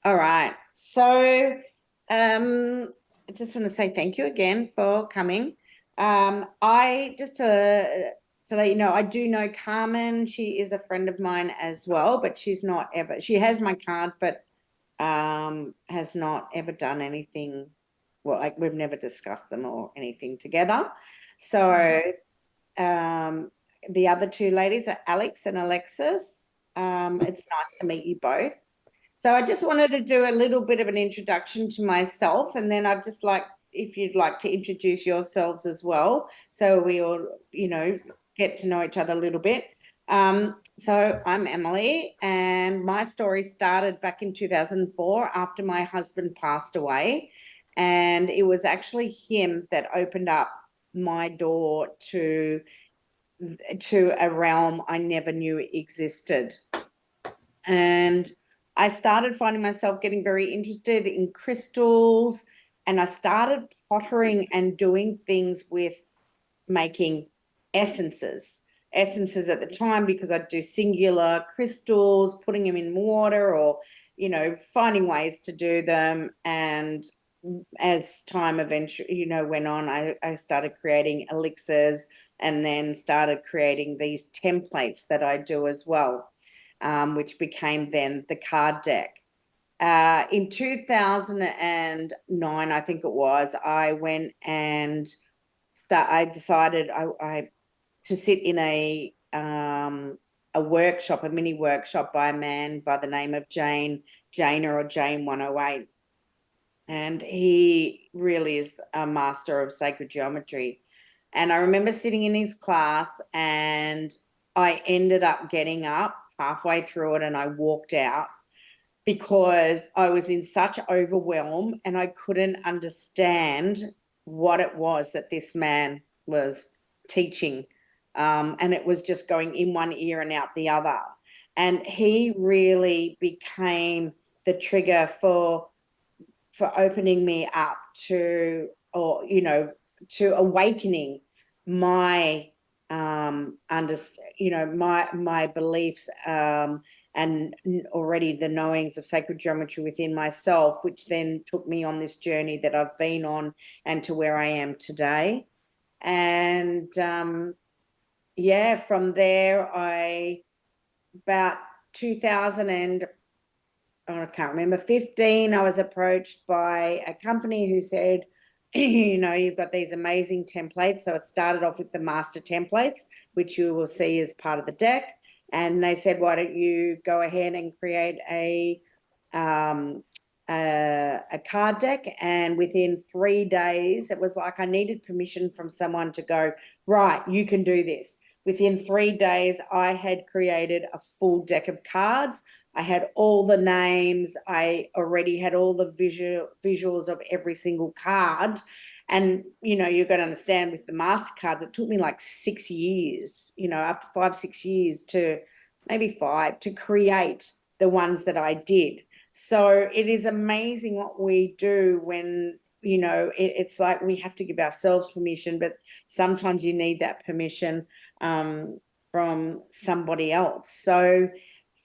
All right. So, I just want to say thank you again for coming. I just to let you know, I do know Carmen. She is a friend of mine as well, but she has my cards, but has not ever done anything. Well, like we've never discussed them or anything together. So, um, the other two ladies are Alex and Alexis. It's nice to meet you both. So I just wanted to do a little bit of an introduction to myself, and then I'd just like if you'd like to introduce yourselves as well, so we all, get to know each other a little bit. So I'm Emily, and my story started back in 2004 after my husband passed away, and it was actually him that opened up my door to a realm I never knew existed. And I started finding myself getting very interested in crystals, and I started pottering and doing things with making essences. Essences at the time because I'd do singular crystals, putting them in water or, finding ways to do them. And as time eventually, went on, I started creating elixirs and then started creating these templates that I do as well, which became then the card deck. In 2009, I think it was, I went and I decided to sit in a workshop, a mini workshop by a man by the name of Jana or Jane 108. And he really is a master of sacred geometry. And I remember sitting in his class, and I ended up getting up halfway through it and I walked out because I was in such overwhelm and I couldn't understand what it was that this man was teaching. And it was just going in one ear and out the other. And he really became the trigger for opening me up to, or to awakening my my beliefs, and already the knowings of sacred geometry within myself, which then took me on this journey that I've been on and to where I am today. And yeah, from there, about 2000 and I can't remember, 15, I was approached by a company who said, you've got these amazing templates. So it started off with the master templates, which you will see as part of the deck. And they said, why don't you go ahead and create um, a card deck? And within 3 days, it was like I needed permission from someone to go, right, you can do this. Within 3 days, I had created a full deck of cards. I had all the names. I already had all the visuals of every single card. And, you're going to understand with the MasterCards, it took me like 6 years, up to 5, 6 years to maybe 5 to create the ones that I did. So it is amazing what we do when, it's like we have to give ourselves permission, but sometimes you need that permission from somebody else. So,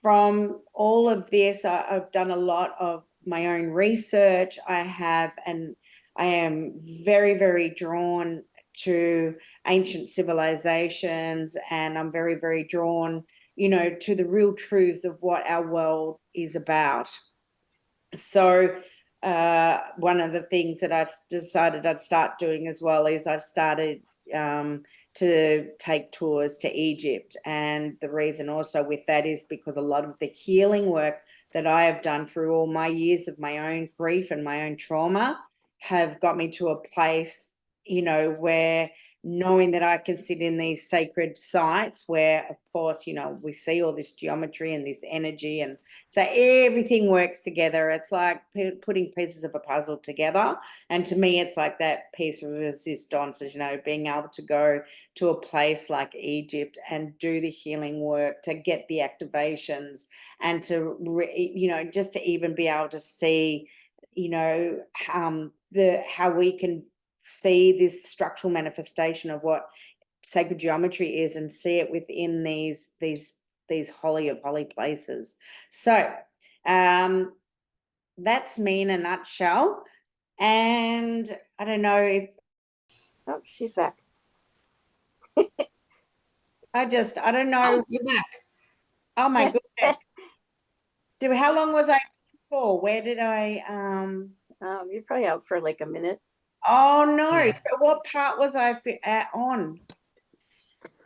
from all of this, I've done a lot of my own research. And I am very, very drawn to ancient civilizations, and I'm very, very drawn, to the real truths of what our world is about. So, one of the things that I decided I'd start doing as well is I started to take tours to Egypt. And the reason also with that is because a lot of the healing work that I have done through all my years of my own grief and my own trauma have got me to a place, where knowing that I can sit in these sacred sites where, of course, we see all this geometry and this energy, and so everything works together. It's like putting pieces of a puzzle together. And to me, it's like that piece of resistance, being able to go to a place like Egypt and do the healing work to get the activations and to, just to even be able to see, how we can see this structural manifestation of what sacred geometry is and see it within these holy of holy places. So, that's me in a nutshell. And I don't know if Oh, she's back. I don't know. Oh, you're back. Oh my goodness. How long was I for? Where did I You're probably out for like a minute. oh no. Yeah. So what part was I on?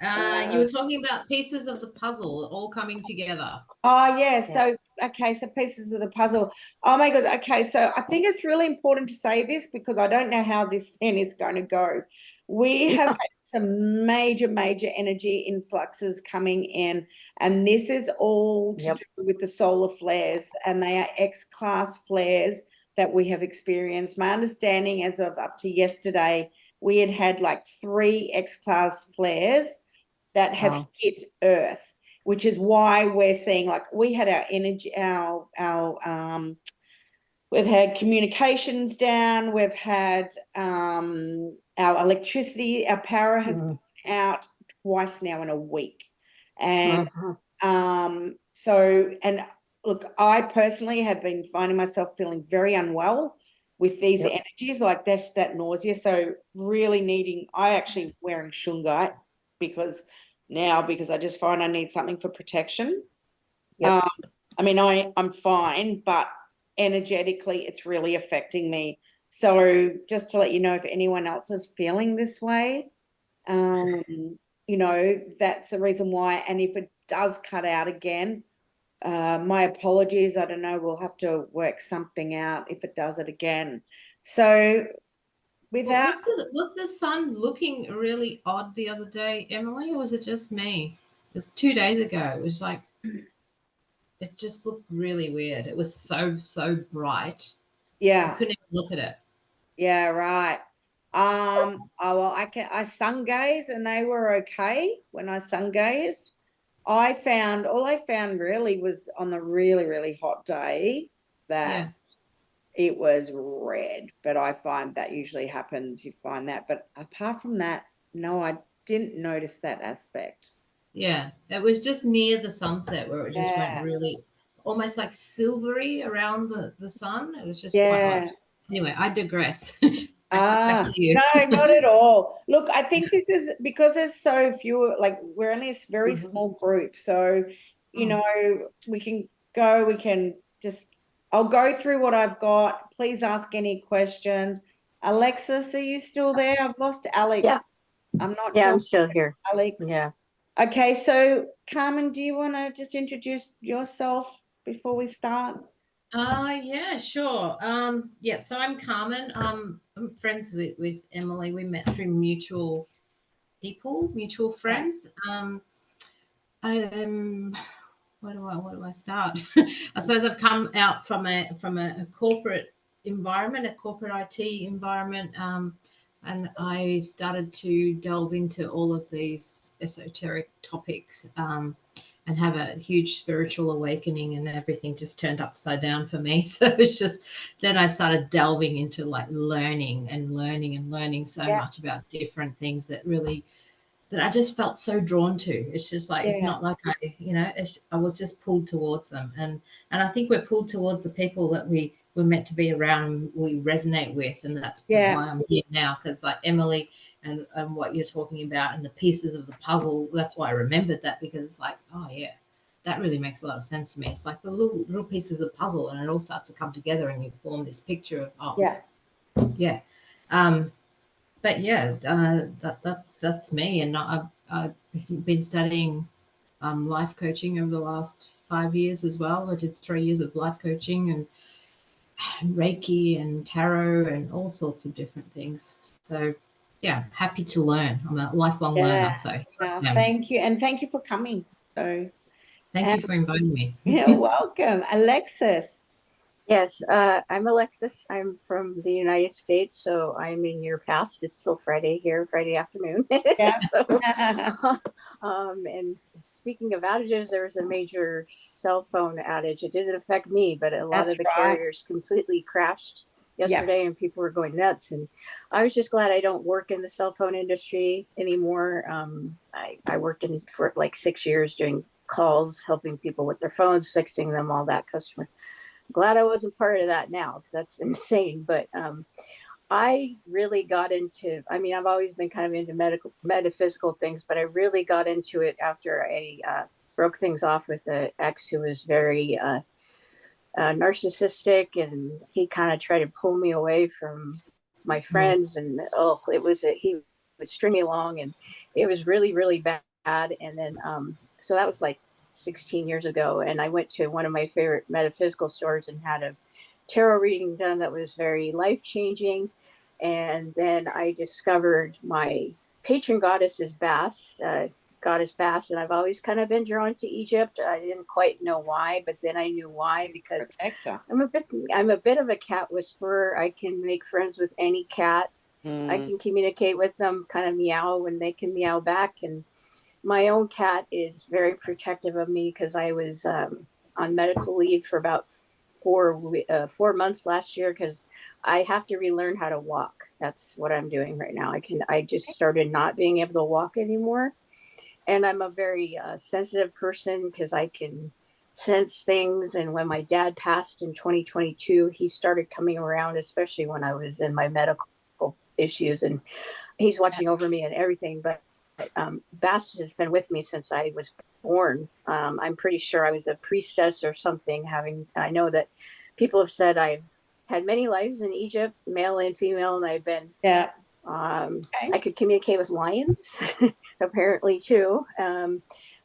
You were talking about pieces of the puzzle all coming together. Oh yeah, so okay, so pieces of the puzzle. Oh my God. Okay, so I think it's really important to say this because I don't know how this then is going to go. We have had some major, major energy influxes coming in, and this is all to do with the solar flares, and they are X-class flares that we have experienced. My understanding as of up to yesterday, we had like 3 X-class flares that have hit Earth, which is why we're seeing, like, we had our energy, we've had communications down, we've had our electricity, our power has gone out twice now in a week. And so, and look, I personally have been finding myself feeling very unwell with these energies, like that nausea. So really needing, I actually wearing shungite because I just find I need something for protection. I mean, I'm fine, but energetically it's really affecting me. So just to let you know, if anyone else is feeling this way, you know, that's the reason why. And if it does cut out again, my apologies. I don't know. We'll have to work something out if it does it again. So without Was the sun looking really odd the other day, Emily, or was it just me? It was 2 days ago. It was like it just looked really weird. It was so bright. I couldn't even look at it. Yeah, right. Oh well, I sun gazed and they were okay when I sun gazed. All I found really was on the really, really hot day that it was red, but I find that usually happens. You find that, but apart from that, no, I didn't notice that aspect. Yeah, it was just near the sunset where it just went really almost like silvery around the sun. It was just quite odd. Anyway, I digress. Back to you. No, not at all. Look, I think this is because there's so few, like we're only a very small group. So, you know, we can I'll go through what I've got. Please ask any questions. Alexis, are you still there? I've lost Alex. Yeah. I'm not Yeah, sure. I'm still here. Alex. Yeah. Okay, so Carmen, do you want to just introduce yourself before we start? Yeah, sure. Yeah, so I'm Carmen. I'm friends with Emily. We met through mutual people, mutual friends. Where do I start? I suppose I've come out from a corporate environment, a corporate IT environment, and I started to delve into all of these esoteric topics, and have a huge spiritual awakening, and everything just turned upside down for me. So it's just then I started delving into like learning so much about different things that I just felt so drawn to. It's just like it's not like I was just pulled towards them, and I think we're pulled towards the people that we're meant to be around, we resonate with, and that's why I'm here now. Because like Emily and what you're talking about and the pieces of the puzzle, that's why I remembered that, because it's like, oh yeah, that really makes a lot of sense to me. It's like the little pieces of the puzzle, and it all starts to come together, and you form this picture of yeah. But yeah, that's me, and I've been studying life coaching over the last 5 years as well. I did 3 years of life coaching and Reiki and tarot and all sorts of different things. So yeah, happy to learn. I'm a lifelong learner. So Thank you, and thank you for coming. So thank you for inviting me. You're welcome, Alexis. Yes, I'm Alexis. I'm from the United States, so I'm in your past. It's still Friday here, Friday afternoon. Yeah. And speaking of outages, there was a major cell phone outage. It didn't affect me, but a lot of the carriers completely crashed yesterday, and people were going nuts. And I was just glad I don't work in the cell phone industry anymore. I worked for like 6 years doing calls, helping people with their phones, fixing them, all that customer glad I wasn't part of that now, because that's insane. But I really got into, I mean, I've always been kind of into metaphysical things, but I really got into it after I broke things off with an ex who was very narcissistic, and he kind of tried to pull me away from my friends. And oh, he would string me along, and it was really, really bad. And then, so that was like 16 years ago. And I went to one of my favorite metaphysical stores and had a tarot reading done that was very life changing. And then I discovered my patron goddess is Bast, goddess Bast, and I've always kind of been drawn to Egypt. I didn't quite know why, but then I knew why, because Protector. I'm a bit of a cat whisperer. I can make friends with any cat. I can communicate with them, kind of meow when they can meow back. And my own cat is very protective of me, because I was on medical leave for about 4 months last year, because I have to relearn how to walk. That's what I'm doing right now. I just started not being able to walk anymore. And I'm a very sensitive person, because I can sense things. And when my dad passed in 2022, he started coming around, especially when I was in my medical issues, and he's watching over me and everything. But Bast has been with me since I was born. I'm pretty sure I was a priestess or something. I know that people have said I've had many lives in Egypt, male and female, and I've been. Yeah. I could communicate with lions, apparently too.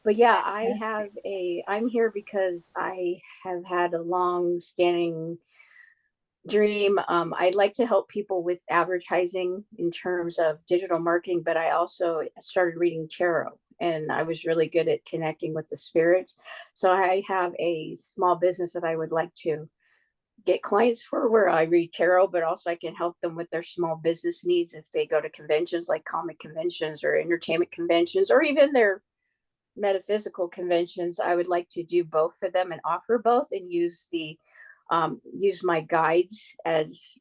But yeah, I'm here because I have had a long-standing dream. I'd like to help people with advertising in terms of digital marketing, but I also started reading tarot, and I was really good at connecting with the spirits. So I have a small business that I would like to get clients for, where I read tarot, but also I can help them with their small business needs if they go to conventions like comic conventions or entertainment conventions, or even their metaphysical conventions. I would like to do both for them and offer both, and use my guides as,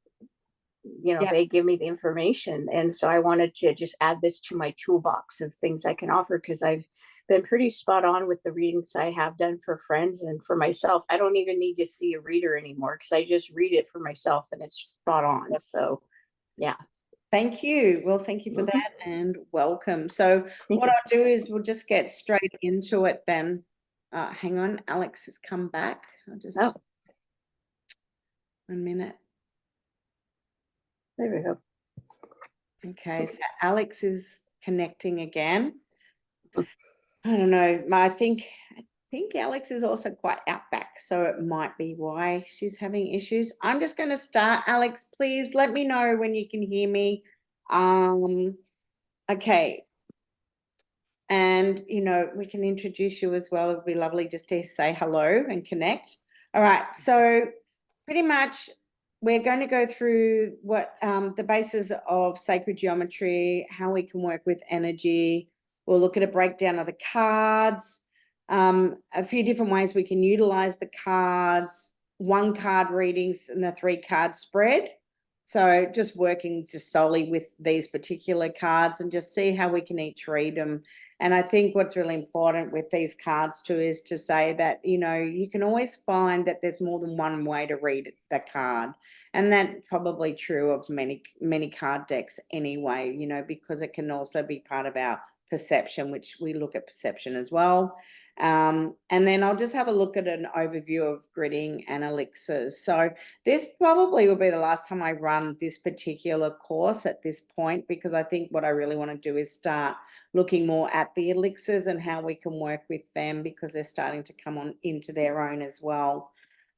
Yeah. they give me the information. And so I wanted to just add this to my toolbox of things I can offer, because I've been pretty spot on with the readings I have done for friends and for myself. I don't even need to see a reader anymore, because I just read it for myself and it's spot on. So yeah. Thank you. Well, thank you for that, and welcome. So what I'll do is we'll just get straight into it then. Hang on, Alex has come back. I'll just 1 minute. There we go. Okay, so Alex is connecting again. I don't know. I think Alex is also quite outback, so it might be why she's having issues. I'm just going to start. Alex, please let me know when you can hear me. Okay. And, we can introduce you as well. It would be lovely just to say hello and connect. All right. So pretty much we're going to go through what the basis of sacred geometry, how we can work with energy. We'll look at a breakdown of the cards, a few different ways we can utilize the cards, 1 card readings and a 3-card spread. So just working just solely with these particular cards, and just see how we can each read them. And I think what's really important with these cards too is to say that, you can always find that there's more than one way to read the card. And that's probably true of many, many card decks anyway, because it can also be part of our perception, which we look at perception as well. And then I'll just have a look at an overview of gridding and elixirs. So this probably will be the last time I run this particular course at this point, because I think what I really want to do is start looking more at the elixirs and how we can work with them, because they're starting to come on into their own as well.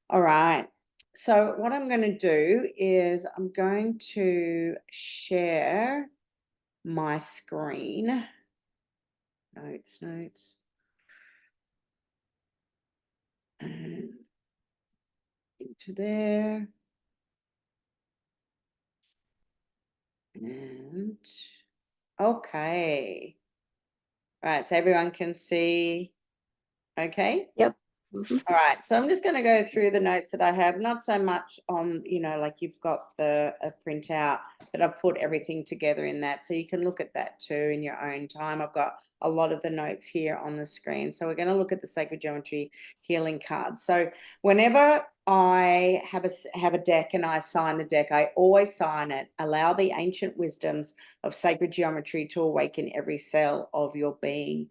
All right. So what I'm going to do is I'm going to share my screen. Notes. And into there. And okay. Right, so everyone can see. Okay. Yep. All right, so I'm just going to go through the notes that I have, not so much on, like you've got a printout, but I've put everything together in that, so you can look at that too in your own time. I've got a lot of the notes here on the screen. So we're going to look at the Sacred Geometry Healing card. So whenever I have a deck and I sign the deck. I always sign it. Allow the ancient wisdoms of sacred geometry to awaken every cell of your being.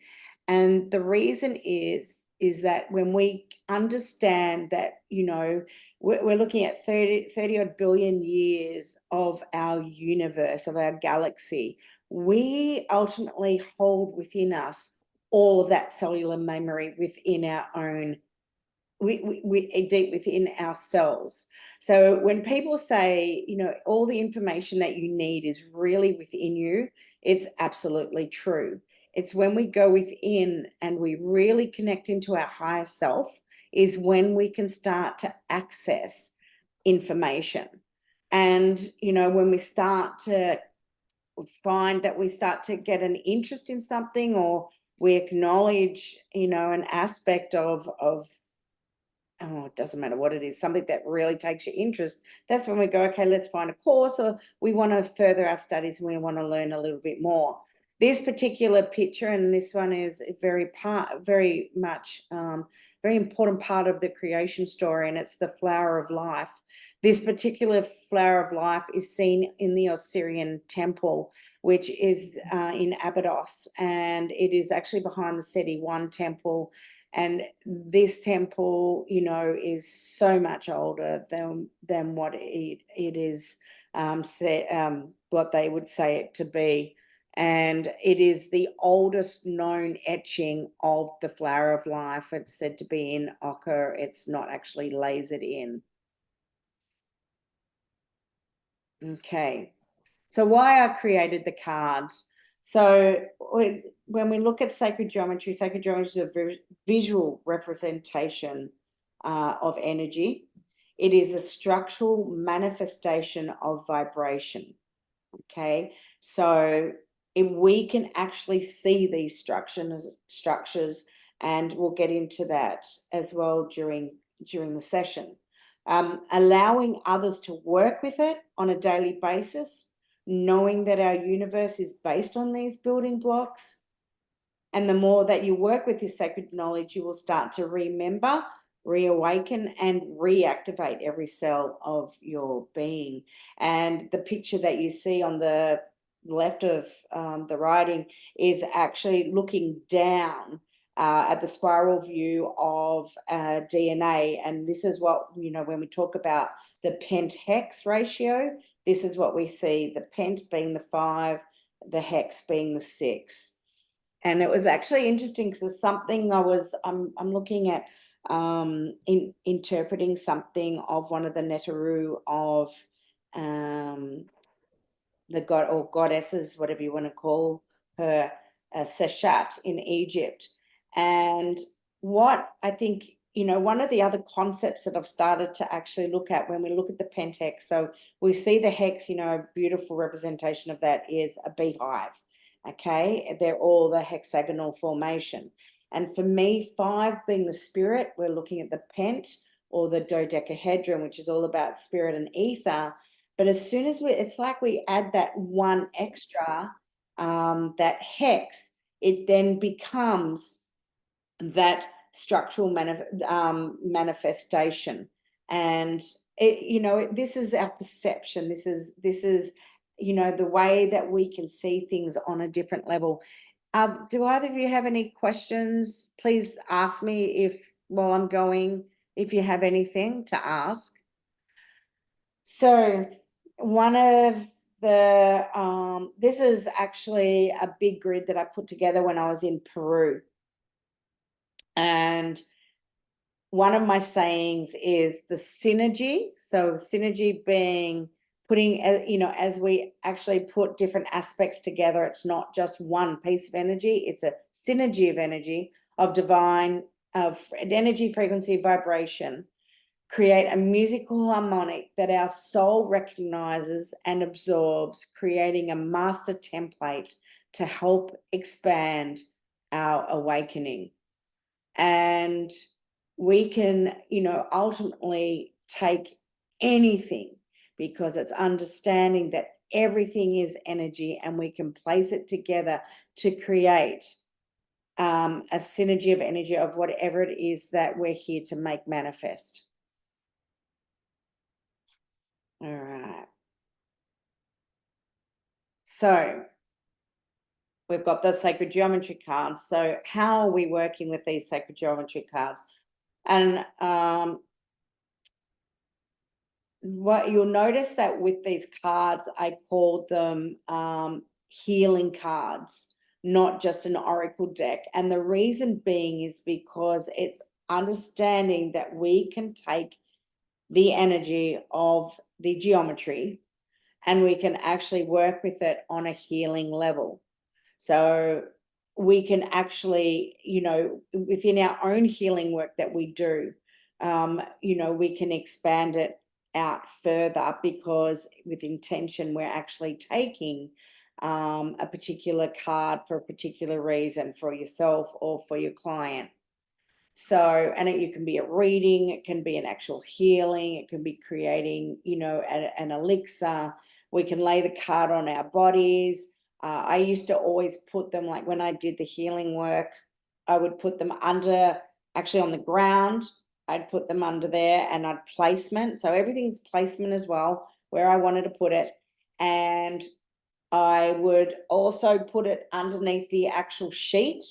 And the reason is that when we understand that, you know, we're looking at 30 odd billion years of our universe, of our galaxy, we ultimately hold within us all of that cellular memory within our own, we deep within ourselves. So when people say, you know, all the information that you need is really within you, it's absolutely true. It's when we go within and we really connect into our higher self is when we can start to access information. And, you know, when we start to find that we start to get an interest in something, or we acknowledge, you know, an aspect of oh, it doesn't matter what it is, something that really takes your interest, that's when we go, okay, let's find a course, or we want to further our studies and we want to learn a little bit more. This particular picture, and this one is very much very important part of the creation story, and it's the flower of life. This particular flower of life is seen in the Osirian temple, which is in Abydos, and it is actually behind the Seti I temple. And this temple, you know, is so much older than what it is what they would say it to be. And it is the oldest known etching of the flower of life. It's said to be in ochre. It's not actually lasered in. Okay. So why I created the cards. So when we look at sacred geometry is a visual representation of energy. It is a structural manifestation of vibration. Okay, so if we can actually see these structures, and we'll get into that as well during the session. Allowing others to work with it on a daily basis, knowing that our universe is based on these building blocks. And the more that you work with this sacred knowledge, you will start to remember, reawaken, and reactivate every cell of your being. And the picture that you see on the left of the writing is actually looking down at the spiral view of DNA. And this is what, you know, when we talk about the pent-hex ratio, this is what we see, the pent being the 5, the hex being the 6. And it was actually interesting because there's something I'm looking at interpreting something of one of the Neteru of the god or goddesses, whatever you want to call her, Seshat in Egypt. And what I think, you know, one of the other concepts that I've started to actually look at when we look at the pentahex, so we see the hex, you know, a beautiful representation of that is a beehive. Okay, they're all the hexagonal formation. And for me, 5 being the spirit, we're looking at the pent or the dodecahedron, which is all about spirit and ether. But as soon as it's like we add that one extra, that hex, it then becomes that structural manifestation. And it, you know, this is our perception. This is, you know, the way that we can see things on a different level. Do either of you have any questions? Please ask me while I'm going, if you have anything to ask. So one of the, this is actually a big grid that I put together when I was in Peru. And one of my sayings is the synergy. So synergy being putting, you know, as we actually put different aspects together, it's not just one piece of energy, it's a synergy of energy, of divine, of energy, frequency, vibration, create a musical harmonic that our soul recognizes and absorbs, creating a master template to help expand our awakening. And we can, you know, ultimately take anything, because it's understanding that everything is energy and we can place it together to create a synergy of energy of whatever it is that we're here to make manifest. All right. So we've got the sacred geometry cards. So how are we working with these sacred geometry cards? And what you'll notice that with these cards, I called them healing cards, not just an oracle deck. And the reason being is because it's understanding that we can take the energy of the geometry and we can actually work with it on a healing level. So we can actually, you know, within our own healing work that we do, you know, we can expand it out further, because with intention, we're actually taking a particular card for a particular reason for yourself or for your client. So, and it can be a reading, it can be an actual healing, it can be creating, you know, an elixir. We can lay the card on our bodies. I used to always put them, like when I did the healing work, I would put them under, actually on the ground. I'd put them under there and I'd placement. So everything's placement as well, where I wanted to put it. And I would also put it underneath the actual sheet.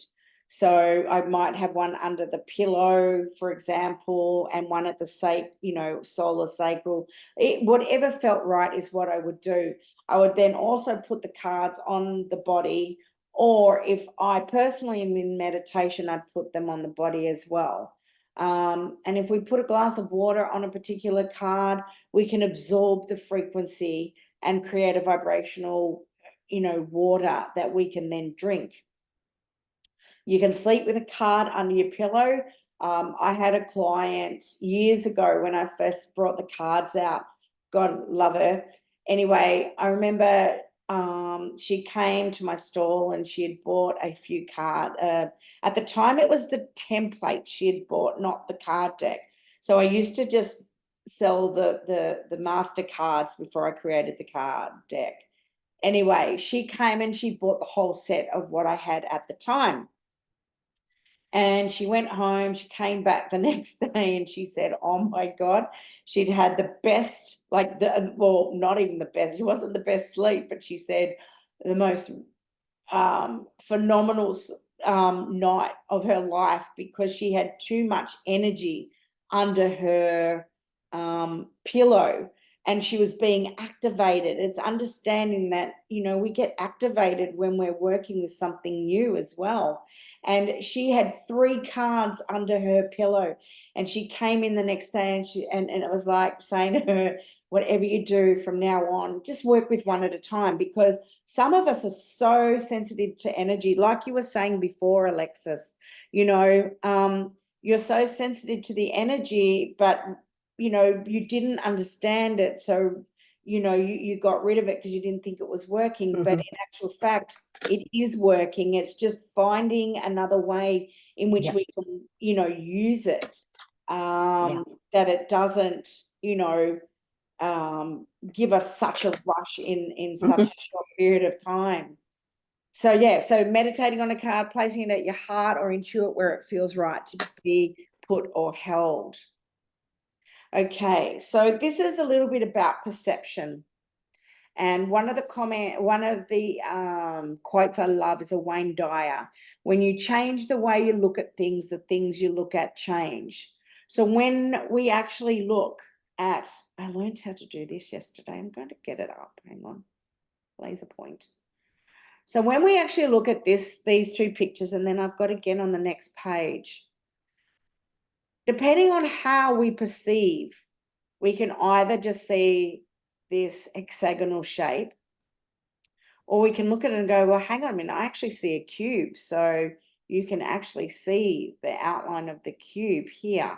So I might have one under the pillow, for example, and one at the you know, solar sacral. Whatever felt right is what I would do. I would then also put the cards on the body, or if I personally am in meditation, I'd put them on the body as well. And if we put a glass of water on a particular card, we can absorb the frequency and create a vibrational, you know, water that we can then drink. You can sleep with a card under your pillow. I had a client years ago when I first brought the cards out. God love her. Anyway, I remember she came to my stall and she had bought a few cards. At the time, it was the template she had bought, not the card deck. So I used to just sell the master cards before I created the card deck. Anyway, she came and she bought the whole set of what I had at the time. And she went home, she came back the next day and she said, oh my God, she'd had the best, like well, not even the best, it wasn't the best sleep, but she said the most phenomenal night of her life, because she had too much energy under her pillow and she was being activated. It's understanding that, you know, we get activated when we're working with something new as well. And she had 3 cards under her pillow, and she came in the next day and and it was like saying to her, whatever you do from now on, just work with one at a time, because some of us are so sensitive to energy. Like you were saying before, Alexis, you know, you're so sensitive to the energy, but, you know, you didn't understand it. So, you know, you got rid of it because you didn't think it was working. Mm-hmm. But in actual fact, it is working. It's just finding another way in which we can, you know, use it, that it doesn't, you know, give us such a rush in such a short period of time. So yeah, so meditating on a card, placing it at your heart or into it where it feels right to be put or held. Okay, so this is a little bit about perception. And one of the quotes I love is a Wayne Dyer. When you change the way you look at things, the things you look at change. So when we actually look at, I learned how to do this yesterday. I'm going to get it up. Hang on. Laser point. So when we actually look at these 2 pictures, and then I've got again on the next page, depending on how we perceive, we can either just see this hexagonal shape, or we can look at it and go, well, hang on a minute, I actually see a cube. So you can actually see the outline of the cube here.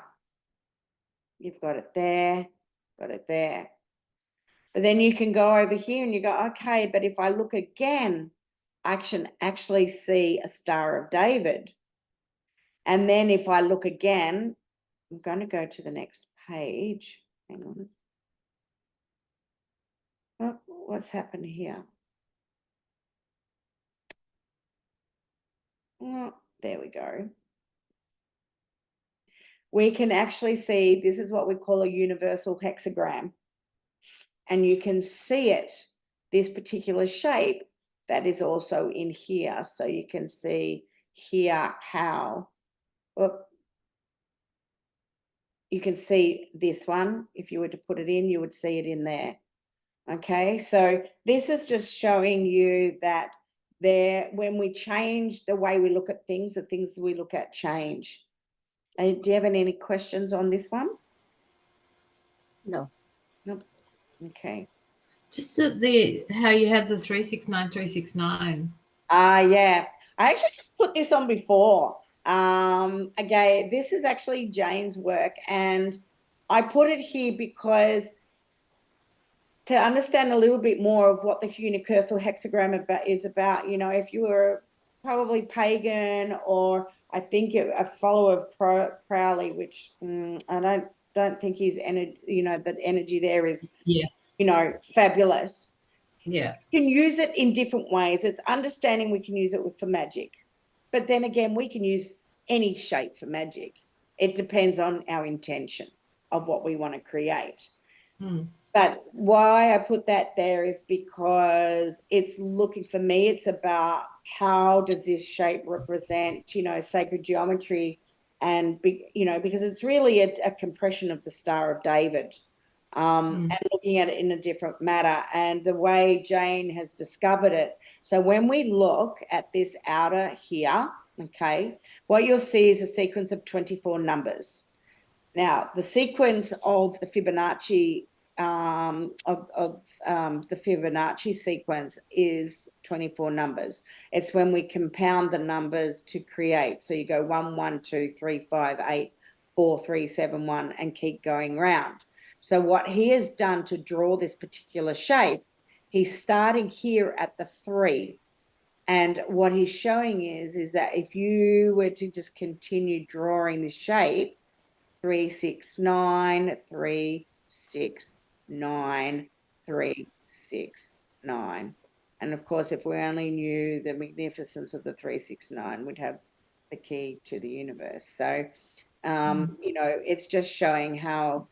You've got it there, got it there. But then you can go over here and you go, okay, but if I look again, I can actually see a Star of David. And then if I look again, I'm going to go to the next page. Hang on. Oh, what's happened here? Oh, there we go. We can actually see, this is what we call a universal hexagram. and you can see it, this particular shape that is also in here. So you can see here how, you can see this one. If you were to put it in, you would see it in there. Okay, so this is just showing you that when we change the way we look at things, the things that we look at change. Do you have any questions on this one? No. Nope. Okay. Just the how you had the 369. Yeah. I actually just put this on before. Again, this is actually Jane's work, and I put it here because to understand a little bit more of what the unicursal hexagram is about, you know, if you were probably pagan, or I think a follower of Crowley, which I don't think he's you know, that energy there is, Yeah. you know, fabulous. Yeah. You can use it in different ways. It's understanding we can use it for magic, but then again, we can use any shape for magic. It depends on our intention of what we want to create. But why I put that there is because it's looking, for me, it's about how does this shape represent, you know, sacred geometry, and, you know, because it's really a compression of the Star of David, and looking at it in a different matter, and the way Jane has discovered it. So when we look at this outer here, okay, what you'll see is a sequence of 24 numbers. Now, the sequence of the Fibonacci the Fibonacci sequence is 24 numbers. It's when we compound the numbers to create. So you go 1, 1, 2, 3, 5, 8, 4, 3, 7, 1, and keep going round. So what he has done to draw this particular shape, he's starting here at the 3. And what he's showing is that if you were to just continue drawing this shape, 3, 6, 9, 3, 6, 9, 3, 6, 9. And of course, if we only knew the magnificence of the 3, 6, 9, we'd have the key to the universe. So, you know, it's just showing how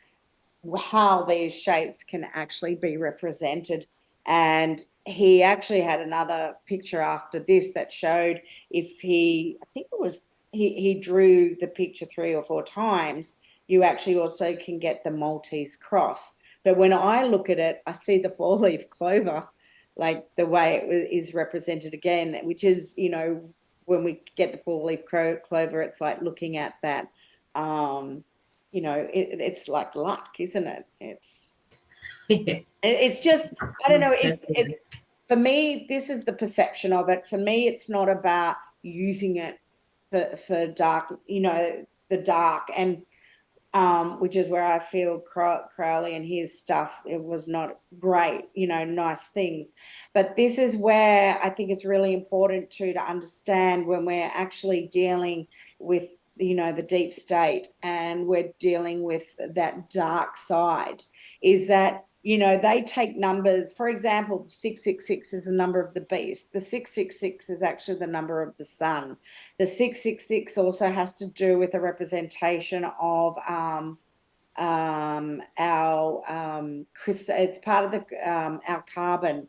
these shapes can actually be represented. And he actually had another picture after this that showed if I think it was, he drew the picture 3 or 4 times, you actually also can get the Maltese cross. But when I look at it, I see the 4-leaf clover, like the way it is represented again, which is, you know, when we get the 4-leaf clover, it's like looking at that, you know, it's like luck, isn't it? It's just, I don't know, it's for me, this is the perception of it. For me, it's not about using it for dark, you know, the dark, and which is where I feel Crowley and his stuff, it was not great, you know, nice things. But this is where I think it's really important to understand when we're actually dealing with, you know, the deep state, and we're dealing with that dark side, is that, you know, they take numbers. For example, 666 is the number of the beast. The 666 is actually the number of the sun. The 666 also has to do with a representation of it's part of our carbon,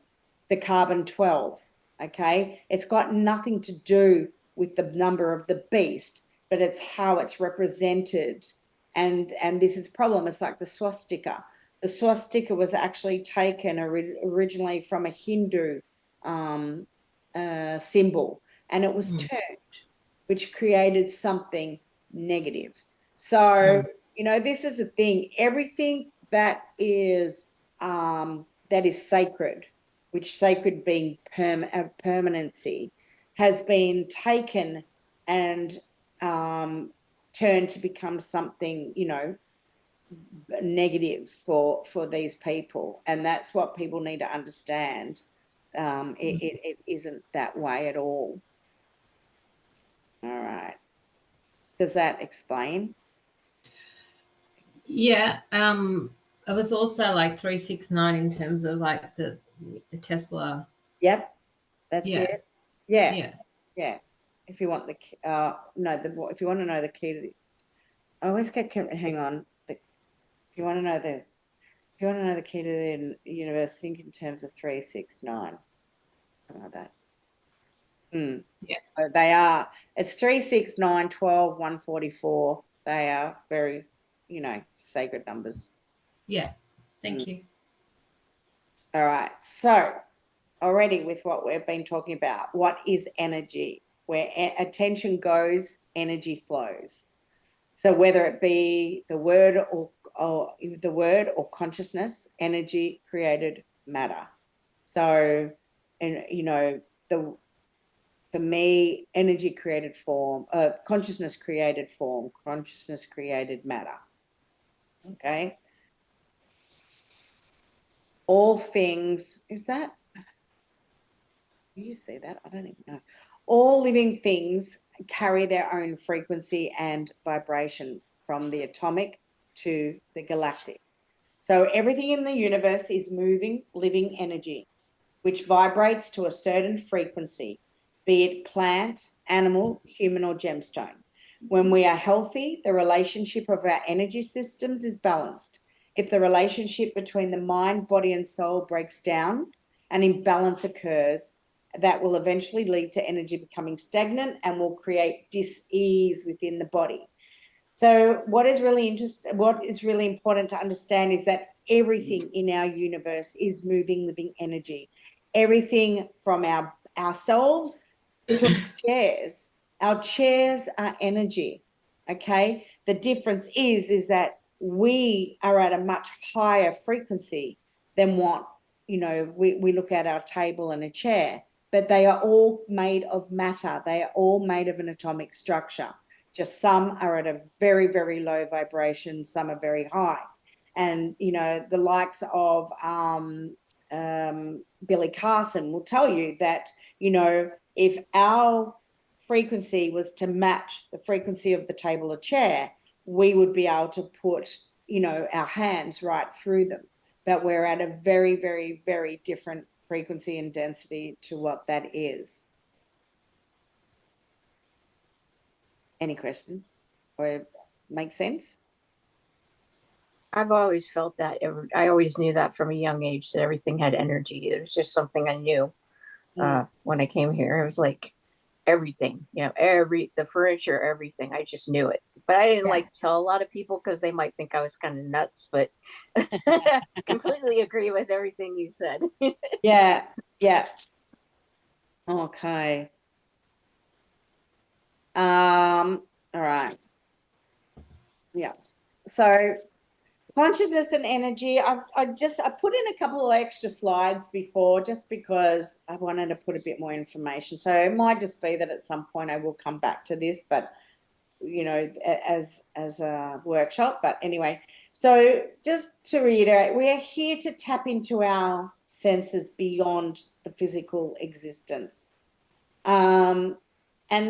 the carbon 12. Okay, it's got nothing to do with the number of the beast, but it's how it's represented. And this is a problem. It's like the swastika. The swastika was actually taken originally from a Hindu symbol, and it was turned, which created something negative. So, you know, this is the thing. Everything that is sacred, which sacred being permanency, has been taken and turned to become something, you know, negative for these people. And that's what people need to understand. It isn't that way at all. All right. Does that explain? Yeah. It was also like 369 in terms of like the Tesla. Yep. That's it. Yeah. Yeah. Yeah. If you want the if you want to know the key to I always get, hang on. If you want to know You want to know the key to the universe? Think in terms of 3, 6, 9. Something like that. Yes. So they are, it's 3, 6, 9, 12, 144. They are very, sacred numbers. Yeah. Thank you. All right. So already with what we've been talking about, what is energy? Where attention goes, energy flows. So whether it be the word or consciousness, energy created matter. So, and for me, energy created form, consciousness created form, consciousness created matter. Okay. All things, is that? Do you see that? I don't even know. All living things carry their own frequency and vibration from the atomic to the galactic. So everything in the universe is moving, living energy, which vibrates to a certain frequency, be it plant, animal, human, or gemstone. When we are healthy, the relationship of our energy systems is balanced. If the relationship between the mind, body, and soul breaks down, an imbalance occurs that will eventually lead to energy becoming stagnant and will create dis-ease within the body. So what is really important to understand is that everything in our universe is moving, living energy. Everything from ourselves to our chairs. Our chairs are energy. Okay. The difference is that we are at a much higher frequency than what, we look at our table and a chair, but they are all made of matter. They are all made of an atomic structure. Just some are at a very, very low vibration, some are very high. And, the likes of Billy Carson will tell you that, if our frequency was to match the frequency of the table or chair, we would be able to put, our hands right through them. But we're at a very, very, very different frequency and density to what that is. Any questions? Or make sense? I've always felt that. I always knew that from a young age that everything had energy. It was just something I knew when I came here. It was like everything, the furniture, everything. I just knew it. But I didn't like to tell a lot of people because they might think I was kind of nuts. But completely agree with everything you said. Yeah. Okay. All right. Yeah. So consciousness and energy. I put in a couple of extra slides before just because I wanted to put a bit more information. So it might just be that at some point I will come back to this, but as a workshop. But anyway, so just to reiterate, we are here to tap into our senses beyond the physical existence. And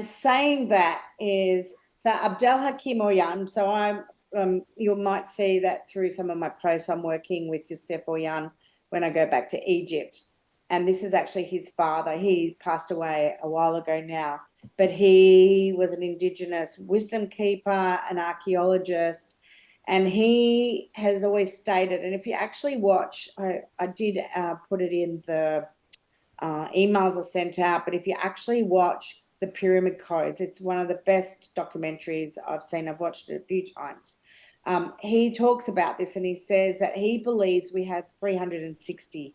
saying that is, so Abdel Hakim Oyan, so I'm, you might see that through some of my posts, I'm working with Youssef Oyan when I go back to Egypt. And this is actually his father. He passed away a while ago now, but he was an indigenous wisdom keeper, an archaeologist, and he has always stated, and if you actually watch, I did put it in the emails are sent out, but if you actually watch the Pyramid Codes, it's one of the best documentaries I've seen. I've watched it a few times. He talks about this and he says that he believes we have 360,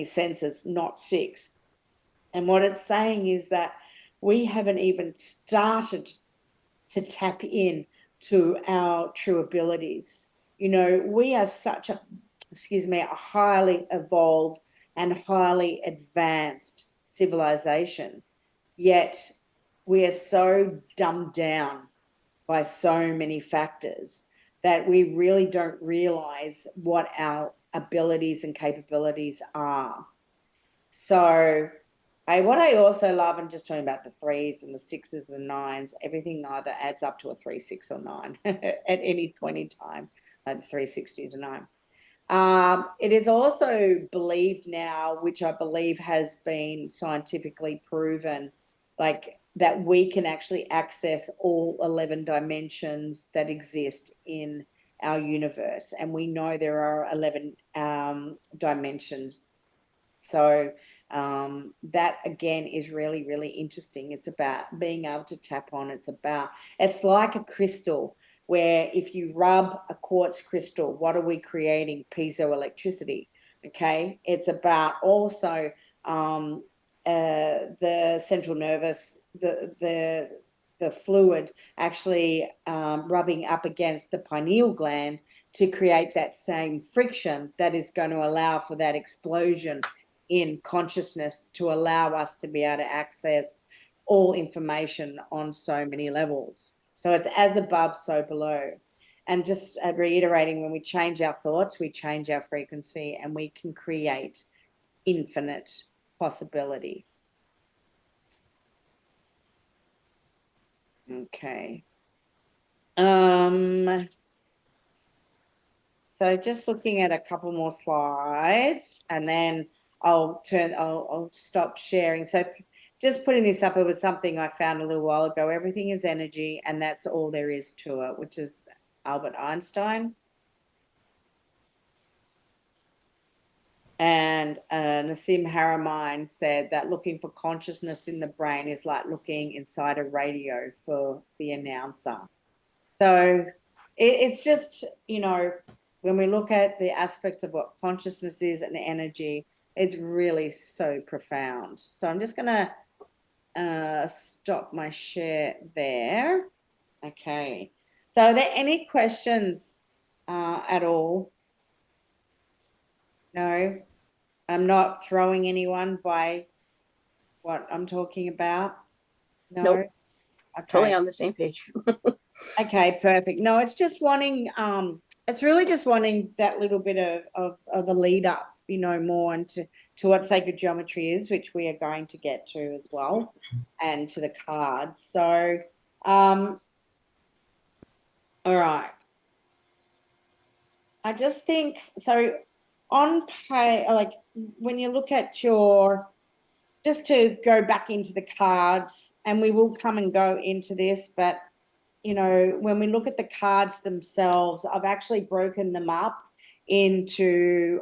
senses, not 6. And what it's saying is that we haven't even started to tap in to our true abilities. We are such a highly evolved and highly advanced civilization, yet we are so dumbed down by so many factors that we really don't realize what our abilities and capabilities are. So what I also love, and just talking about the 3s and the 6s and the 9s, everything either adds up to a 3, 6, or 9 at any point in time, like the 360 is a 9. It is also believed now, which I believe has been scientifically proven, like that we can actually access all 11 dimensions that exist in our universe, and we know there are 11 dimensions. So that again is really, really interesting. It's about being able to tap on. It's like a crystal, where if you rub a quartz crystal, what are we creating? Piezoelectricity. Okay. It's about also the central nervous, the fluid actually rubbing up against the pineal gland to create that same friction that is going to allow for that explosion in consciousness, to allow us to be able to access all information on so many levels. So it's as above, so below. And just reiterating, when we change our thoughts, we change our frequency, and we can create infinite possibility. Okay. So just looking at a couple more slides, and then I'll stop sharing. So just putting this up, it was something I found a little while ago. Everything is energy, and that's all there is to it, which is Albert Einstein. And Nassim Haramein said that looking for consciousness in the brain is like looking inside a radio for the announcer. So it's just, you know, when we look at the aspect of what consciousness is and energy, it's really so profound. So I'm just going to stop my share there. Okay. So are there any questions at all? No, I'm not throwing anyone by what I'm talking about. No. Nope. Okay. Totally on the same page. Okay, perfect. No, it's just wanting, it's really just wanting that little bit of a lead up, you know, more into what sacred geometry is, which we are going to get to as well, and to the cards. So, all right. I just think, so on pay, like when you look at your, just to go back into the cards, and we will come and go into this, but you know, when we look at the cards themselves, I've actually broken them up into,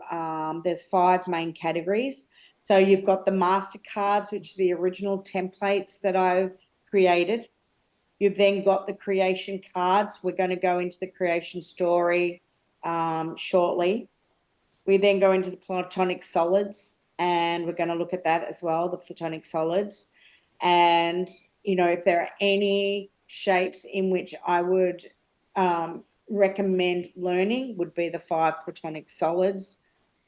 there's 5 main categories. So you've got the master cards, which are the original templates that I've created. You've then got the creation cards. We're going to go into the creation story shortly. We then go into the platonic solids, and we're going to look at that as well, the platonic solids. And, you know, if there are any shapes in which I would recommend learning, would be the 5 platonic solids.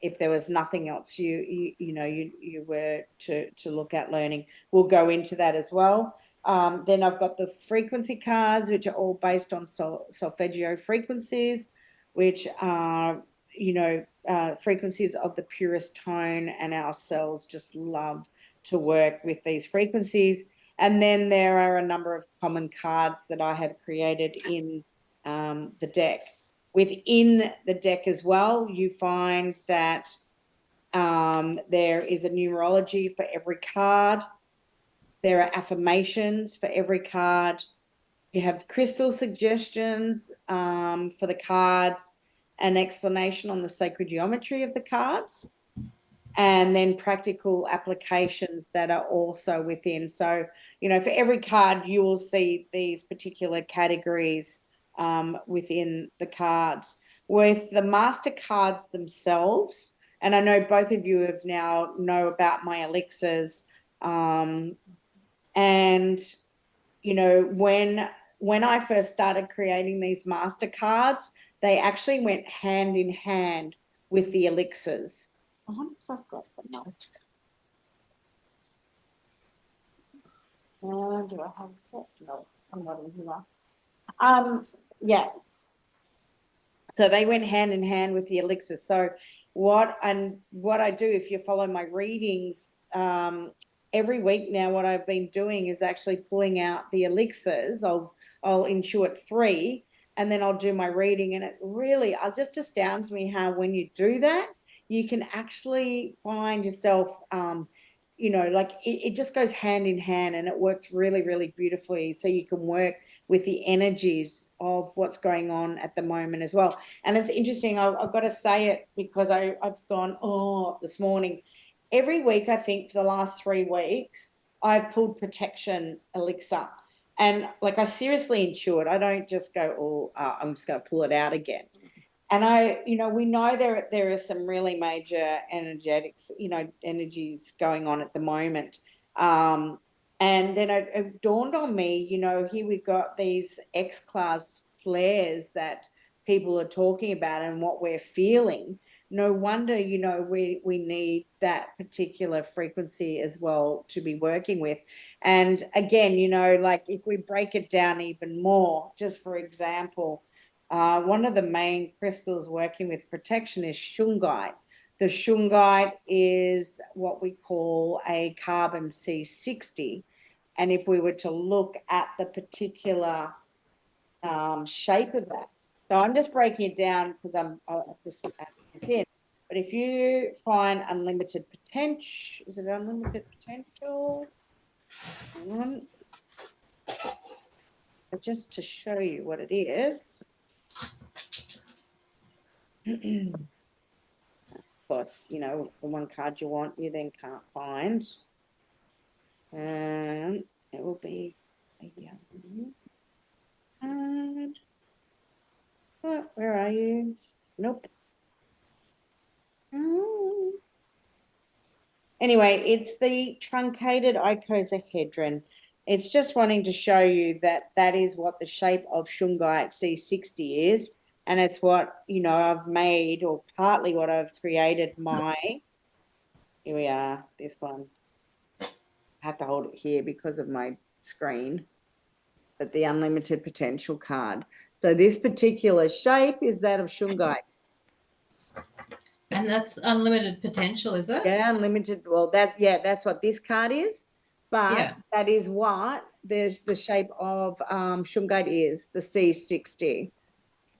If there was nothing else you were to look at learning, we'll go into that as well. Then I've got the frequency cards, which are all based on solfeggio frequencies, which are, you know, frequencies of the purest tone, and our cells just love to work with these frequencies. And then there are a number of common cards that I have created in the deck. Within the deck as well, you find that there is a numerology for every card. There are affirmations for every card. You have crystal suggestions for the cards, an explanation on the sacred geometry of the cards, and then practical applications that are also within. So, you know, for every card, you will see these particular categories within the cards. With the master cards themselves, and I know both of you have now know about my elixirs, and, you know, when I first started creating these master cards, they actually went hand in hand with the elixirs. I wonder if I've got the master card. Do I have a set? No, I'm not in here. Yeah. So they went hand in hand with the elixirs. So what I do, if you follow my readings, every week now, what I've been doing is actually pulling out the elixirs. I'll intuit 3, and then I'll do my reading, and it just astounds me how when you do that, you can actually find yourself, you know, like it just goes hand in hand, and it works really, really beautifully. So you can work with the energies of what's going on at the moment as well. And it's interesting, I've got to say it because I've gone, oh, this morning. Every week, I think for the last 3 weeks, I've pulled protection elixir. And like I seriously insured. I don't just go, oh, I'm just going to pull it out again. And you know, we know there are some really major energetics, you know, energies going on at the moment. And then it dawned on me, you know, here we've got these X-class flares that people are talking about and what we're feeling. No wonder, you know, we need that particular frequency as well to be working with. And again, you know, like if we break it down even more, just for example, one of the main crystals working with protection is shungite. The shungite is what we call a carbon C60. And if we were to look at the particular shape of that, so I'm just breaking it down because I'm just adding this in. But if you find unlimited potential, is it unlimited potential? But just to show you what it is. Of course, you know, the one card you want, you then can't find. And it will be a yellow card. Oh, where are you? Nope. Oh. Anyway, it's the truncated icosahedron. It's just wanting to show you that that is what the shape of shungite C60 is. And it's what, you know, I've made, or partly what I've created here we are, this one. I have to hold it here because of my screen, but the unlimited potential card. So this particular shape is that of shungite. And that's unlimited potential, is it? Yeah, unlimited. Well, that's what this card is, but Yeah. that is what the shape of shungite is, the C60.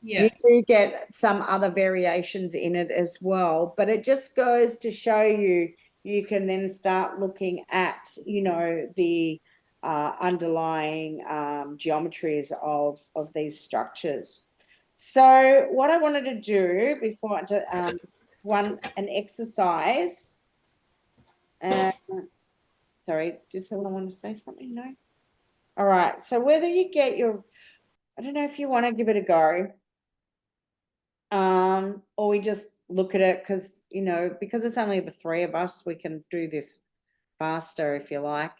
Yeah. You do get some other variations in it as well, but it just goes to show you can then start looking at, you know, the underlying geometries of these structures. So what I wanted to do before an exercise. Sorry, did someone want to say something? No. All right. So whether you get I don't know if you want to give it a go. Or we just look at it because, you know, because it's only the 3 of us, we can do this faster if you like.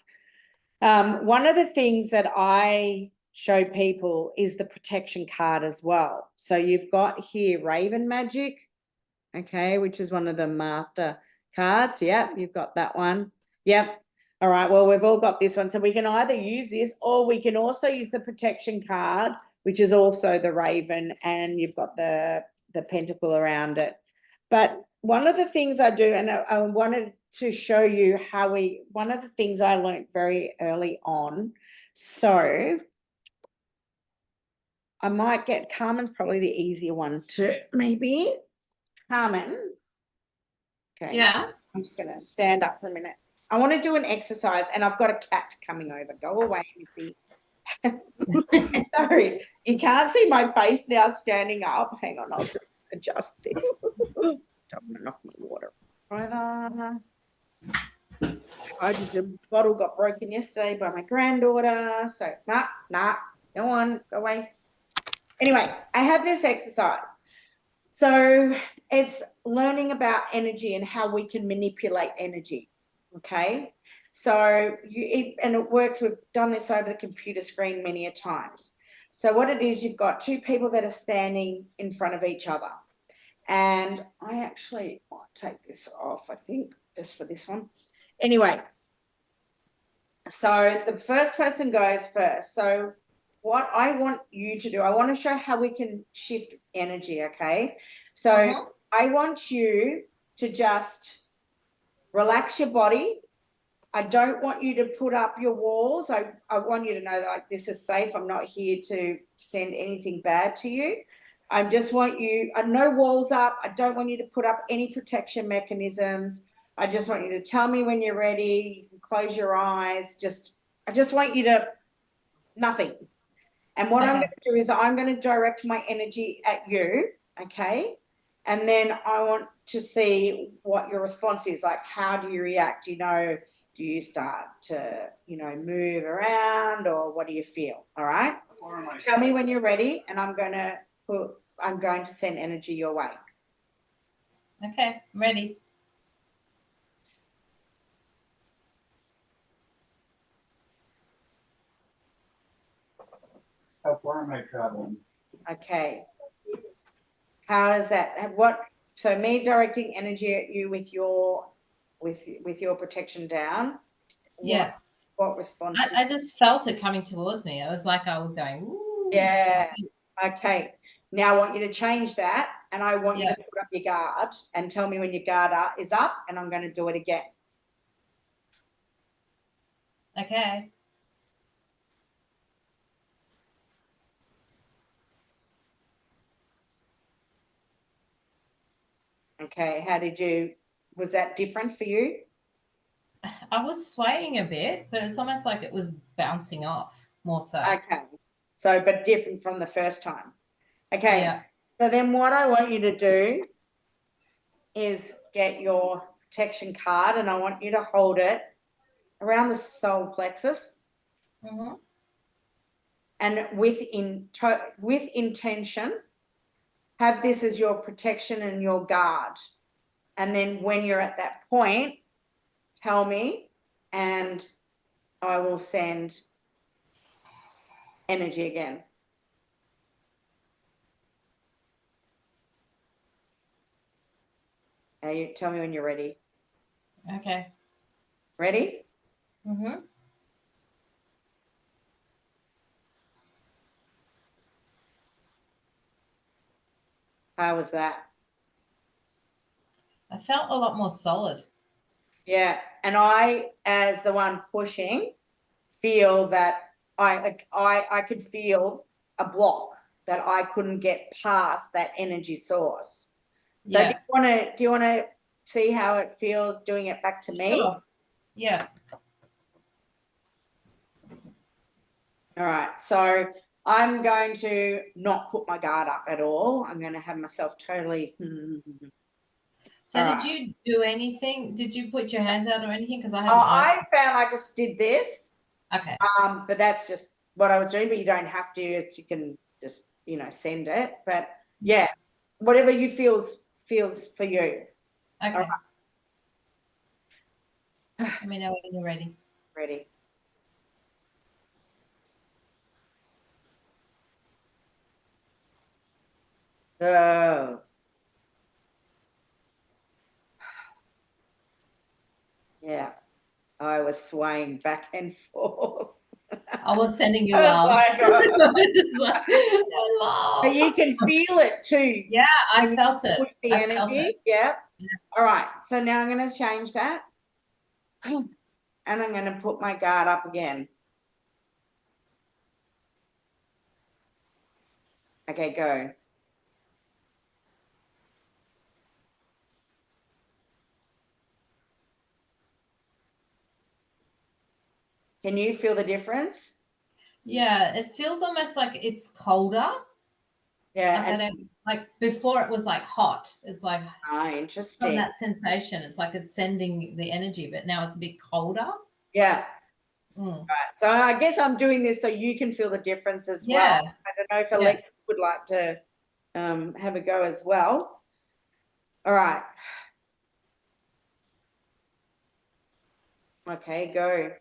One of the things that I show people is the protection card as well. So you've got here Raven Magic, okay, which is one of the master cards. Yep, you've got that one. Yep. All right, well, we've all got this one. So we can either use this, or we can also use the protection card, which is also the Raven, and you've got the pentacle around it. But one of the things I do, and I wanted to show you one of the things I learned very early on. So I might get Carmen's probably the easier one to maybe. Carmen. Okay. Yeah. I'm just going to stand up for a minute. I want to do an exercise, and I've got a cat coming over. Go away, Missy. Sorry, you can't see my face now standing up. Hang on, I'll just adjust this. Don't want to knock my water either. Hydrogen bottle got broken yesterday by my granddaughter. So, nah, go on, go away. Anyway, I have this exercise. So it's learning about energy and how we can manipulate energy. Okay. So it works. We've done this over the computer screen many a times. So what it is, you've got 2 people that are standing in front of each other. And I actually might take this off, I think, just for this one. Anyway, so the first person goes first. So what I want you to do, I want to show how we can shift energy, okay? So I want you to just relax your body. I don't want you to put up your walls. I want you to know that, like, this is safe. I'm not here to send anything bad to you. I just want you, no walls up. I don't want you to put up any protection mechanisms. I just want you to tell me when you're ready. You can close your eyes. I just want you to, nothing. And what I'm Okay. going to do is I'm going to direct my energy at you, okay? And then I want to see what your response is. Like, how do you react? Do you start to, move around, or what do you feel? All right. So tell me when you're ready, and I'm going to send energy your way. Okay, I'm ready. How far am I traveling? Okay. How does that? So me directing energy at you with your protection down. Yeah. What response? I just felt it coming towards me. It was like I was going, ooh. Yeah. Okay. Now I want you to change that, and I want you Yeah. to put up your guard and tell me when your guard is up, and I'm going to do it again. Okay. Okay. Was that different for you? I was swaying a bit, but it's almost like it was bouncing off more so. Okay. So, but different from the first time. Okay. Yeah. So then what I want you to do is get your protection card, and I want you to hold it around the solar plexus, Mm-hmm. and with intention, have this as your protection and your guard. And then when you're at that point, tell me, and I will send energy again. You tell me when you're ready. Okay. Ready? Mm-hmm. How was that? I felt a lot more solid. Yeah. And I, as the one pushing, feel that I could feel a block that I couldn't get past that energy source. So Yeah. do you want to see how it feels doing it back to me? Sure. Yeah. All right. So I'm going to not put my guard up at all. I'm going to have myself totally. So All did right. you do anything? Did you put your hands out or anything? Because I Oh, haven't asked. I found I just did this. Okay. But that's just what I was doing. But you don't have to. You can just send it. But yeah, whatever you feels for you. Okay. All Let me know when you're ready. Ready. Go. Yeah, I was swaying back and forth. I was sending you Oh love. my God. It's like, love. But you can feel it too. Yeah, I When felt you it. push the I felt energy. it. Yeah. Yeah. All right. So now I'm going to change that. And I'm going to put my guard up again. Okay, go. Can you feel the difference? Yeah, it feels almost like it's colder. Yeah. Like I don't, like before it was like hot. It's like from Interesting. that sensation. It's like it's sending the energy, but now it's a bit colder. Yeah. Mm. Right. So I guess I'm doing this so you can feel the difference as well. Yeah. I don't know if Alexis would like to have a go as well. All right. Okay, go.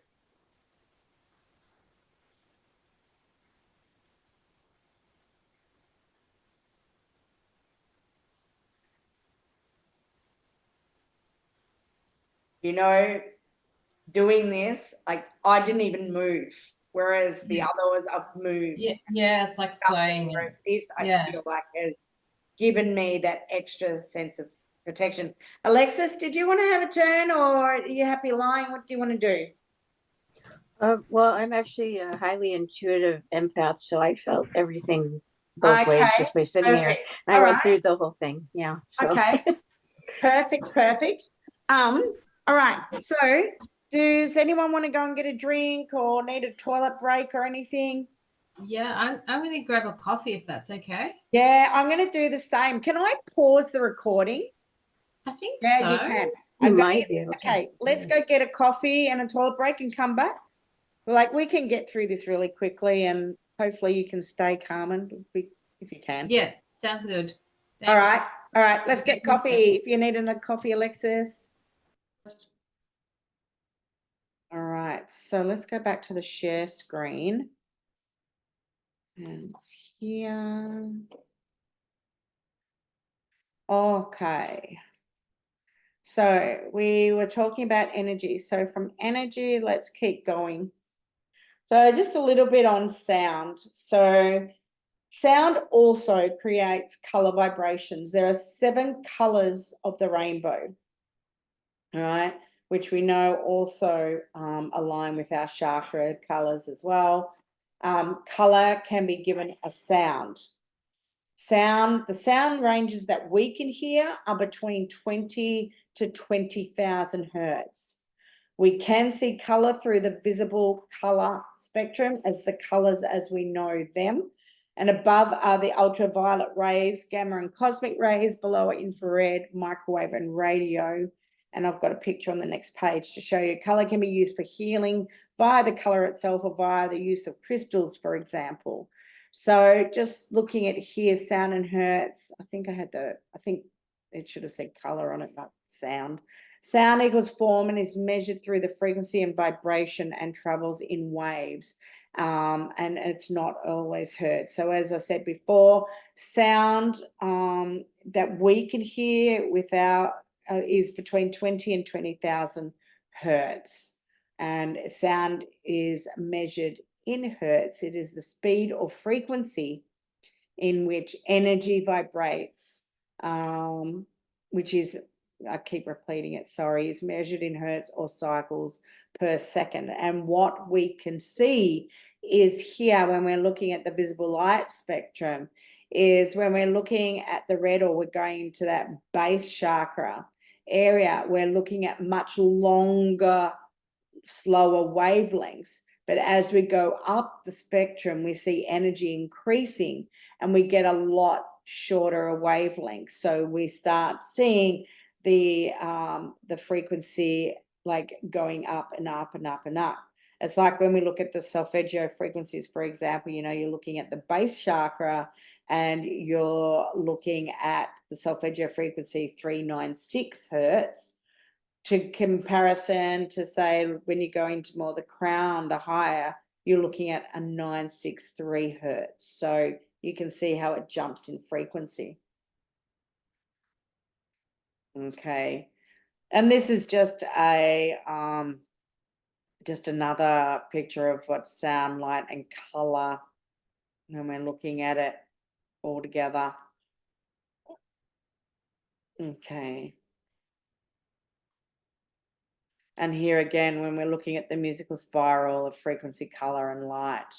Doing this, like I didn't even move, whereas the other was I've moved. Yeah, it's like swaying. Whereas this, I Yeah. feel like has given me that extra sense of protection. Alexis, did you want to have a turn, or are you happy lying? What do you want to do? Well, I'm actually a highly intuitive empath, so I felt everything both ways just by sitting here. Perfect. And I All went right. through the whole thing. Yeah. So. Okay. Perfect. All right. So does anyone want to go and get a drink or need a toilet break or anything? Yeah, I'm going to grab a coffee if that's okay. Yeah, I'm going to do the same. Can I pause the recording? I think Yeah, so. you can. You I'm might be able to. Okay, let's go get a coffee and a toilet break and come back. Like, we can get through this really quickly, and hopefully you can stay calm and if you can. Yeah, sounds good. All Thanks. right. Let's get coffee. If you need a coffee, Alexis. All right, so let's go back to the share screen. And it's here. Okay. So we were talking about energy. So from energy, let's keep going. So just a little bit on sound. So sound also creates color vibrations. There are 7 colors of the rainbow, all right, which we know also align with our chakra colors as well. Color can be given a sound. The sound ranges that we can hear are between 20 to 20,000 hertz. We can see color through the visible color spectrum as the colors as we know them. And above are the ultraviolet rays, gamma and cosmic rays, below are infrared, microwave, and radio. And I've got a picture on the next page to show you. Color can be used for healing via the color itself or via the use of crystals, for example. So just looking at here, sound and hertz, I think it should have said color on it, not sound. Sound equals form and is measured through the frequency and vibration and travels in waves. And it's not always heard. So as I said before, sound that we can hear without is between 20 and 20,000 hertz. And sound is measured in hertz. It is the speed or frequency in which energy vibrates, which is, I keep repeating it, sorry, is measured in hertz or cycles per second. And what we can see is here when we're looking at the visible light spectrum is when we're looking at the red or we're going into that base chakra area, we're looking at much longer, slower wavelengths. But as we go up the spectrum, we see energy increasing and we get a lot shorter wavelengths. So we start seeing the frequency like going up and up and up and up. It's like when we look at the solfeggio frequencies, for example, you're looking at the base chakra and you're looking at the solfeggio frequency 396 hertz. To comparison to say when you go into more the crown, the higher, you're looking at a 963 hertz. So you can see how it jumps in frequency. Okay. And this is just another picture of what sound, light, and color when we're looking at it all together. Okay. And here again, when we're looking at the musical spiral of frequency, color, and light.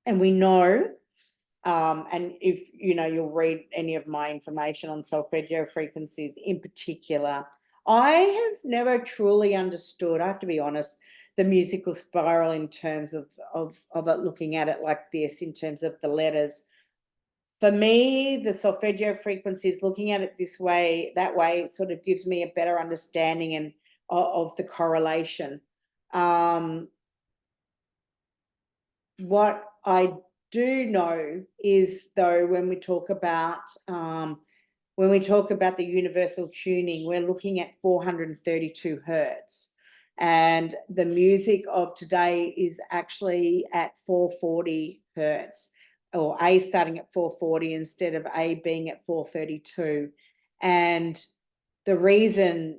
And we know, and if you'll read any of my information on solfeggio frequencies in particular, I have never truly understood, I have to be honest, the musical spiral in terms of it, looking at it like this, in terms of the letters. For me, the solfeggio frequencies, looking at it this way, that way, sort of gives me a better understanding and of the correlation. What I do know is, though, when we talk about the universal tuning, we're looking at 432 hertz, and the music of today is actually at 440 hertz, or A starting at 440 instead of A being at 432. And the reason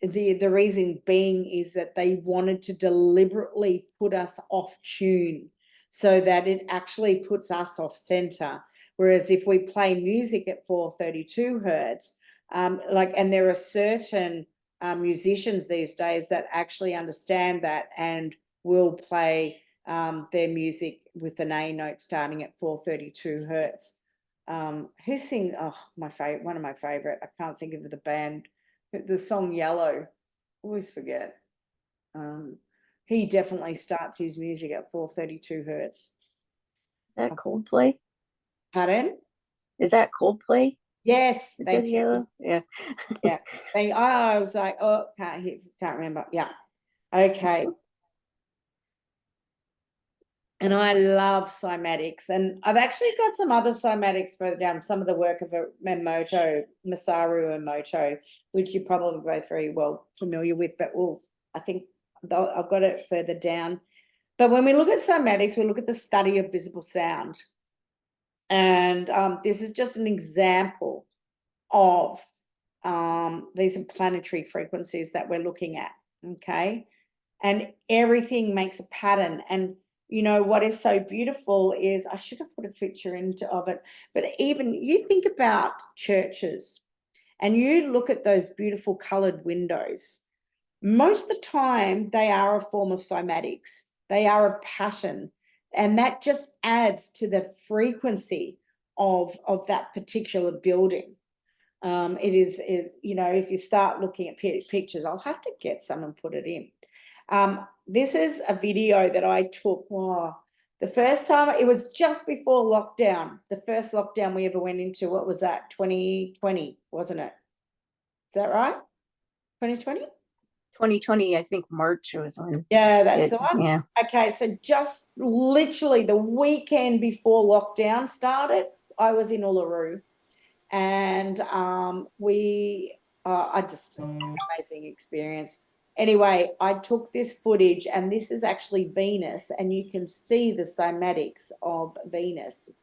the reason being is that they wanted to deliberately put us off tune so that it actually puts us off center. Whereas if we play music at 432 hertz, and there are certain musicians these days that actually understand that and will play their music with an A note starting at 432 hertz. who sing, oh, one of my favorite, I can't think of the band, the song Yellow, always forget. He definitely starts his music at 432 hertz. Is that Coldplay? Pardon? Is that Coldplay? Yes, It thank does you. yellow? Yeah. Yeah. I was like, oh, can't remember. Yeah. Okay. And I love cymatics, and I've actually got some other cymatics further down, some of the work of Masaru Emoto, which you're probably both very well familiar with, but I think I've got it further down. But when we look at cymatics, we look at the study of visible sound. And this is just an example of these are planetary frequencies that we're looking at, okay? And everything makes a pattern. And you know what is so beautiful is, I should have put a picture of it, but even you think about churches and you look at those beautiful colored windows, most of the time they are a form of cymatics. They are a pattern, and that just adds to the frequency of that particular building. If you start looking at pictures, I'll have to get some and put it in. This is a video that I took. The first time, it was just before lockdown. The first lockdown we ever went into, what was that? 2020, wasn't it? Is that right? 2020? 2020, I think March was when. Yeah, that's the one. Yeah. Okay, so just literally the weekend before lockdown started, I was in Uluru, and I just amazing experience. Anyway, I took this footage, and this is actually Venus, and you can see the cymatics of Venus.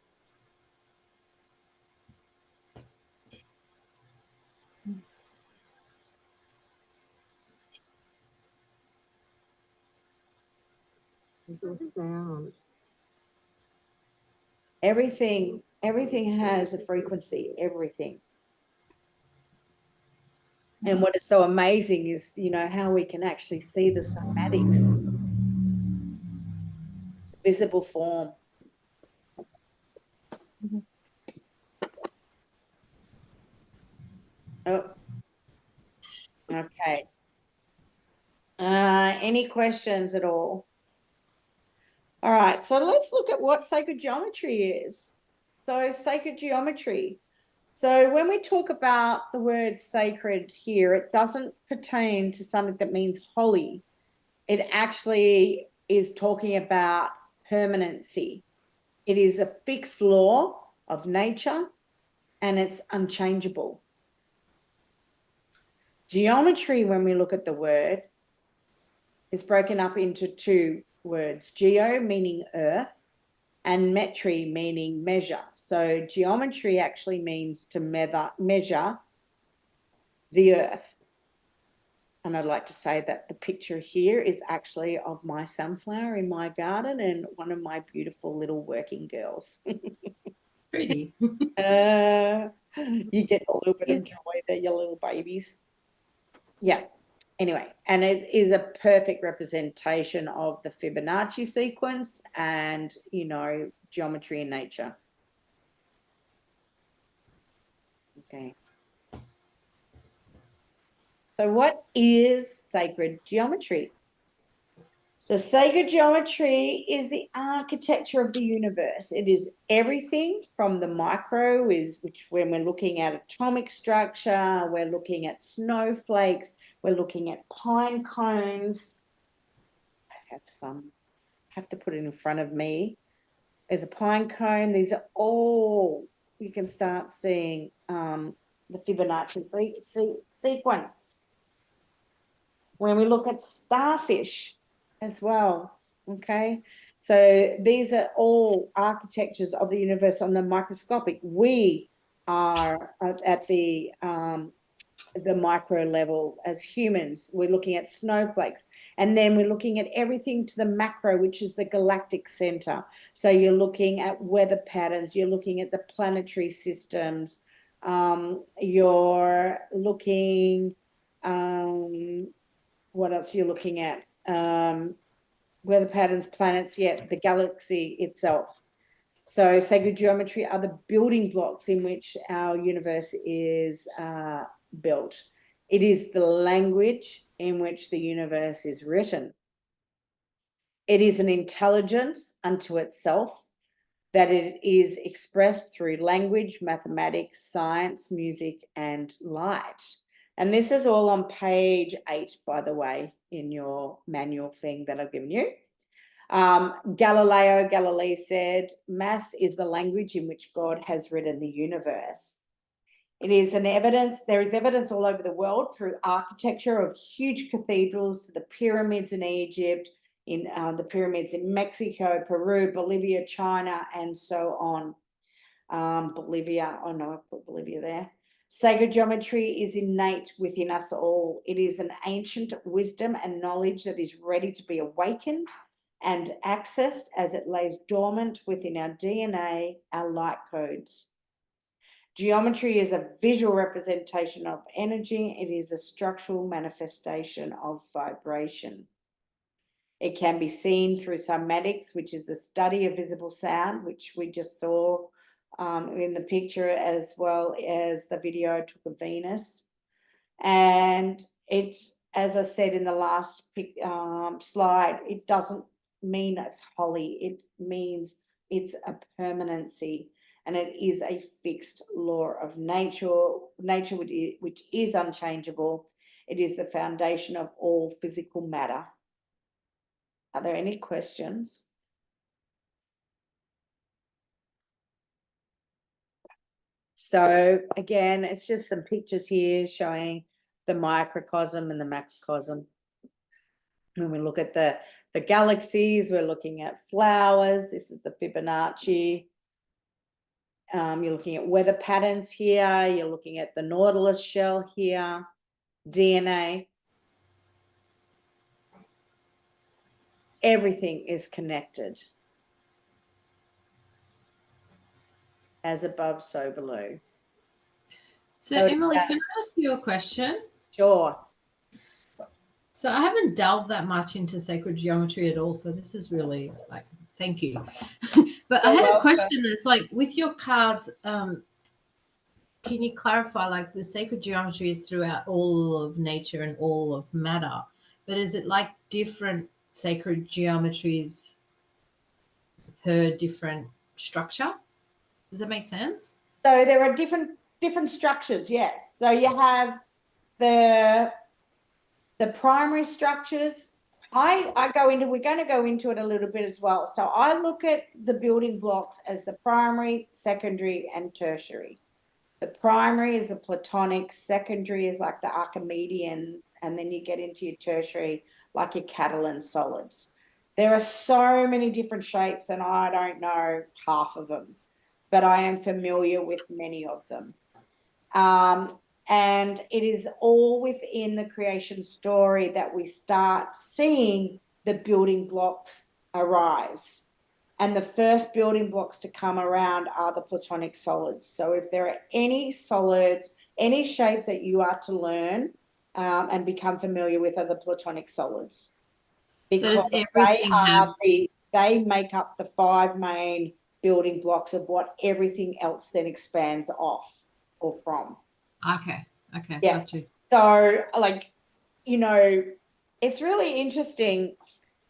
The sound. Everything has a frequency, everything. And what is so amazing is, how we can actually see the cymatics, visible form. Oh, okay. Any questions at all? All right, so let's look at what sacred geometry is. So sacred geometry. So when we talk about the word sacred here, it doesn't pertain to something that means holy. It actually is talking about permanency. It is a fixed law of nature, and it's unchangeable. Geometry, when we look at the word, is broken up into two words: geo meaning earth, and metry meaning measure. So geometry actually means to measure the earth. And I'd like to say that the picture here is actually of my sunflower in my garden and one of my beautiful little working girls. Pretty. You get a little bit of joy. They're your little babies. Yeah. Anyway, and it is a perfect representation of the Fibonacci sequence and, geometry in nature. Okay. So what is sacred geometry? So sacred geometry is the architecture of the universe. It is everything from the micro, which when we're looking at atomic structure, we're looking at snowflakes, we're looking at pine cones. I have to put it in front of me. There's a pine cone. These are all, you can start seeing the Fibonacci sequence. When we look at starfish as well, okay? So these are all architectures of the universe on the microscopic. We are at the micro level as humans. We're looking at snowflakes, and then we're looking at everything to the macro, which is the galactic center. So you're looking at weather patterns, you're looking at the planetary systems, you're looking, what else you're looking at? Weather patterns, planets, the galaxy itself. So sacred geometry are the building blocks in which our universe is built. It is the language in which the universe is written. It is an intelligence unto itself, that it is expressed through language, mathematics, science, music, and light. And this is all on page 8, by the way, in your manual thing that I've given you. Galileo Galilei said, maths is the language in which God has written the universe. It is an evidence, there is evidence all over the world through architecture of huge cathedrals to the pyramids in Egypt, in the pyramids in Mexico, Peru, Bolivia, China, and so on. Bolivia, oh no, I put Bolivia there. Sacred geometry is innate within us all. It is an ancient wisdom and knowledge that is ready to be awakened and accessed as it lays dormant within our DNA, our light codes. Geometry is a visual representation of energy. It is a structural manifestation of vibration. It can be seen through cymatics, which is the study of visible sound, which we just saw in the picture, as well as the video I took of Venus. And it, as I said in the last slide, it doesn't mean it's holy. It means it's a permanency. And it is a fixed law of nature, which is unchangeable. It is the foundation of all physical matter. Are there any questions? So again, it's just some pictures here showing the microcosm and the macrocosm. When we look at the galaxies, we're looking at flowers. This is the Fibonacci. You're looking at weather patterns here. You're looking at the Nautilus shell here, DNA. Everything is connected. As above, so below. So Emily, can I ask you a question? Sure. So I haven't delved that much into sacred geometry at all. So this is really like, thank you. But I had a question that's like, with your cards, can you clarify, like, the sacred geometry is throughout all of nature and all of matter, but is it like different sacred geometries per different structure? Does that make sense? So there are different structures, yes. So you have the primary structures. We're going to go into it a little bit as well. So I look at the building blocks as the primary, secondary, and tertiary. The primary is the Platonic, secondary is like the Archimedean, and then you get into your tertiary, like your Catalan solids. There are so many different shapes, and I don't know half of them, but I am familiar with many of them. And it is all within the creation story that we start seeing the building blocks arise. And the first building blocks to come around are the Platonic solids. So if there are any solids, any shapes that you are to learn and become familiar with, are the Platonic solids. Because so does everything they make up the 5 main building blocks of what everything else then expands off or from. Okay. Yeah. Got you. So, like, you know, it's really interesting.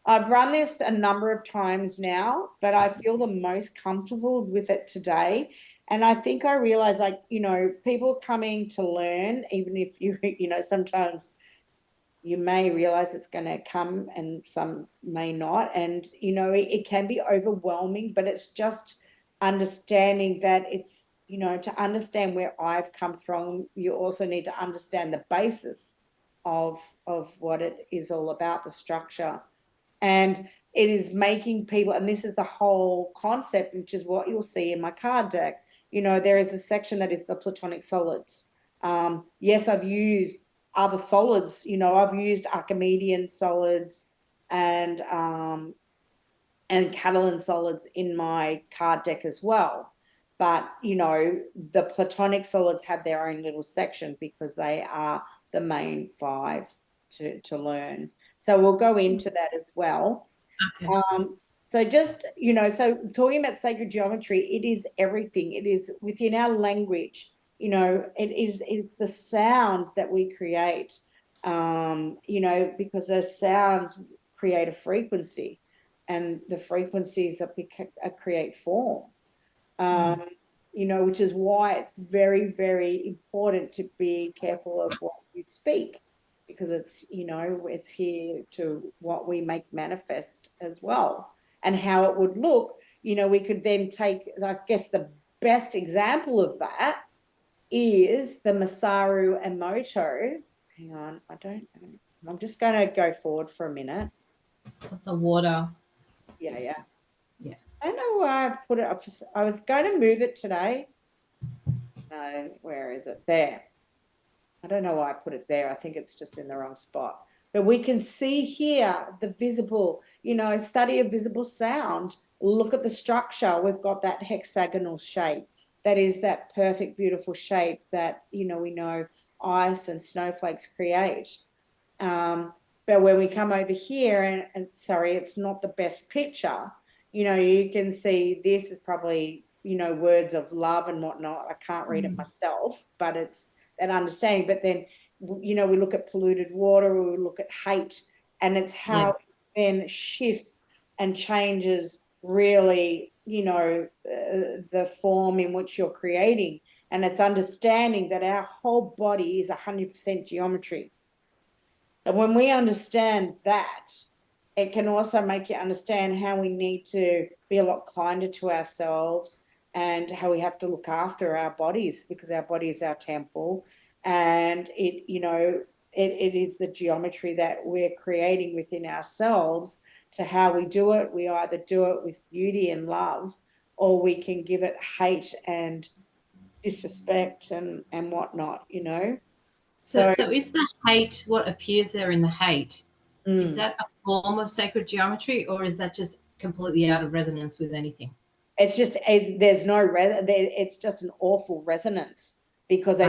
I've run this a number of times now, but I feel the most comfortable with it today. And I think I realize, like, you know, people coming to learn, even if you know, sometimes you may realize it's going to come and some may not. And, you know, it can be overwhelming, but it's just understanding that it's, you know, to understand where I've come from, you also need to understand the basis of what it is all about, the structure. And it is making people, and this is the whole concept, which is what you'll see in my card deck. You know, there is a section that is the Platonic solids. Yes, I've used other solids, you know, I've used Archimedean solids and Catalan solids in my card deck as well. But, you know, the Platonic solids have their own little section because they are the main 5 to learn. So we'll go into that as well. Okay. So just, you know, so talking about sacred geometry, it is everything. It is within our language. You know, it's the sound that we create. You know, because the sounds create a frequency, and the frequencies that create form. You know, which is why it's very, very important to be careful of what you speak, because it's, you know, it's here to what we make manifest as well, and how it would look. You know, we could then take, I guess, the best example of that is the Masaru Emoto. Hang on, I'm just going to go forward for a minute. The water. Yeah, yeah. Yeah. I don't know why I put it. I was going to move it today. No, where is it? There. I don't know why I put it there. I think it's just in the wrong spot. But we can see here the visible, you know, study of visible sound. Look at the structure. We've got that hexagonal shape. That is that perfect, beautiful shape that, you know, we know ice and snowflakes create. But when we come over here, and sorry, it's not the best picture, you know, you can see this is probably, you know, words of love and whatnot. I can't read it myself, but it's that understanding. But then, you know, we look at polluted water, we look at hate, and it's how it then shifts and changes really, you know, the form in which you're creating. And it's understanding that our whole body is 100% geometry. And when we understand that, it can also make you understand how we need to be a lot kinder to ourselves, and how we have to look after our bodies, because our body is our temple. And it, you know, it is the geometry that we're creating within ourselves. To how we do it, we either do it with beauty and love, or we can give it hate and disrespect and whatnot, you know. So is the hate, what appears there in the hate, is that a form of sacred geometry, or is that just completely out of resonance with anything? It's just there's no it's just an awful resonance, because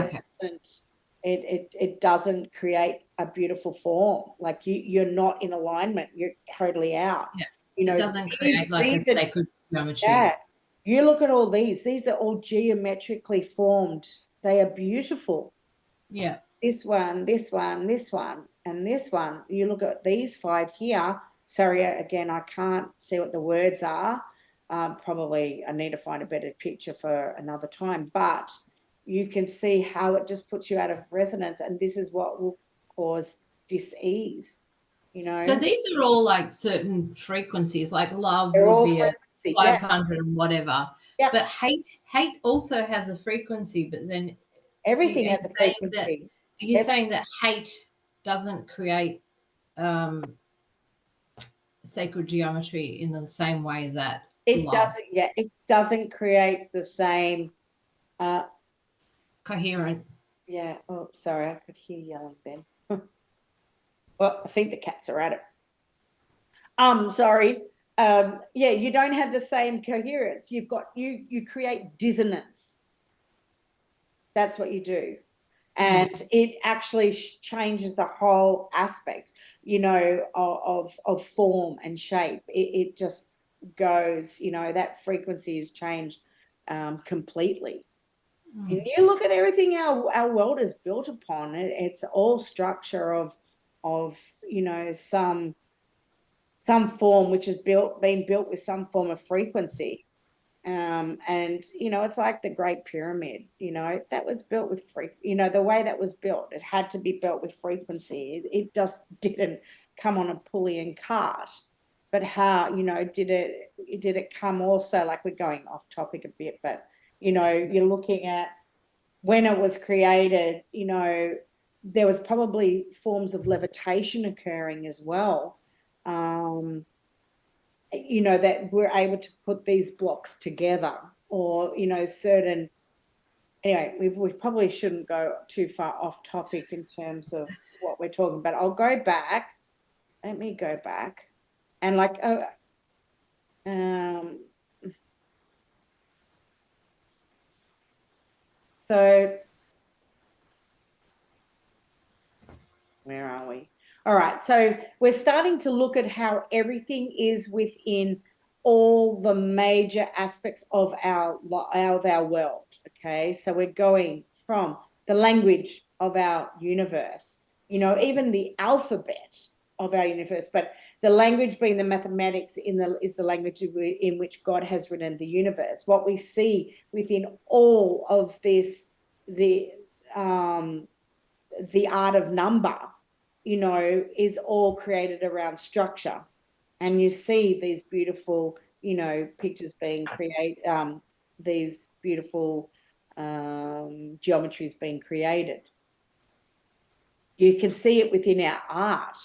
it doesn't create a beautiful form. Like you're not in alignment. You're totally out. Yeah. You know, it doesn't create like a sacred geometry. Yeah. You look at all these. These are all geometrically formed. They are beautiful. Yeah. This one, this one, this one, and this one. You look at these 5 here. Sorry, again, I can't see what the words are. Probably I need to find a better picture for another time, but you can see how it just puts you out of resonance, and this is what will cause dis-ease, you know. So these are all like certain frequencies, like love They're would all be frequency, at 500 and whatever. Yep. But hate also has a frequency, but then everything has a frequency. Are you saying that hate doesn't create sacred geometry in the same way that love it doesn't create the same coherent? Yeah. Oh, sorry, I could hear yelling then. Well, I think the cats are at it. Sorry. Yeah, you don't have the same coherence. You've got you create dissonance. That's what you do. And it actually changes the whole aspect, you know, of form and shape. It just goes, you know, that frequency is changed completely. And you look at everything our world is built upon. It's all structure of you know, some form which has been built with some form of frequency. And you know, it's like the Great Pyramid, you know, that was built with you know, the way that was built, it had to be built with frequency. It just didn't come on a pulley and cart. But how, you know, did it come also, like we're going off topic a bit, but you know, you're looking at when it was created, you know, there was probably forms of levitation occurring as well. You know, that we're able to put these blocks together, or, you know, certain, anyway, we probably shouldn't go too far off topic in terms of what we're talking about. I'll go back. Let me go back. And like, so where are we? All right. So we're starting to look at how everything is within all the major aspects of our world. Okay, so we're going from the language of our universe, you know, even the alphabet of our universe, but the language being the mathematics is the language in which God has written the universe. What we see within all of this, the art of number, you know, is all created around structure. And you see these beautiful, you know, pictures being created, these beautiful geometries being created. You can see it within our art.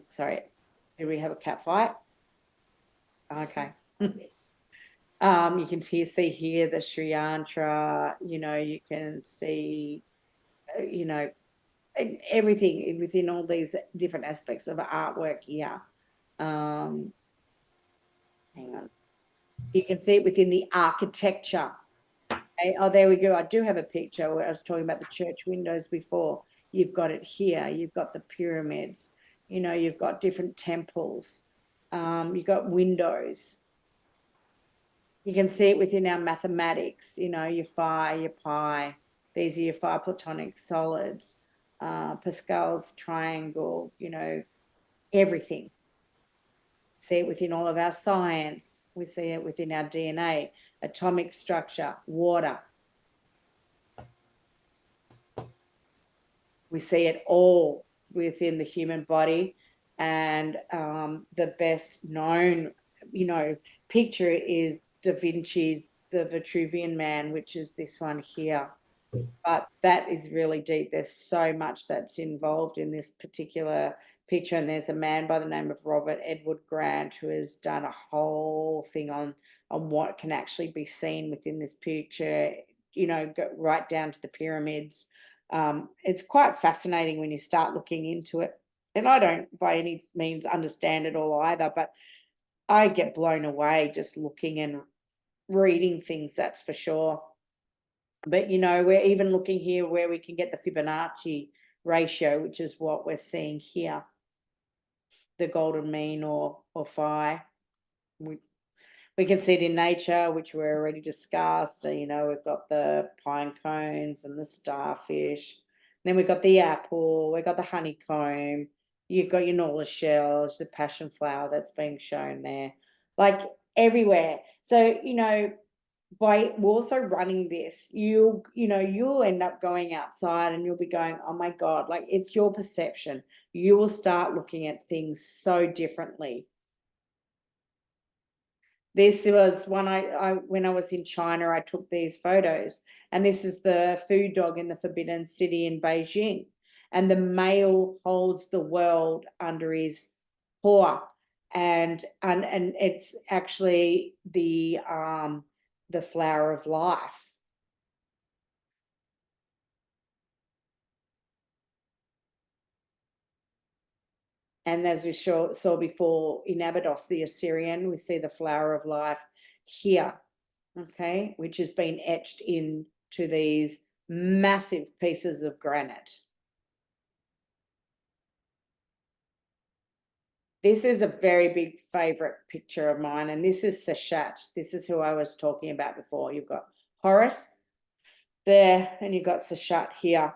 Sorry, do we have a cat fight? Okay. You can see here the Sri Yantra, you know, you can see, you know, everything within all these different aspects of artwork here. Hang on. You can see it within the architecture. Okay. Oh, there we go. I do have a picture where I was talking about the church windows before. You've got it here. You've got the pyramids. You know, you've got different temples. You've got windows. You can see it within our mathematics, you know, your phi, your pi. These are your 5 Platonic solids. Pascal's triangle, you know, everything. See it within all of our science. We see it within our DNA, atomic structure, water. We see it all within the human body. And the best known, you know, picture is Da Vinci's The Vitruvian Man, which is this one here. But that is really deep. There's so much that's involved in this particular picture. And there's a man by the name of Robert Edward Grant who has done a whole thing on what can actually be seen within this picture, you know, go right down to the pyramids. It's quite fascinating when you start looking into it. And I don't by any means understand it all either, but I get blown away just looking and reading things, that's for sure. But, you know, we're even looking here where we can get the Fibonacci ratio, which is what we're seeing here, the golden mean or phi. We can see it in nature, which we already discussed. You know, we've got the pine cones and the starfish. Then we've got the apple, we've got the honeycomb, you've got your Norla shells, the passion flower that's being shown there, like everywhere. So, you know, by also running this, you'll end up going outside and you'll be going, oh my God, like it's your perception. You will start looking at things so differently. This was when when I was in China, I took these photos, and this is the food dog in the Forbidden City in Beijing. And the male holds the world under his paw. And it's actually the flower of life. And as we saw before in Abydos, the Assyrian, we see the flower of life here, okay, which has been etched into these massive pieces of granite. This is a very big favorite picture of mine, and this is Seshat. This is who I was talking about before. You've got Horus there, and you've got Seshat here.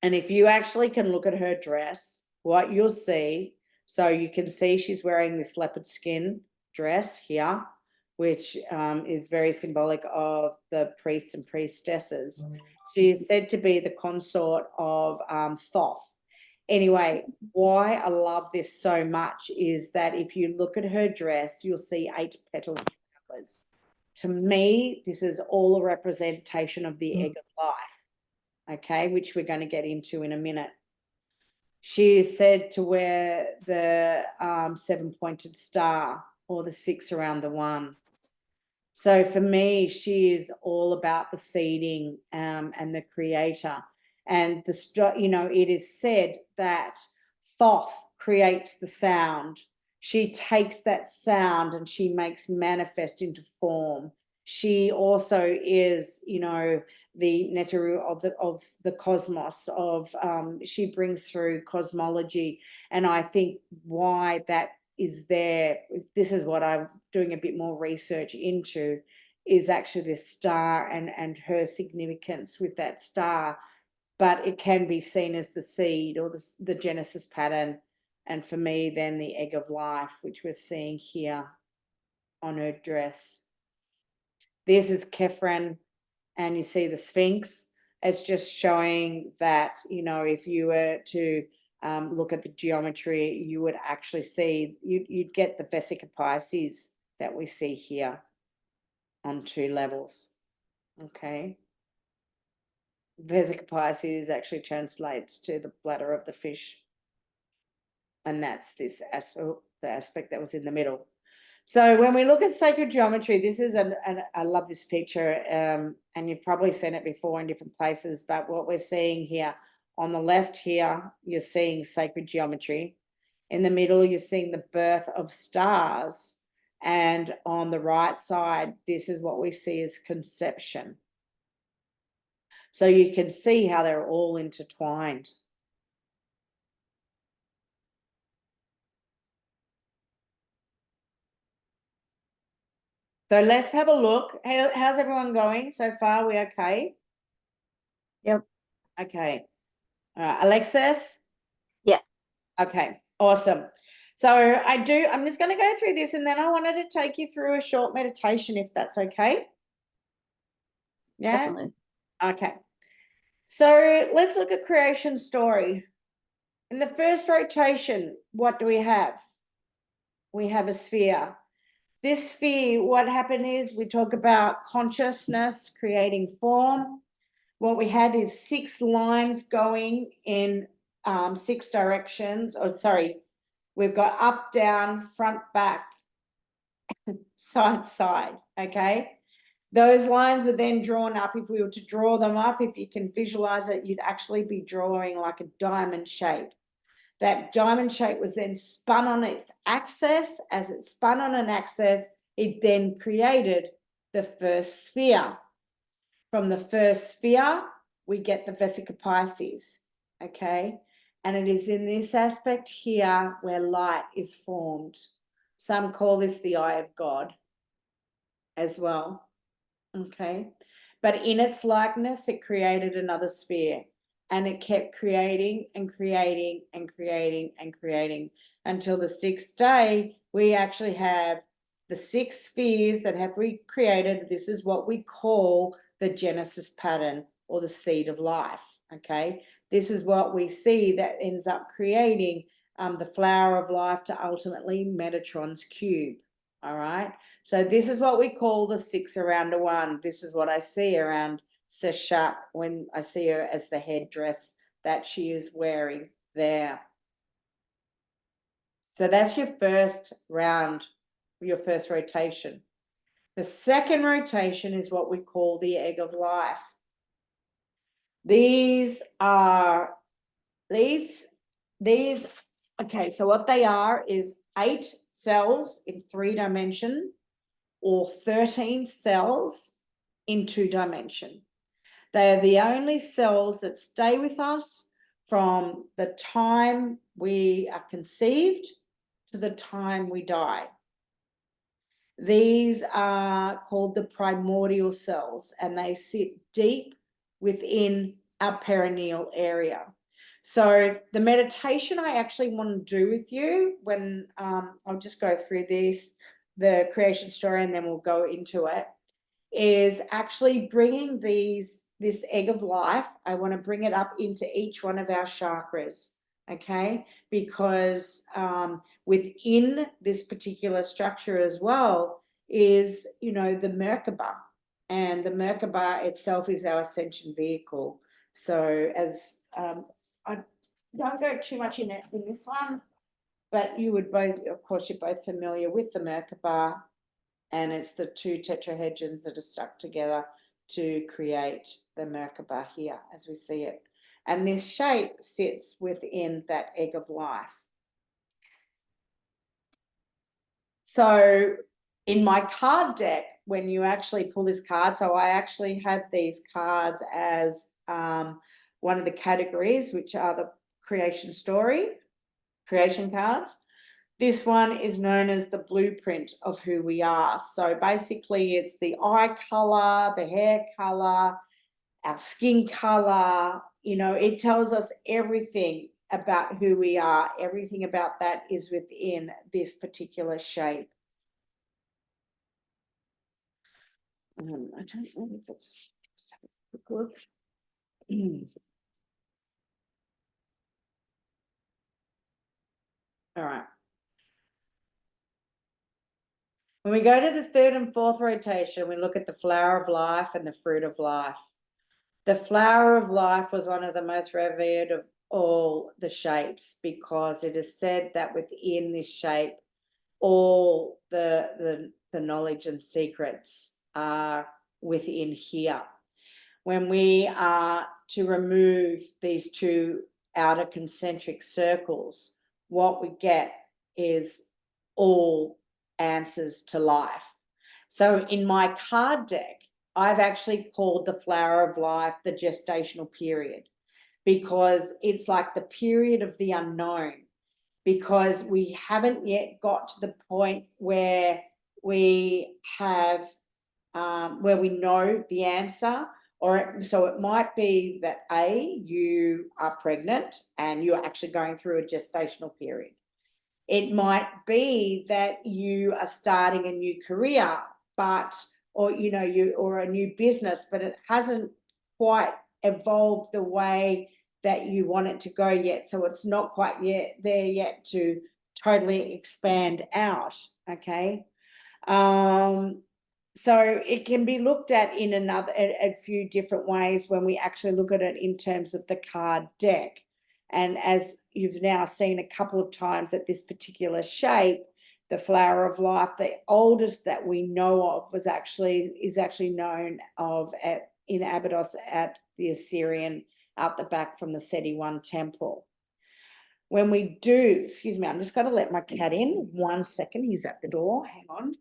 And if you actually can look at her dress, what you'll see, so you can see she's wearing this leopard skin dress here, which is very symbolic of the priests and priestesses. She is said to be the consort of Thoth. Anyway, why I love this so much is that if you look at her dress, you'll see 8 petal flowers. To me, this is all a representation of the egg of life, okay, which we're going to get into in a minute. She is said to wear the 7-pointed star, or the 6 around the 1. So for me, she is all about the seeding and the creator. And you know, it is said that Thoth creates the sound. She takes that sound and she makes manifest into form. She also is, you know, the Neteru of the cosmos. She brings through cosmology, and I think why that is there, this is what I'm doing a bit more research into, is actually this star and her significance with that star. But it can be seen as the seed or the Genesis pattern. And for me, then the egg of life, which we're seeing here on her dress. This is Kephren, and you see the Sphinx. It's just showing that, you know, if you were to look at the geometry, you would actually see, you'd get the Vesica Pisces that we see here on 2 levels. Okay. Vesica Pisces actually translates to the bladder of the fish. And that's this the aspect that was in the middle. So when we look at sacred geometry, this is I love this picture, and you've probably seen it before in different places, but what we're seeing here on the left here, you're seeing sacred geometry. In the middle, you're seeing the birth of stars. And on the right side, this is what we see as conception. So you can see how they're all intertwined. So let's have a look. How's everyone going so far? We okay? Yep. Okay. Alexis? Yeah. Okay, awesome. So I'm just going to go through this, and then I wanted to take you through a short meditation, if that's okay. Yeah? Definitely. Okay. So let's look at creation story. In the first rotation, what do we have? We have a sphere. This sphere, what happened is we talk about consciousness creating form. What we had is 6 lines going in 6 directions. Oh, sorry. We've got up, down, front, back, side, side. Okay. Those lines were then drawn up. If we were to draw them up, if you can visualize it, you'd actually be drawing like a diamond shape. That diamond shape was then spun on its axis. As it spun on an axis, it then created the first sphere. From the first sphere, we get the Vesica Pisces, okay? And it is in this aspect here where light is formed. Some call this the eye of God as well, okay? But in its likeness, it created another sphere. And it kept creating and creating and creating and creating until the 6th day, we actually have the 6 spheres that have we created. This is what we call the Genesis pattern or the seed of life, okay? This is what we see that ends up creating the flower of life to ultimately Metatron's cube, all right? So this is what we call the 6 around a 1. This is what I see around Seshat when I see her as the headdress that she is wearing there. So that's your first round, your first rotation. The second rotation is what we call the egg of life. These, okay, so what they are is 8 cells in 3 dimension or 13 cells in 2 dimension. They are the only cells that stay with us from the time we are conceived to the time we die. These are called the primordial cells, and they sit deep within our perineal area. So the meditation I actually want to do with you when I'll just go through this, the creation story, and then we'll go into it, is actually bringing this egg of life. I want to bring it up into each one of our chakras, okay? Because within this particular structure as well is, you know, the Merkaba, and the Merkaba itself is our ascension vehicle. So as I don't go too much in this one, but you would both, of course, you're both familiar with the Merkaba, and it's the 2 tetrahedrons that are stuck together to create the Merkaba here as we see it. And this shape sits within that egg of life. So in my card deck, when you actually pull this card, so I actually have these cards as one of the categories, which are the creation story, creation cards. This one is known as the blueprint of who we are. So basically it's the eye color, the hair color, our skin color, you know, it tells us everything about who we are. Everything about that is within this particular shape. I don't know if it's, let's have a quick look. All right. When we go to the third and fourth rotation, we look at the flower of life and the fruit of life. The flower of life was one of the most revered of all the shapes, because it is said that within this shape, all the knowledge and secrets are within here. When we are to remove these two outer concentric circles, what we get is all answers to life. So in my card deck, I've actually called the flower of life the gestational period, because it's like the period of the unknown, because we haven't yet got to the point where we have where we know the answer. So it might be that you are pregnant and you're actually going through a gestational period. It might be that you are starting a new career, or a new business, but it hasn't quite evolved the way that you want it to go yet. So it's not quite yet there yet to totally expand out. Okay. So it can be looked at in a few different ways when we actually look at it in terms of the card deck. And as you've now seen a couple of times, that this particular shape, the flower of life, the oldest that we know of is actually known of in Abydos at the Assyrian, out the back from the Seti I temple. When we do, excuse me, I'm just going to let my cat in 1 second. He's at the door. Hang on.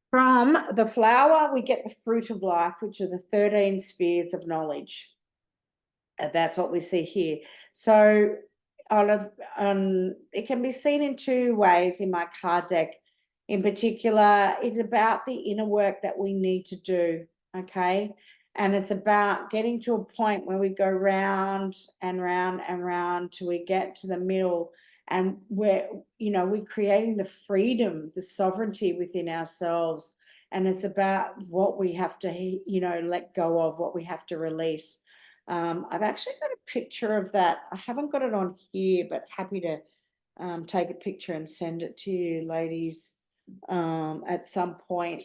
From the flower, we get the fruit of life, which are the 13 spheres of knowledge. And that's what we see here. So it can be seen in two ways in my card deck. In particular, it's about the inner work that we need to do, okay? And it's about getting to a point where we go round and round and round till we get to the middle, and we're creating the freedom, the sovereignty within ourselves. And it's about what we have to, let go of, what we have to release. I've actually got a picture of that. I haven't got it on here, but happy to take a picture and send it to you, ladies, at some point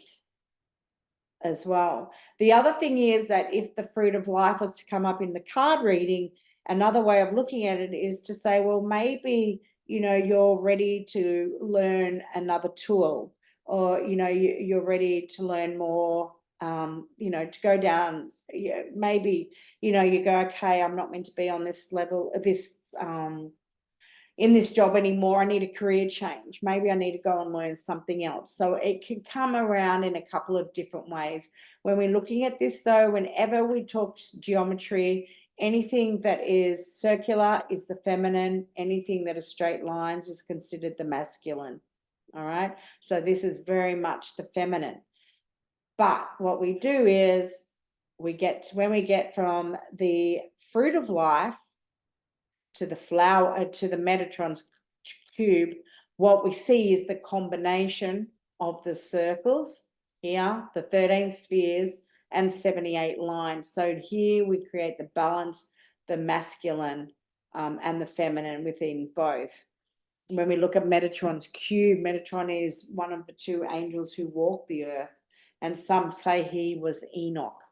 as well. The other thing is that if the fruit of life was to come up in the card reading, another way of looking at it is to say, well, maybe, you're ready to learn another tool, or, you're ready to learn more, to go down, maybe, you go, okay, I'm not meant to be on this level, in this job anymore. I need a career change. Maybe I need to go and learn something else. So it can come around in a couple of different ways. When we're looking at this, though, whenever we talk geometry, anything that is circular is the feminine. Anything that is straight lines is considered the masculine. All right. So this is very much the feminine. But what we do is when we get from the fruit of life to the flower, to the Metatron's cube, what we see is the combination of the circles here, the 13 spheres and 78 lines. So here we create the balance, the masculine and the feminine within both. When we look at Metatron's cube, Metatron is one of the two angels who walked the earth, and some say he was Enoch.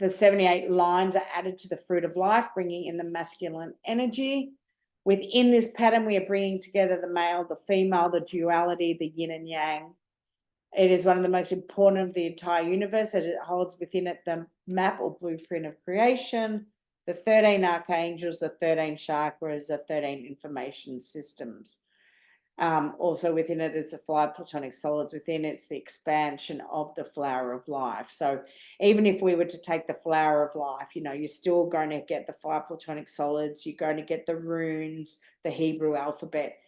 The 78 lines are added to the fruit of life, bringing in the masculine energy. Within this pattern, we are bringing together the male, the female, the duality, the yin and yang. It is one of the most important of the entire universe, as it holds within it the map or blueprint of creation, the 13 archangels, the 13 chakras, the 13 information systems. Also within it, there's the 5 platonic solids within it's the expansion of the flower of life. So even if we were to take the flower of life, you know, you're still going to get the 5 platonic solids, you're going to get the runes, the Hebrew alphabet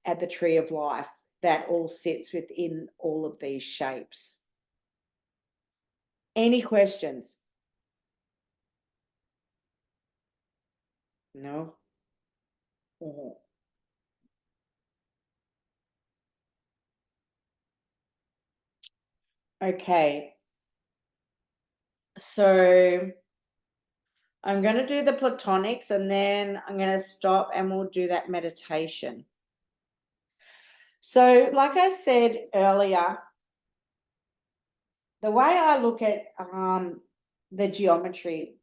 at the tree of life. That all sits within all of these shapes. Any questions? No? Mhm. Okay. So I'm going to do the platonics and then I'm going to stop and we'll do that meditation. So, like I said earlier, the way I look at the geometry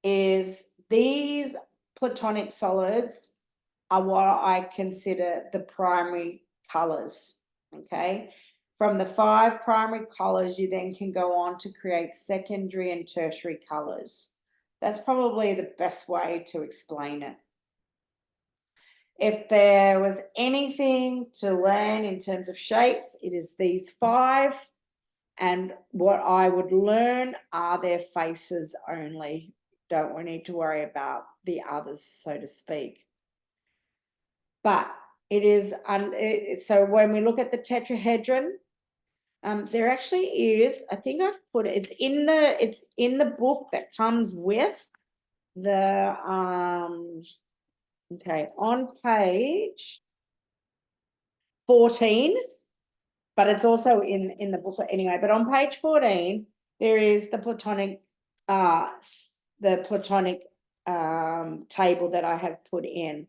is these platonic solids are what I consider the primary colors, okay? From the 5 primary colors, you then can go on to create secondary and tertiary colors. That's probably the best way to explain it. If there was anything to learn in terms of shapes, it is these 5. And what I would learn are their faces only. Don't need to worry about the others, so to speak. But it is, so when we look at the tetrahedron, there actually is, I think I've put it, it's in the book that comes with the, okay, on page 14, but it's also in the booklet anyway. But on page 14, there is the platonic table that I have put in.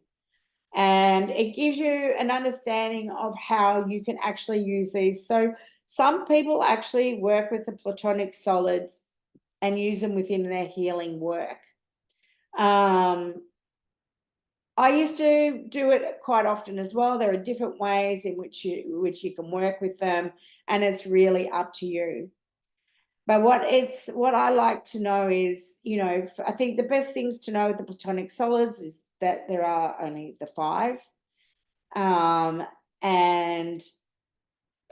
And it gives you an understanding of how you can actually use these. So some people actually work with the platonic solids and use them within their healing work. I used to do it quite often as well. There are different ways in which you can work with them, and it's really up to you. But what I like to know is, you know, I think the best things to know with the platonic solids is that there are only the 5. And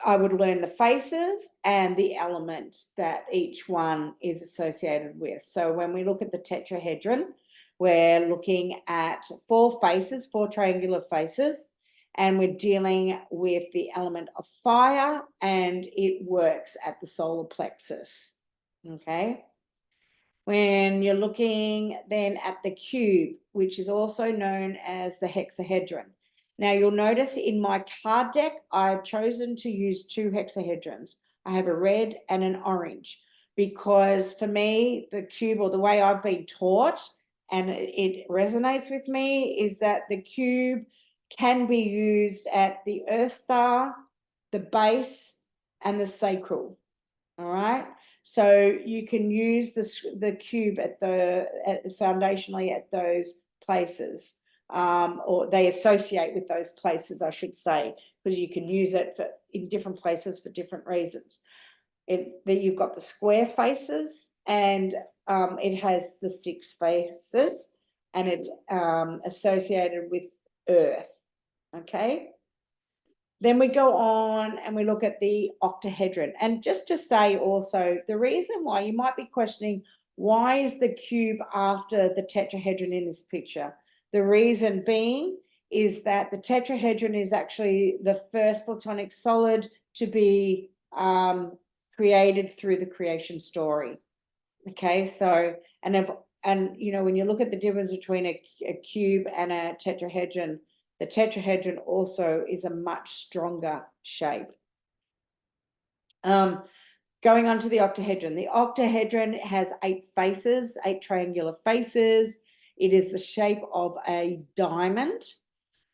I would learn the faces and the element that each one is associated with. So when we look at the tetrahedron, we're looking at 4 faces, 4 triangular faces, and we're dealing with the element of fire, and it works at the solar plexus, okay? When you're looking then at the cube, which is also known as the hexahedron. Now you'll notice in my card deck, I've chosen to use 2 hexahedrons. I have a red and an orange, because for me, the cube, or the way I've been taught, and it resonates with me, is that the cube can be used at the Earth Star, the base, and the sacral. All right. So you can use the cube foundationally at those places, or they associate with those places, I should say, because you can use it in different places for different reasons. That you've got the square faces, and it has the 6 faces, and it associated with Earth. Okay. Then we go on and we look at the octahedron. And just to say also, the reason why you might be questioning, why is the cube after the tetrahedron in this picture? The reason being is that the tetrahedron is actually the first platonic solid to be created through the creation story. Okay, so, and you know, when you look at the difference between a cube and a tetrahedron, the tetrahedron also is a much stronger shape. Going on to the octahedron. The octahedron has 8 faces, 8 triangular faces. It is the shape of a diamond,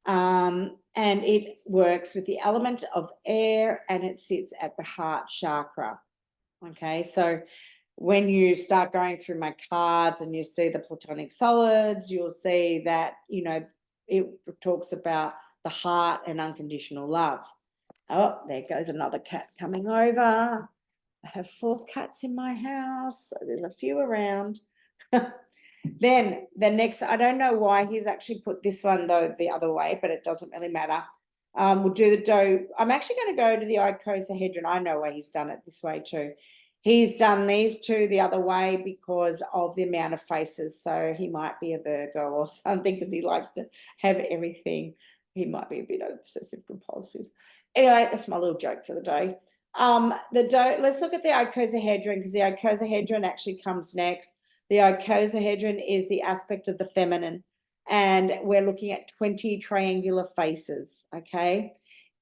and it works with the element of air, and it sits at the heart chakra. Okay, so when you start going through my cards and you see the platonic solids, you'll see that, you know, it talks about the heart and unconditional love. Oh, there goes another cat coming over. I have 4 cats in my house, so there's a few around. Then the next, I don't know why he's actually put this one though the other way, but it doesn't really matter. We'll do the dough. I'm actually going to go to the icosahedron. I know why he's done it this way too. He's done these two the other way because of the amount of faces. So he might be a Virgo or something because he likes to have everything. He might be a bit obsessive compulsive. Anyway, that's my little joke for the day. Let's look at the icosahedron because the icosahedron actually comes next. The icosahedron is the aspect of the feminine, and we're looking at 20 triangular faces. Okay,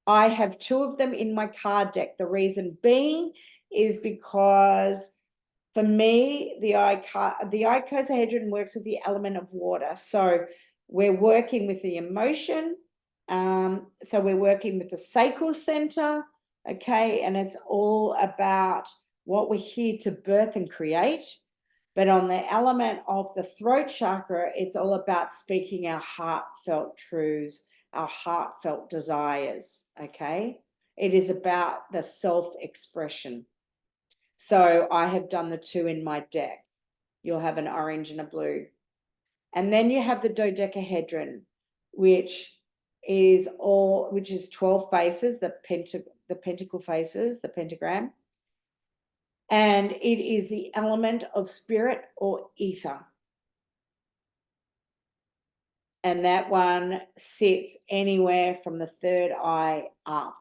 I have 2 of them in my card deck. The reason being is because for me, the icosahedron works with the element of water. So we're working with the emotion. So we're working with the sacral center. Okay, and it's all about what we're here to birth and create. But on the element of the throat chakra, it's all about speaking our heartfelt truths, our heartfelt desires, okay? It is about the self-expression. So I have done the 2 in my deck. You'll have an orange and a blue. And then you have the dodecahedron, which is 12 faces, the pentacle faces, the pentagram. And it is the element of spirit or ether. And that one sits anywhere from the 3rd eye up.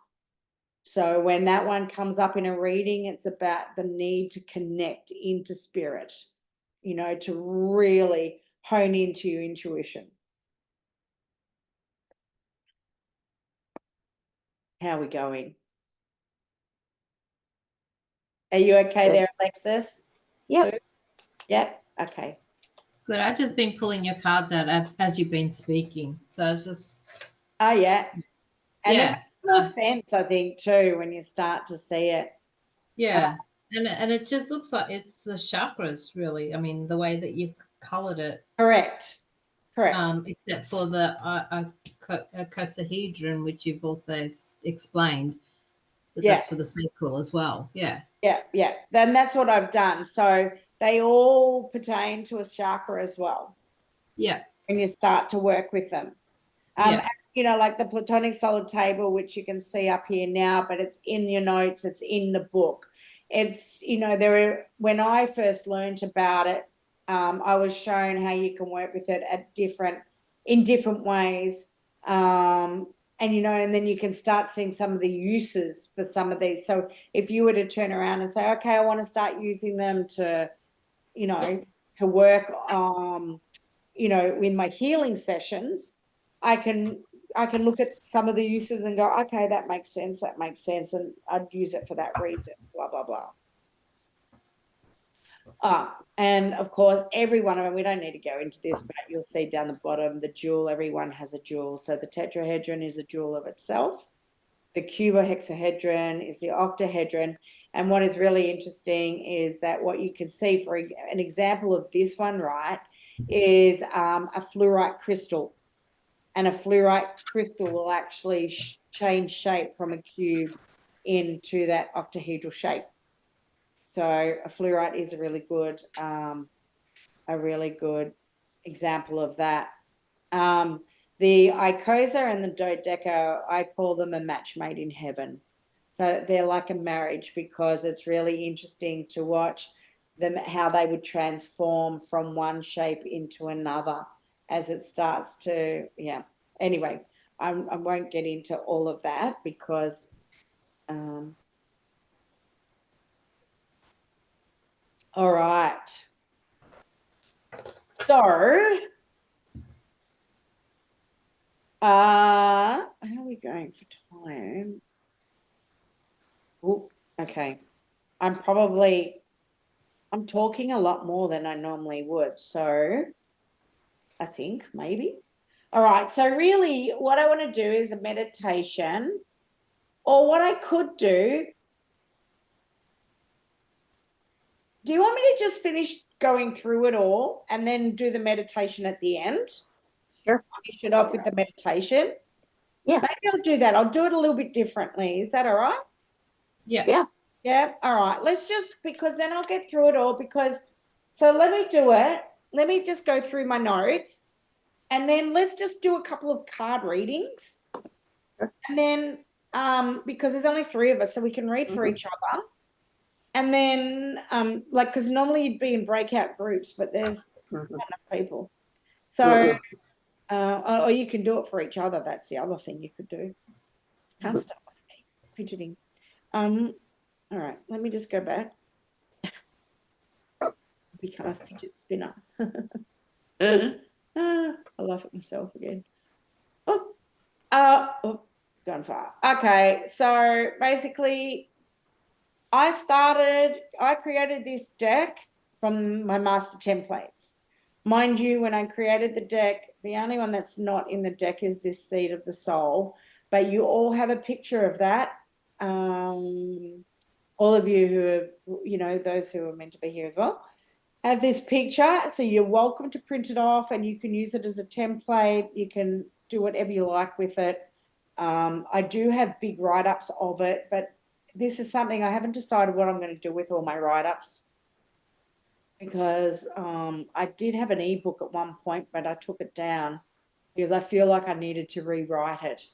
So when that one comes up in a reading, it's about the need to connect into spirit, to really hone into your intuition. How are we going? Are you okay there, Alexis? Yep. Yep. Okay. Good. I've just been pulling your cards out as you've been speaking. So it's just. Oh, yeah. And Yeah. it makes more sense, I think, too, when you start to see it. Yeah. And it just looks like it's the chakras, really. I mean, the way that you've colored it. Correct. Except for the icosahedron, which you've also explained. But that's for the sacral as well. Yeah. Yeah. Then that's what I've done. So they all pertain to a chakra as well. Yeah. When you start to work with them. Like the Platonic solid table, which you can see up here now, but it's in your notes, it's in the book. It's, when I first learned about it, I was shown how you can work with it in different ways. And then you can start seeing some of the uses for some of these. So if you were to turn around and say, okay, I want to start using them to work, in my healing sessions, I can look at some of the uses and go, okay, that makes sense, and I'd use it for that reason, blah, blah, blah. And of course, every one of them, we don't need to go into this, but you'll see down the bottom, the jewel, everyone has a jewel. So the tetrahedron is a jewel of itself. The cubohexahedron is the octahedron. And what is really interesting is that what you can see for an example of this one, right, is a fluorite crystal. And a fluorite crystal will actually change shape from a cube into that octahedral shape. So a fluorite is a really good example of that. The icosa and the dodeca, I call them a match made in heaven. So they're like a marriage because it's really interesting to watch them, how they would transform from one shape into another as it starts to, Anyway, I won't get into all of that because all right. So how are we going for time? Oh, okay. I'm talking a lot more than I normally would. So I think maybe. All right. So really what I want to do is a meditation, or what I could do. Do you want me to just finish going through it all and then do the meditation at the end? Sure. Finish it off with the meditation. Yeah. Maybe I'll do that. I'll do it a little bit differently. Is that all right? Yeah. Yeah. All right. Because then I'll get through it all so let me do it. Let me just go through my notes and then let's just do a couple of card readings. And then, because there's only 3 of us, so we can read for each other. And then, like, because normally you'd be in breakout groups, but there's not enough people. So, or you can do it for each other. That's the other thing you could do. Can't stop fidgeting. All right, let me just go back. Become a fidget spinner. I laugh at myself again. Oh, gone far. Okay, so basically, I created this deck from my master templates. Mind you, when I created the deck, the only one that's not in the deck is this Seed of the Soul, but you all have a picture of that. All of you who have, those who are meant to be here as well, have this picture. So you're welcome to print it off and you can use it as a template. You can do whatever you like with it. I do have big write-ups of it, but this is something I haven't decided what I'm going to do with all my write-ups, because I did have an ebook at one point, but I took it down because I feel like I needed to rewrite it.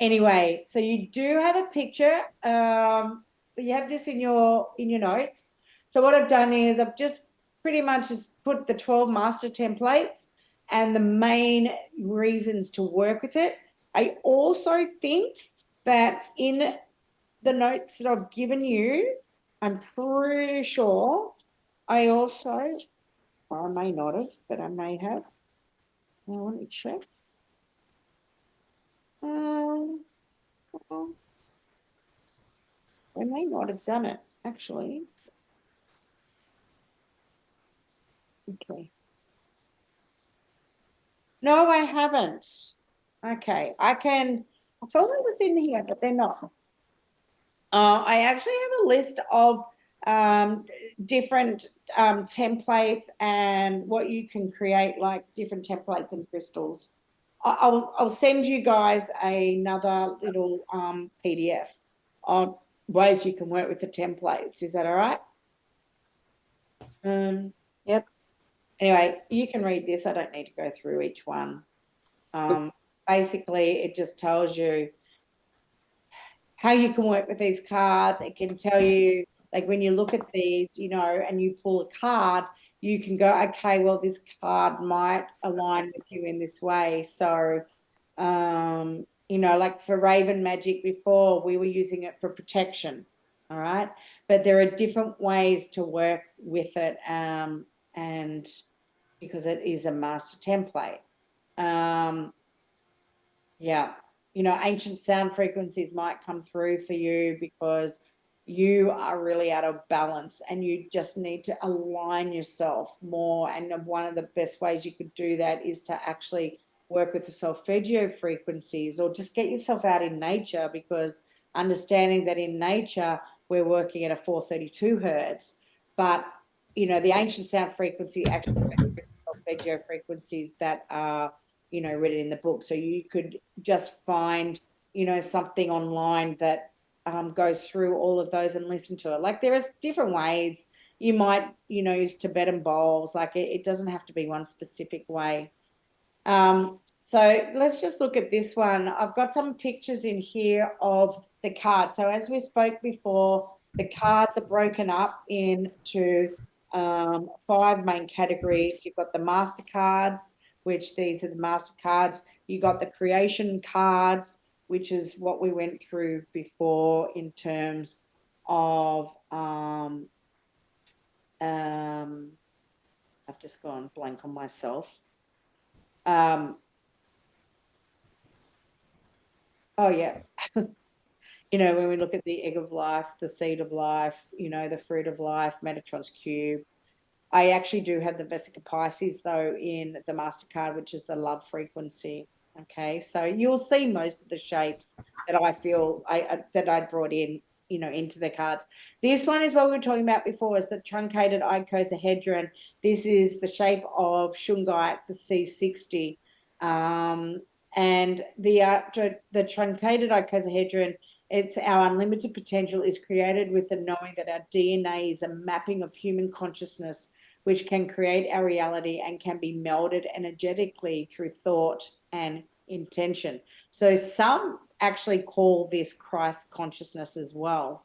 Anyway, so you do have a picture. You have this in your notes. So what I've done is I've just pretty much just put the 12 master templates and the main reasons to work with it. I also think that in the notes that I've given you, I'm pretty sure I also, or I may not have, but I may have. Now let me check. I may not have done it, actually. Okay. No, I haven't. Okay, I thought it was in here, but they're not. I actually have a list of different templates and what you can create, like different templates and crystals. I'll send you guys another little PDF on ways you can work with the templates. Is that all right? Yep. Anyway, you can read this. I don't need to go through each one. Basically, it just tells you how you can work with these cards. It can tell you, like, when you look at these, and you pull a card, you can go, okay, well, this card might align with you in this way. So, like for Raven Magic before, we were using it for protection. All right. But there are different ways to work with it. And because it is a master template. Yeah. Ancient sound frequencies might come through for you because you are really out of balance and you just need to align yourself more. And one of the best ways you could do that is to actually work with the solfeggio frequencies, or just get yourself out in nature, because understanding that in nature we're working at a 432 hertz, but the ancient sound frequency actually solfeggio frequencies that are written in the book. So you could just find something online that goes through all of those and listen to it. Like, there is different ways. You might use Tibetan bowls. Like, it doesn't have to be one specific way. So let's just look at this one. I've got some pictures in here of the cards. So as we spoke before, the cards are broken up into 5 main categories. You've got the master cards, which these are the master cards. You got the creation cards, which is what we went through before in terms of I've just gone blank on myself. Oh yeah. When we look at the egg of life, the seed of life, the fruit of life, Metatron's cube. I actually do have the Vesica Pisces, though, in the MasterCard, which is the love frequency. Okay, so you'll see most of the shapes that I feel that I brought in, into the cards. This one is what we were talking about before, is the truncated icosahedron. This is the shape of Shungite, the C60. And the truncated icosahedron, it's our unlimited potential is created with the knowing that our DNA is a mapping of human consciousness, which can create our reality and can be melded energetically through thought and intention. So some actually call this Christ consciousness as well.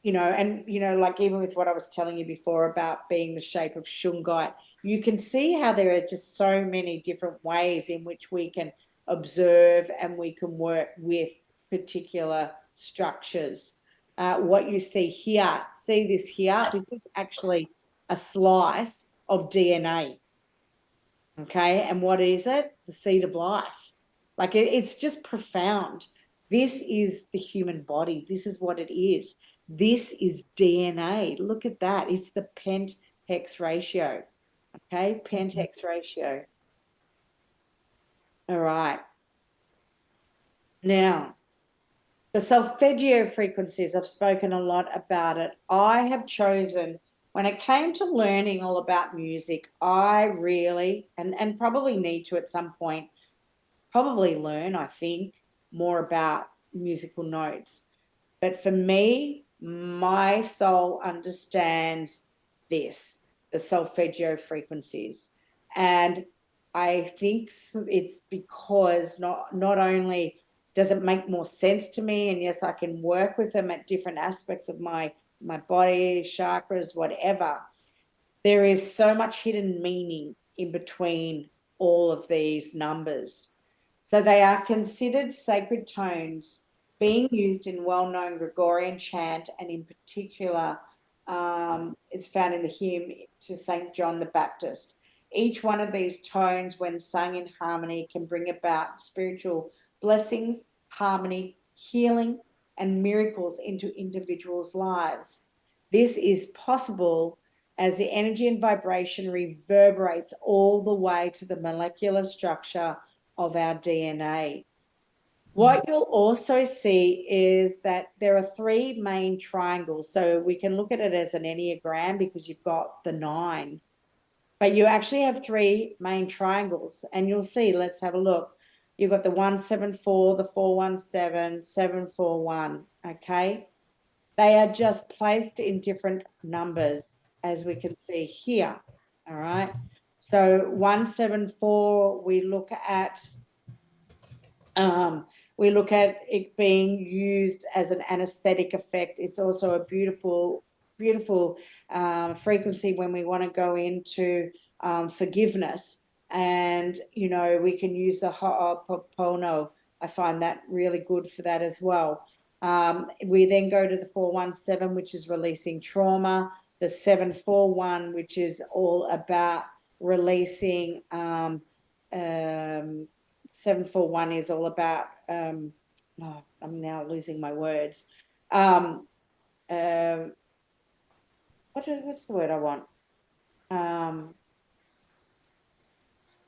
You know, and, you know, like even with what I was telling you before about being the shape of Shungite, you can see how there are just so many different ways in which we can observe and we can work with particular structures. What you see here, see this here, this is actually a slice of DNA. Okay, and what is it? The seed of life. Like it's just profound. This is the human body. This is what it is. This is DNA. Look at that. It's the pent-hex ratio. Okay, pent-hex ratio. All right. Now, the solfeggio frequencies, I've spoken a lot about it. I have chosen, when it came to learning all about music, I really, and probably need to at some point, probably learn, I think, more about musical notes. But for me, my soul understands this, the solfeggio frequencies. And I think it's because not only does it make more sense to me, and yes, I can work with them at different aspects of my body, chakras, whatever. There is so much hidden meaning in between all of these numbers. So they are considered sacred tones being used in well-known Gregorian chant, and in particular, it's found in the hymn to St. John the Baptist. Each one of these tones, when sung in harmony, can bring about spiritual blessings, harmony, healing, and miracles into individuals' lives. This is possible as the energy and vibration reverberates all the way to the molecular structure of our DNA. What you'll also see is that there are three main triangles. So we can look at it as an Enneagram because you've got the 9, but you actually have three main triangles, and you'll see, let's have a look. You've got the 174, the 417, 741, okay? They are just placed in different numbers, as we can see here, all right? So 174, we look at it being used as an anesthetic effect. It's also a beautiful, beautiful frequency when we want to go into forgiveness. And, you know, we can use the Ho'oponopono. I find that really good for that as well. We then go to the 417, which is releasing trauma, the 741, which is all about releasing 741 is all about I'm now losing my words. What's the word I want?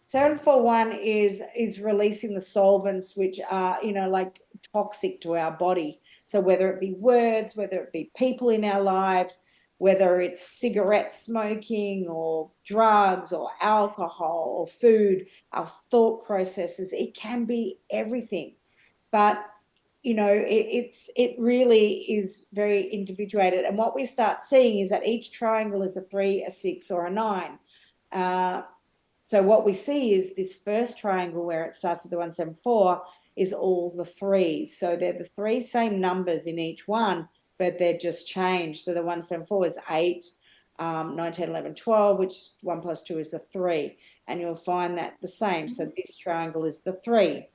741 is releasing the solvents which are, you know, like toxic to our body. So whether it be words, whether it be people in our lives, whether it's cigarette smoking or drugs or alcohol or food, our thought processes, it can be everything. But, you know, it really is very individuated. And what we start seeing is that each triangle is a 3, a 6, or a 9. So what we see is this first triangle where it starts with the 174 is all the 3s. So they're the 3 same numbers in each one, but they're just changed. So the 174 is 8, 9, 10, 11, 12, which 1 plus 2 is a 3. And you'll find that the same. So this triangle is the 3.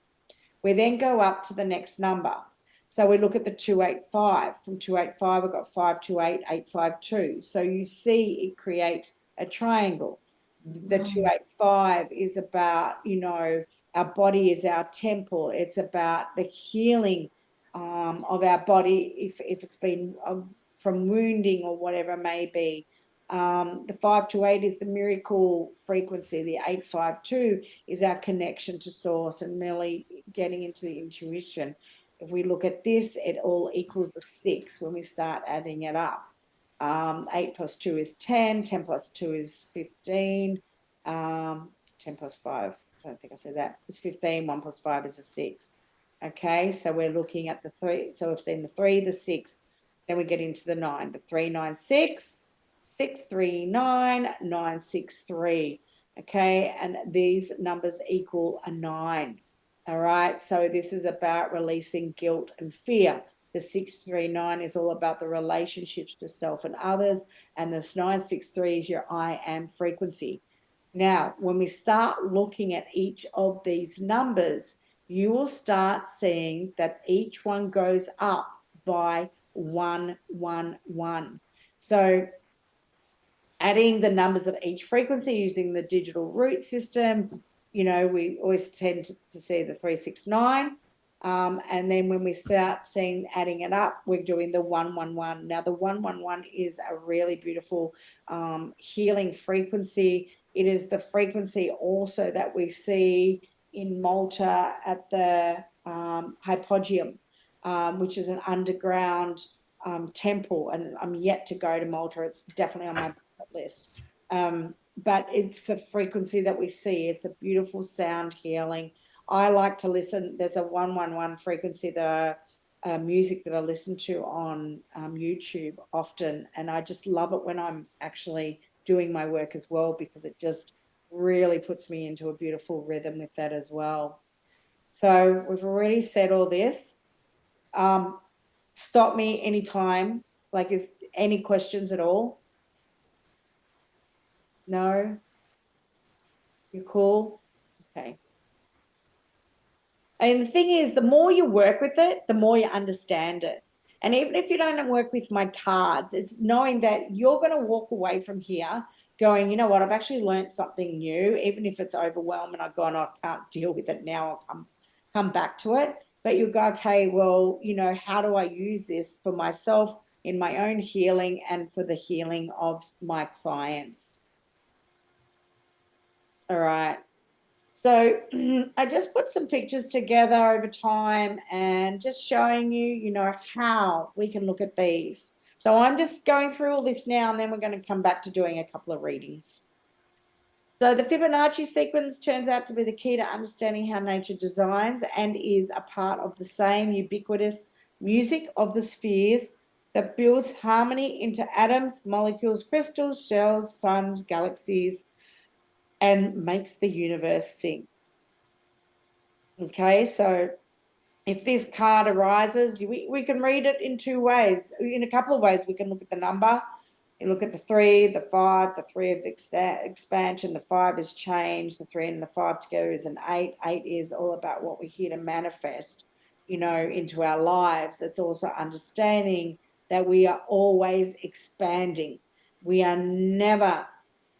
We then go up to the next number. So we look at the 285. From 285, we've got 528, 852. So you see it creates a triangle. The 285 is about, you know, our body is our temple. It's about the healing of our body if it's been from wounding or whatever it may be. The 528 is the miracle frequency. The 852 is our connection to source and really getting into the intuition. If we look at this, it all equals a 6 when we start adding it up. 8 plus 2 is 10, 10 plus 2 is 15, 10 plus 5, I don't think I said that, it's 15, 1 plus 5 is a 6. Okay, so we're looking at the 3, so we've seen the 3, the 6, then we get into the 9, the 396, 639, 963. Okay, and these numbers equal a 9. All right, so this is about releasing guilt and fear. The 639 is all about the relationships to self and others, and this 963 is your I am frequency. Now, when we start looking at each of these numbers, you will start seeing that each one goes up by 111. So adding the numbers of each frequency using the digital root system, we always tend to see the 369. And then when we start seeing adding it up, we're doing the 111. Now, the 111 is a really beautiful healing frequency. It is the frequency also that we see in Malta at the Hypogeum, which is an underground temple. And I'm yet to go to Malta. It's definitely on my list. But it's a frequency that we see. It's a beautiful sound healing. I like to listen. There's a 111 frequency that music that I listen to on YouTube often, and I just love it when I'm actually doing my work as well, because it just really puts me into a beautiful rhythm with that as well. So we've already said all this. Stop me anytime. Like, is any questions at all? No? You're cool? Okay. And the thing is, the more you work with it, the more you understand it. And even if you don't work with my cards, it's knowing that you're going to walk away from here going, you know what, I've actually learned something new, even if it's overwhelming. I've gone, I can't deal with it now. I'll come back to it. But you go, okay, well, how do I use this for myself in my own healing and for the healing of my clients? All right. So I just put some pictures together over time and just showing you, how we can look at these. So I'm just going through all this now, and then we're going to come back to doing a couple of readings. So the Fibonacci sequence turns out to be the key to understanding how nature designs and is a part of the same ubiquitous music of the spheres that builds harmony into atoms, molecules, crystals, shells, suns, galaxies, and makes the universe sing. Okay, so if this card arises, we can read it in two ways. In a couple of ways, we can look at the number. You look at the 3, the 5, the 3 of expansion, the 5 is change, the 3 and the 5 together is an 8. 8 is all about what we're here to manifest, into our lives. It's also understanding that we are always expanding. We are never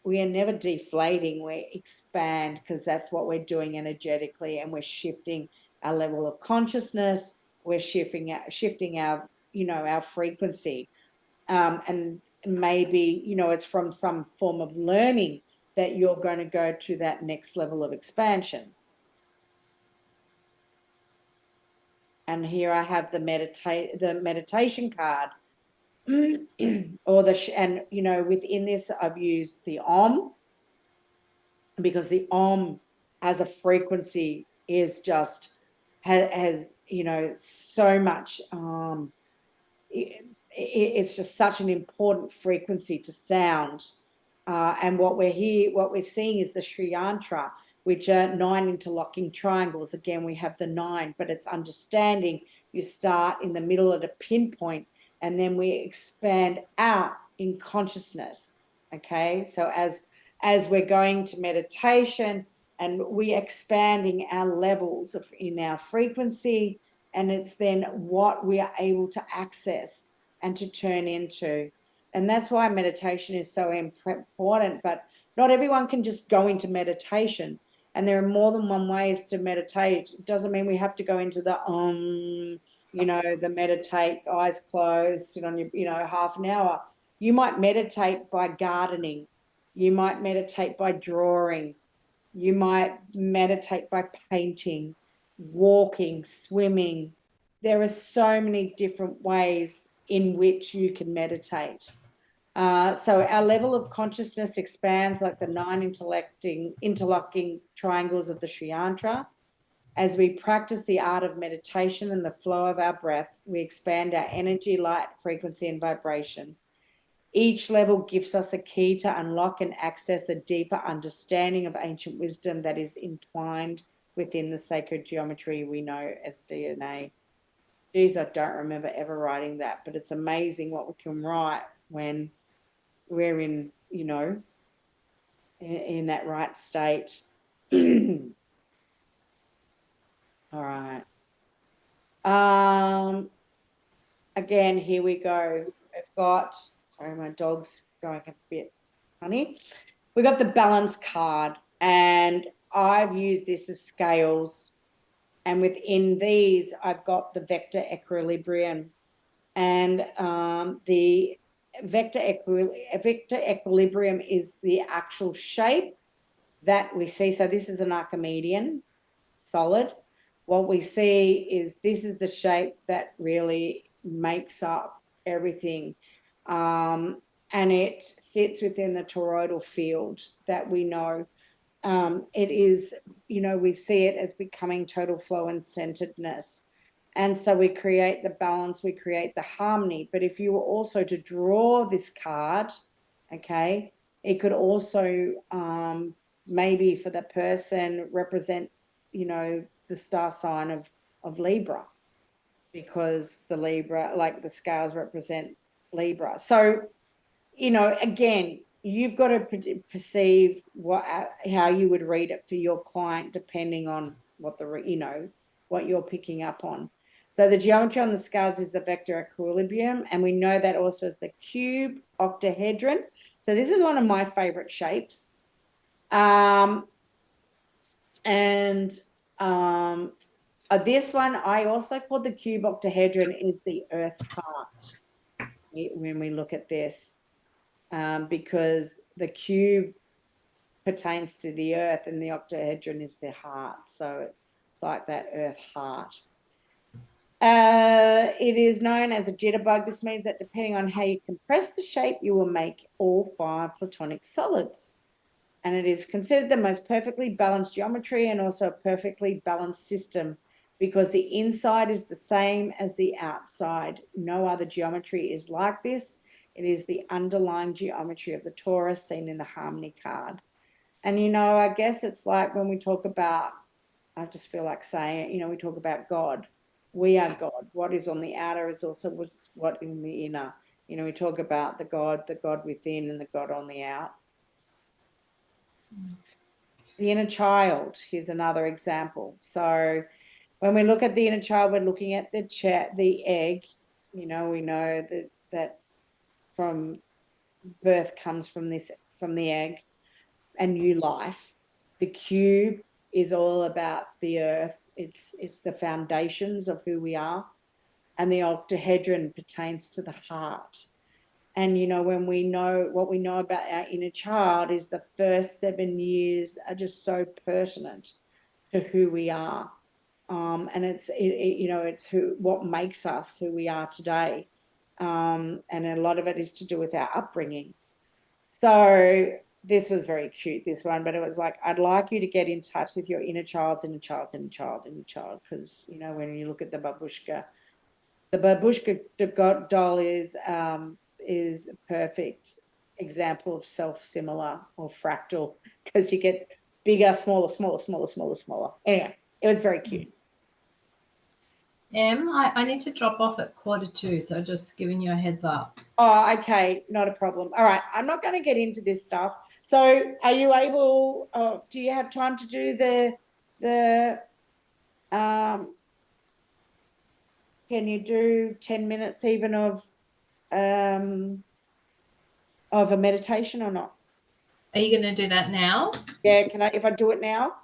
deflating. We expand, because that's what we're doing energetically, and we're shifting our level of consciousness. We're shifting our our frequency, and maybe it's from some form of learning that you're going to go to that next level of expansion. And here I have the meditation card. Or within this I've used the Om, because the Om as a frequency is just has so much it's just such an important frequency to sound, and what we're seeing is the Sri Yantra, which are 9 interlocking triangles. Again, we have the 9, but it's understanding you start in the middle at a pinpoint, and then we expand out in consciousness. Okay, so as we're going to meditation, and we expanding our levels in our frequency, and it's then what we are able to access and to turn into. And that's why meditation is so important. But not everyone can just go into meditation, and there are more than one ways to meditate. It doesn't mean we have to go into the the meditate, eyes closed, sit on your half an hour. You might meditate by gardening. You might meditate by drawing. You might meditate by painting, walking, swimming. There are so many different ways in which you can meditate. So our level of consciousness expands like the 9 interlocking triangles of the Sri Yantra. As we practice the art of meditation and the flow of our breath, we expand our energy, light, frequency, and vibration. Each level gives us a key to unlock and access a deeper understanding of ancient wisdom that is entwined within the sacred geometry we know as DNA. Geez, I don't remember ever writing that, but it's amazing what we can write when we're in, you know, in that right state. All right. Again, here we go. We've got, sorry, my dog's going a bit funny. We got the balance card, and I've used this as scales. And within these, I've got the vector equilibrium. And the vector equilibrium is the actual shape that we see. So this is an Archimedean solid. What we see is this is the shape that really makes up everything. And it sits within the toroidal field that we know. It is, you know, we see it as becoming total flow and centeredness. And so we create the balance, we create the harmony. But if you were also to draw this card, okay, it could also maybe for the person represent, you know, the star sign of Libra, because the Libra, like the scales represent Libra. So, you know, again, you've got to perceive how you would read it for your client, depending on what what you're picking up on. So the geometry on the scales is the vector equilibrium, and we know that also as the cube octahedron. So this is one of my favorite shapes. This one I also call the cube octahedron is the earth heart when we look at this, because the cube pertains to the earth and the octahedron is the heart. So it's like that earth heart. It is known as a jitterbug. This means that depending on how you compress the shape, you will make all 5 platonic solids. And it is considered the most perfectly balanced geometry and also a perfectly balanced system, because the inside is the same as the outside. No other geometry is like this. It is the underlying geometry of the torus seen in the harmony card. And, you know, I guess it's like when we talk about, I just feel like saying it, you know, we talk about God. We are God. What is on the outer is also what in the inner. You know, we talk about the God within and the God on the out. The inner child, here's another example. So when we look at the inner child, we're looking at the egg. You know, we know that from birth comes from the egg and new life. The cube is all about the earth. It's the foundations of who we are. And the octahedron pertains to the heart. And, you know, when we know what we know about our inner child is the first 7 years are just so pertinent to who we are. And it's what makes us who we are today. And a lot of it is to do with our upbringing. So this was very cute, this one, but it was like, I'd like you to get in touch with your inner child's inner child's inner child, because, you know, when you look at the babushka doll is a perfect example of self-similar or fractal, because you get bigger, smaller, smaller, smaller, smaller, smaller. Anyway, it was very cute. I need to drop off at 1:45, so just giving you a heads up. Oh, okay, not a problem. All right, I'm not going to get into this stuff. So are you able, do you have time to do can you do 10 minutes even of a meditation or not? Are you going to do that now? Yeah, if I do it now?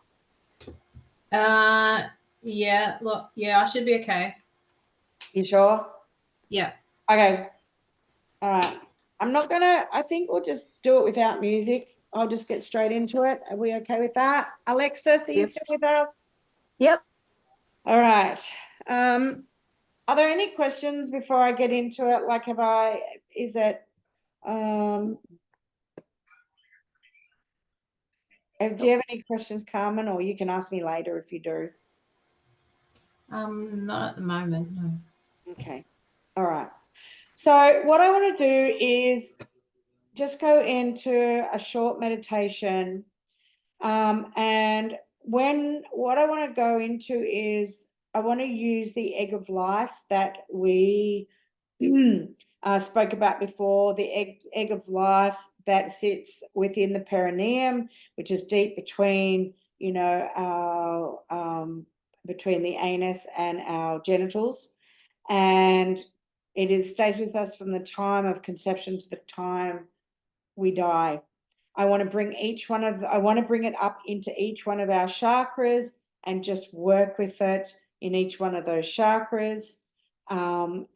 Yeah, look, yeah, I should be okay. You sure? Yeah. Okay. All right. I think we'll just do it without music. I'll just get straight into it. Are we okay with that? Alexis, are you still with us? Yep. All right. Are there any questions before I get into it? Like, do you have any questions, Carmen, or you can ask me later if you do? Not at the moment, no. Okay. All right. So what I want to do is just go into a short meditation. And what I want to go into is I want to use the egg of life that we spoke about before, the egg of life that sits within the perineum, which is deep between, our between the anus and our genitals. And stays with us from the time of conception to the time we die. I want to bring it up into each one of our chakras and just work with it in each one of those chakras. And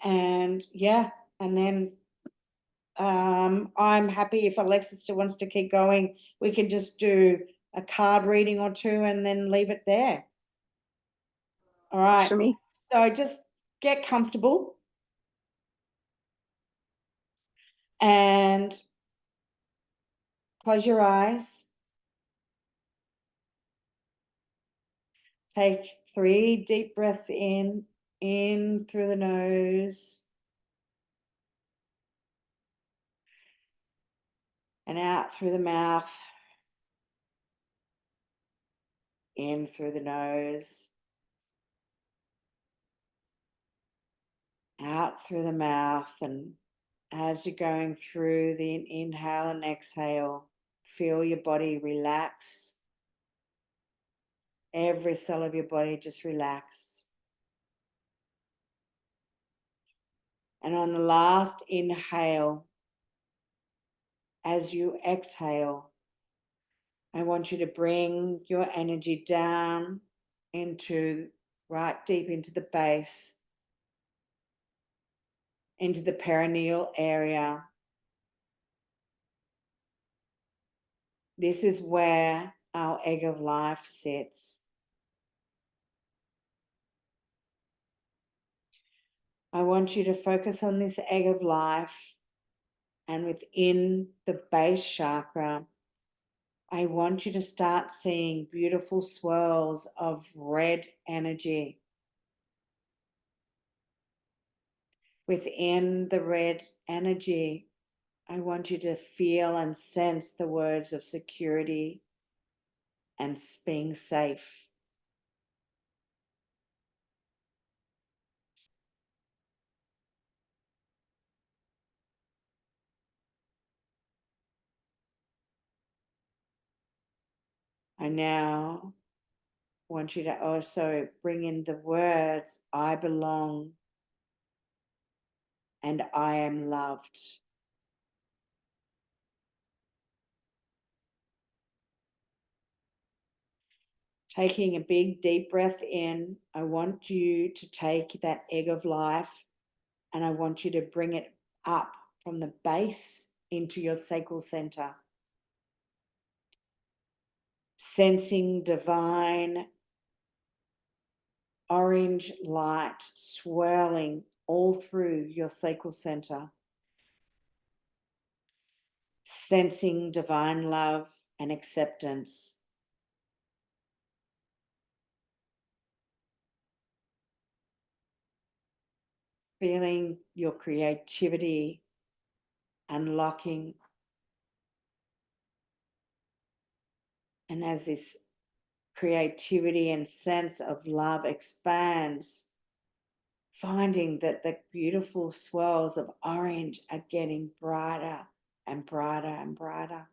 then I'm happy if Alexis still wants to keep going. We can just do a card reading or two and then leave it there. All right. For me. So just get comfortable and close your eyes. Take 3 deep breaths in through the nose and out through the mouth, in through the nose, out through the mouth. And as you're going through the inhale and exhale, feel your body relax. Every cell of your body just relax. And on the last inhale, as you exhale, I want you to bring your energy down right deep into the base, into the perineal area. This is where our egg of life sits. I want you to focus on this egg of life, and within the base chakra, I want you to start seeing beautiful swirls of red energy. Within the red energy, I want you to feel and sense the words of security and being safe. I now want you to also bring in the words, I belong and I am loved. Taking a big deep breath in, I want you to take that egg of life and I want you to bring it up from the base into your sacral center. Sensing divine orange light swirling all through your sacral center. Sensing divine love and acceptance. Feeling your creativity unlocking. And as this creativity and sense of love expands, finding that the beautiful swirls of orange are getting brighter and brighter and brighter.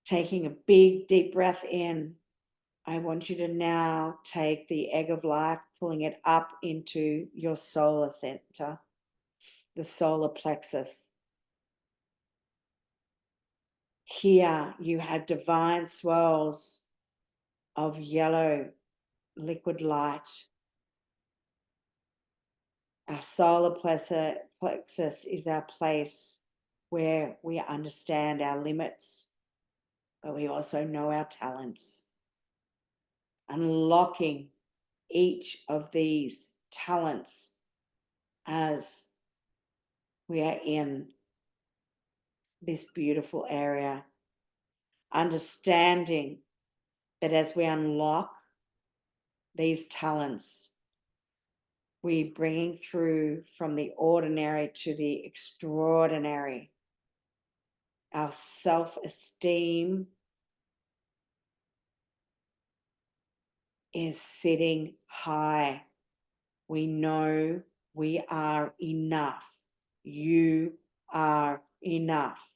Taking a big deep breath in, I want you to now take the egg of life, pulling it up into your solar center, the solar plexus. Here you have divine swirls of yellow liquid light. Our solar plexus is our place where we understand our limits, but we also know our talents. Unlocking each of these talents as we are in this beautiful area. Understanding that as we unlock these talents, We bringing through from the ordinary to the extraordinary. Our self-esteem is sitting high. We know we are enough. You are enough.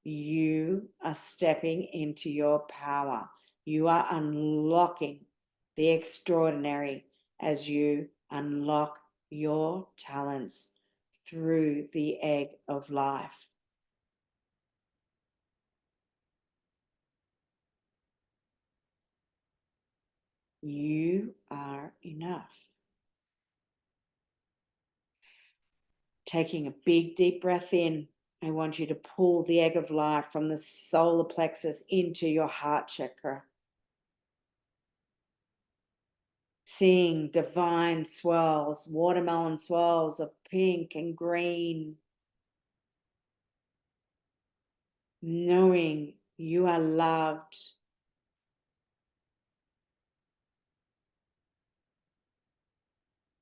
You are stepping into your power. You are unlocking the extraordinary as you unlock your talents through the egg of life. You are enough. Taking a big, deep breath in, I want you to pull the egg of life from the solar plexus into your heart chakra. Seeing divine swirls, watermelon swirls of pink and green. Knowing you are loved.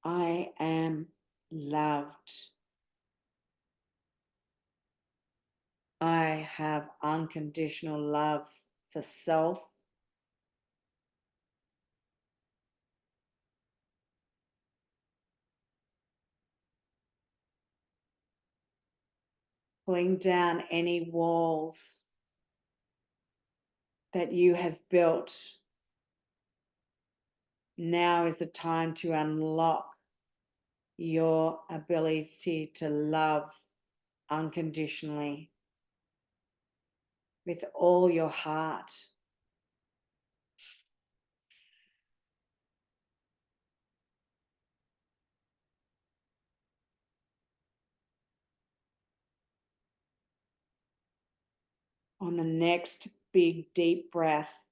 I am loved. I have unconditional love for self. Pulling down any walls that you have built. Now is the time to unlock your ability to love unconditionally with all your heart. On the next big deep breath,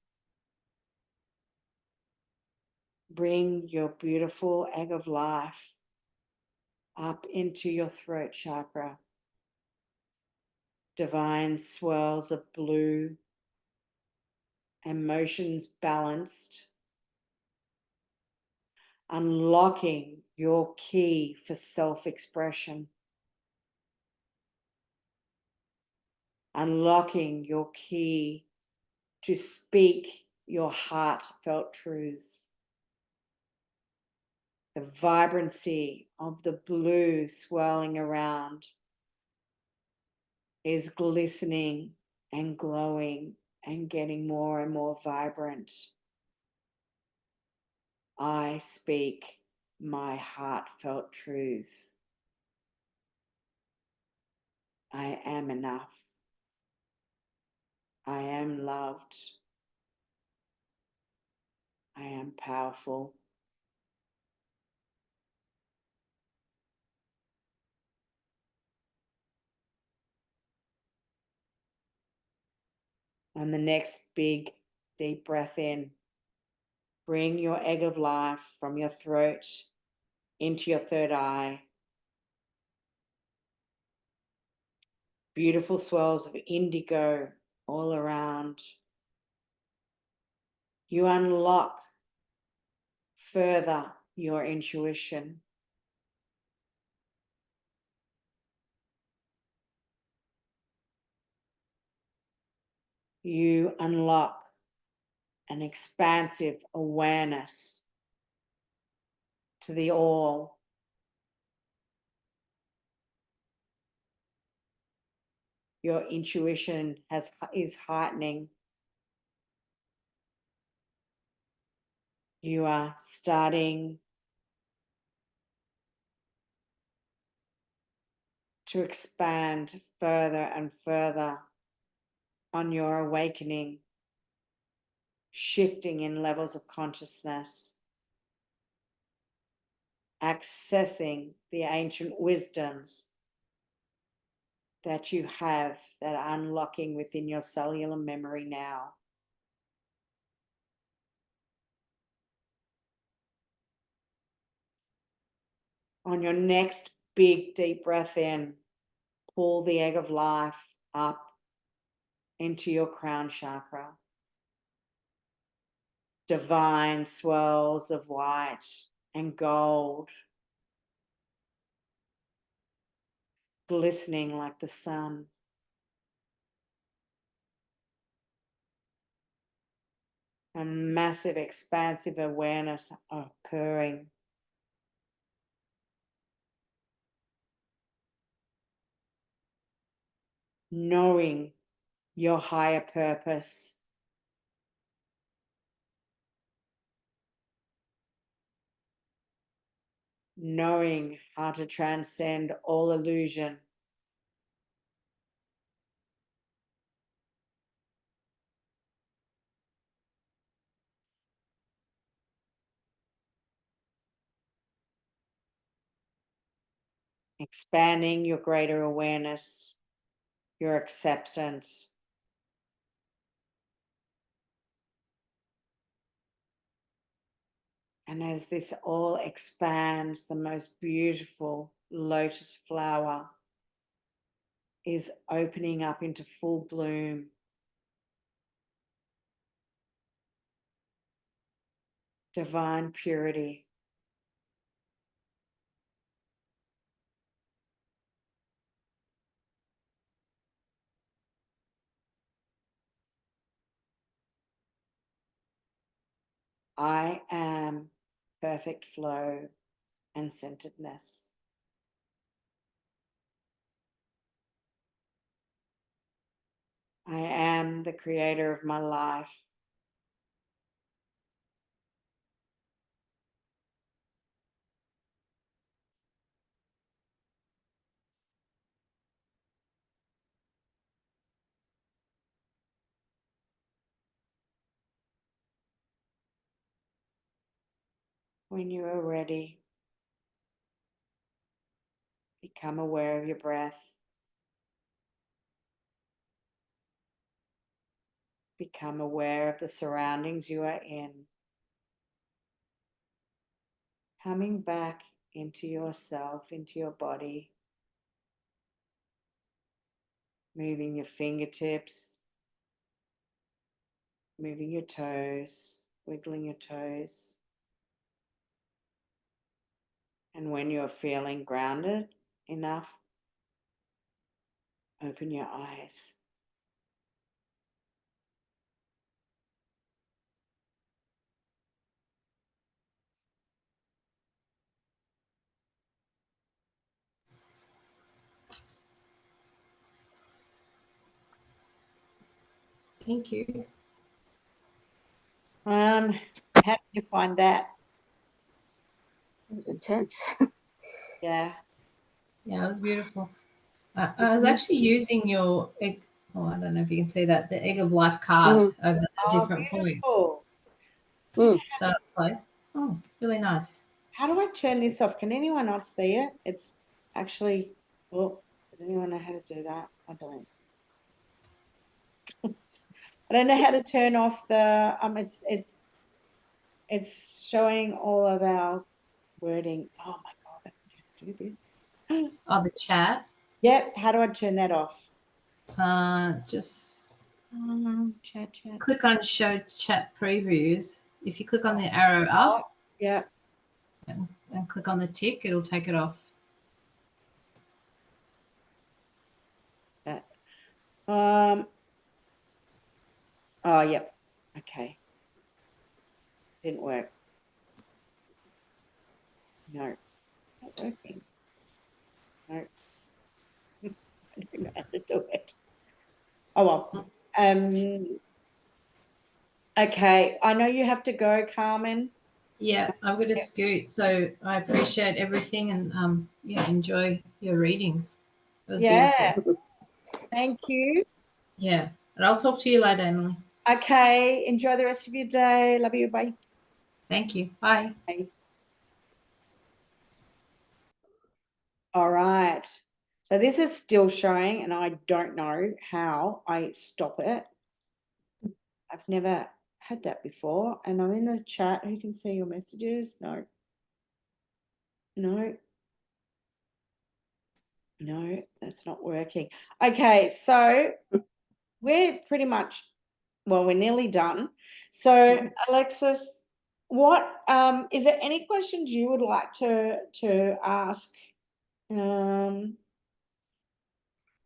bring your beautiful egg of life up into your throat chakra. Divine swirls of blue, emotions balanced, unlocking your key for self-expression, unlocking your key to speak your heartfelt truths. The vibrancy of the blue swirling around is glistening and glowing and getting more and more vibrant. I speak my heartfelt truths. I am enough. I am loved. I am powerful. On the next big deep breath in, bring your egg of life from your throat into your third eye. Beautiful swirls of indigo all around. You unlock further your intuition. You unlock an expansive awareness to the all. Your intuition is heightening. You are starting to expand further and further on your awakening, shifting in levels of consciousness, accessing the ancient wisdoms that you have that are unlocking within your cellular memory now. On your next big deep breath in, pull the egg of life up into your crown chakra. Divine swirls of white and gold glistening like the sun. A massive expansive awareness occurring. Knowing your higher purpose. Knowing how to transcend all illusion. Expanding your greater awareness, your acceptance. And as this all expands, the most beautiful lotus flower is opening up into full bloom. Divine purity. I am perfect flow and centeredness. I am the creator of my life. When you are ready, become aware of your breath. Become aware of the surroundings you are in. Coming back into yourself, into your body. Moving your fingertips. Moving your toes. Wiggling your toes. And when you're feeling grounded enough, open your eyes. Thank you. How did you find that? It was intense. Yeah. Yeah, it was beautiful. I was actually using your egg. Oh, I don't know if you can see that, the Egg of Life card over the different points. Beautiful. So it's like, oh, really nice. How do I turn this off? Can anyone else see it? It's actually, well, does anyone know how to do that? I don't. I don't know how to turn off the, it's showing all of our wording. Oh my God, I can do this. Oh, the chat. Yep. How do I turn that off? Just Chat. click on show chat previews. If you click on the arrow up Yeah. and click on the tick, it'll take it off. Oh, yep. Okay. Didn't work. No, not working. No. I don't know how to do it. Oh well. Okay. I know you have to go, Carmen. Yeah, I'm going to scoot. So I appreciate everything and yeah, enjoy your readings. It was beautiful. Thank you. Yeah. And I'll talk to you later, Emily. Okay. Enjoy the rest of your day. Love you. Bye. Thank you. Bye. Bye. All right. So this is still showing, and I don't know how I stop it. I've never had that before. And I'm in the chat. Who can see your messages? No. No. No, that's not working. Okay, so we're pretty much, well, we're nearly done. So Alexis, what is there any questions you would like to ask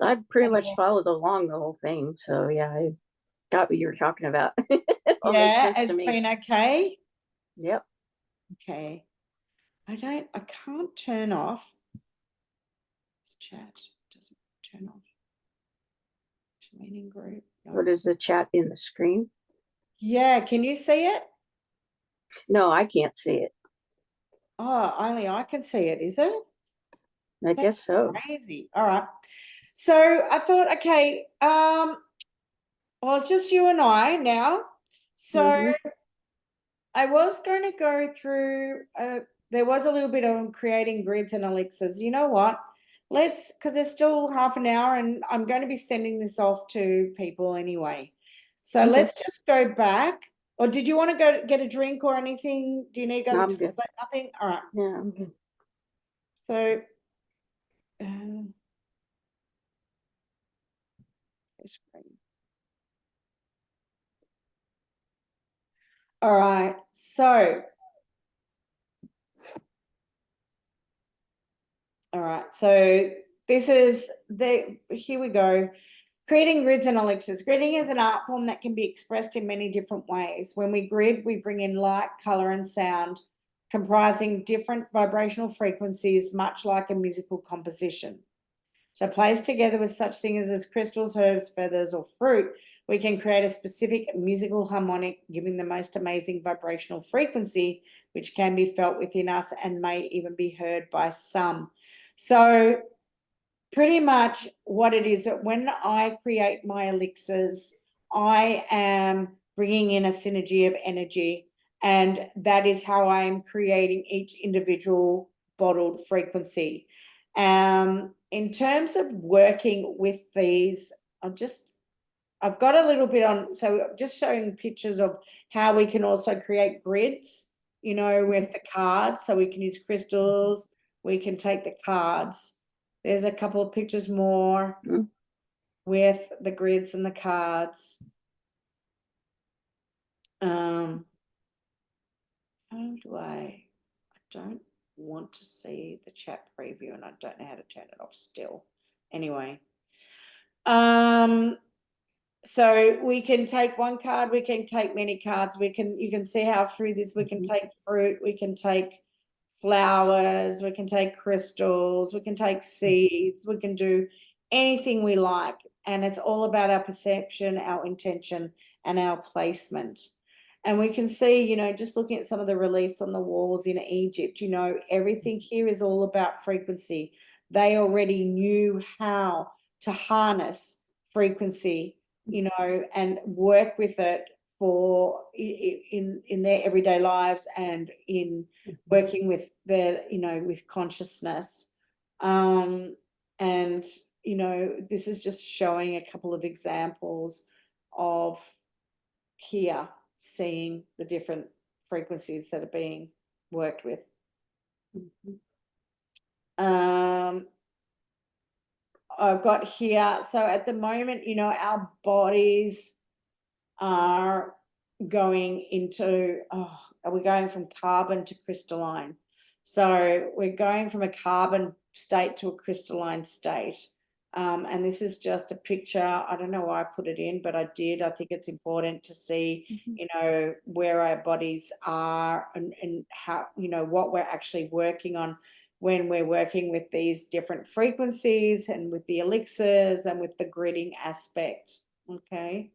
I pretty much followed along the whole thing. So yeah, I got what you were talking about. It all made Yeah, sense to it's me. been okay. Yep. Okay. I can't turn off this chat. Doesn't turn off. Meeting group. No. What is the chat in the screen? Yeah, can you see it? No, I can't see it. Oh, only I can see it, is it? I guess so. Crazy. All right. So I thought, okay, well, it's just you and I now. So Mhm. I was going to go through, there was a little bit on creating grids and elixirs. You know what? Because there's still half an hour and I'm going to be sending this off to people anyway. So Okay. let's just go back. Or did you want to go get a drink or anything? Do you need to go to I'm the good. toilet? Nothing? All right. Yeah, I'm good. So, um, it's great. All right. So, all right. So this is here we go. Creating grids and elixirs. Gridding is an art form that can be expressed in many different ways. When we grid, we bring in light, color, and sound, comprising different vibrational frequencies, much like a musical composition. So placed together with such things as crystals, herbs, feathers, or fruit, we can create a specific musical harmonic, giving the most amazing vibrational frequency, which can be felt within us and may even be heard by some. So pretty much what it is that when I create my elixirs, I am bringing in a synergy of energy, and that is how I am creating each individual bottled frequency. In terms of working with these, I've got a little bit on, so I'm just showing pictures of how we can also create grids, with the cards. So we can use crystals, we can take the cards. There's a couple of pictures more with the grids and the cards. How do I don't want to see the chat preview and I don't know how to turn it off still. Anyway. So we can take one card, we can take many cards, you can see how through this we can take fruit, we can take flowers, we can take crystals, we can take seeds, we can do anything we like. And it's all about our perception, our intention, and our placement. And we can see, just looking at some of the reliefs on the walls in Egypt, everything here is all about frequency. They already knew how to harness frequency, and work with it for in their everyday lives and in working with with consciousness. And this is just showing a couple of examples of here seeing the different frequencies that are being worked with. I've got here, so at the moment, our bodies are going into, are we going from carbon to crystalline? So we're going from a carbon state to a crystalline state. And this is just a picture. I don't know why I put it in, but I did. I think it's important to see, where our bodies are and how, what we're actually working on when we're working with these different frequencies and with the elixirs and with the gridding aspect. Okay.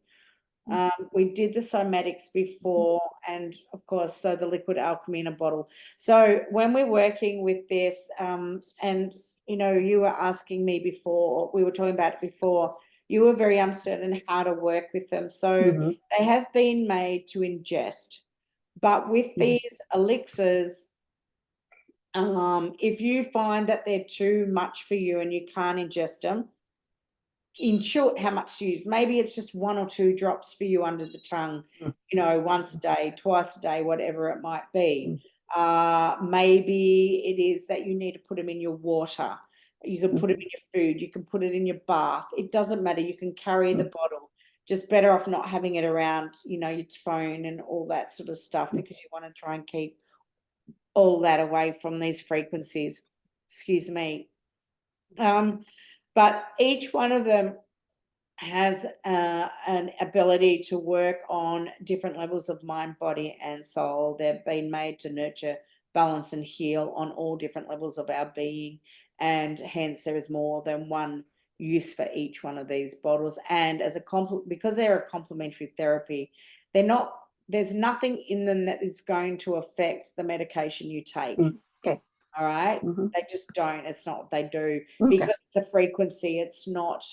We did the cymatics before, and of course, so the liquid alchemy in a bottle. So when we're working with this, and you were asking me before, we were talking about it before, you were very uncertain how to work with them. So they have been made to ingest. But with these elixirs, if you find that they're too much for you and you can't ingest them, in short, how much to use. Maybe it's just 1 or 2 drops for you under the tongue, once a day, twice a day, whatever it might be. Maybe it is that you need to put them in your water. You can put them in your food. You can put it in your bath. It doesn't matter. You can carry the bottle. Just better off not having it around, your phone and all that sort of stuff, because you want to try and keep all that away from these frequencies. Excuse me. but each one of them has an ability to work on different levels of mind, body, and soul. They've been made to nurture, balance, and heal on all different levels of our being, and hence there is more than one use for each one of these bottles. And as a because they're a complementary therapy, there's nothing in them that is going to affect the medication you take. Okay. All right. Mhm. They just don't. It's not what they do Okay. because it's a frequency. It's not,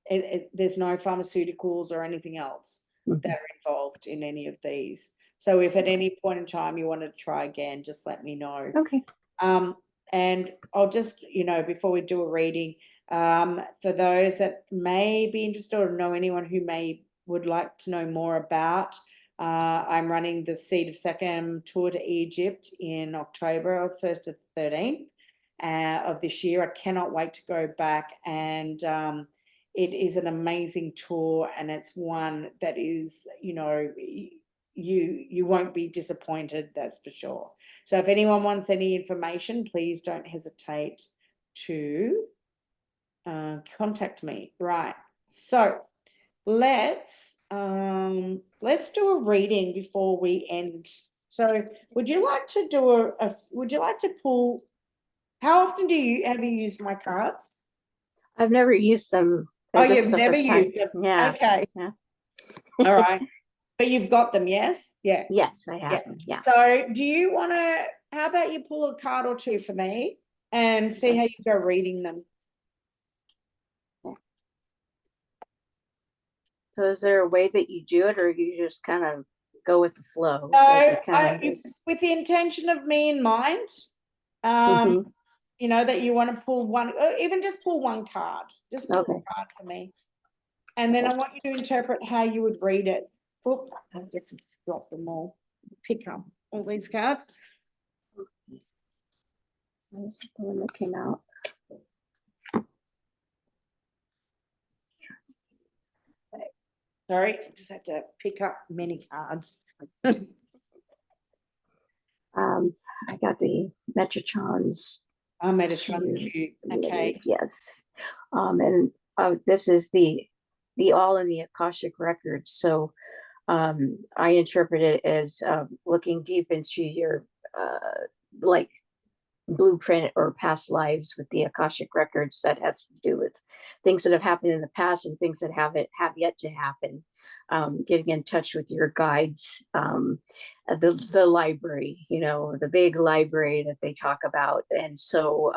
there's no pharmaceuticals or anything else Mhm. that are involved in any of these. So if at any point in time you want to try again, just let me know. Okay. And I'll just, before we do a reading, for those that may be interested or know anyone who would like to know more about, I'm running the Seed of Sekhem tour to Egypt in October 1st to 13th of this year. I cannot wait to go back, and it is an amazing tour, and it's one that is, you won't be disappointed, that's for sure. So if anyone wants any information, please don't hesitate to contact me. Right. So let's do a reading before we end. So would you like to do would you like to pull, how often have you used my cards? I've never used them. Oh, This you've is the never first time. used them. Yeah. Okay. Yeah. All right. But you've got them, yes? Yeah. Yes, I have. Yeah. So do you want to, how about you pull a card or two for me and see how you go reading them? So is there a way that you do it, or you just kind of go with the flow? So Like it kind of is. with the intention of me in mind, Mhm. that you want to pull one, or even just pull one card. Just pull Okay. a card for me. And then I want you to interpret how you would read it. Oop, I'll just drop them all. Pick up all these cards. This is the one that came out. Sorry, just had to pick up many cards. I got the Metatron's. I'm at a cute. Okay. Yes. And this is the all in the Akashic records. So I interpret it as looking deep into your like blueprint or past lives with the Akashic records that has to do with things that have happened in the past and things that have yet to happen. Getting in touch with your guides, the library, the big library that they talk about. And so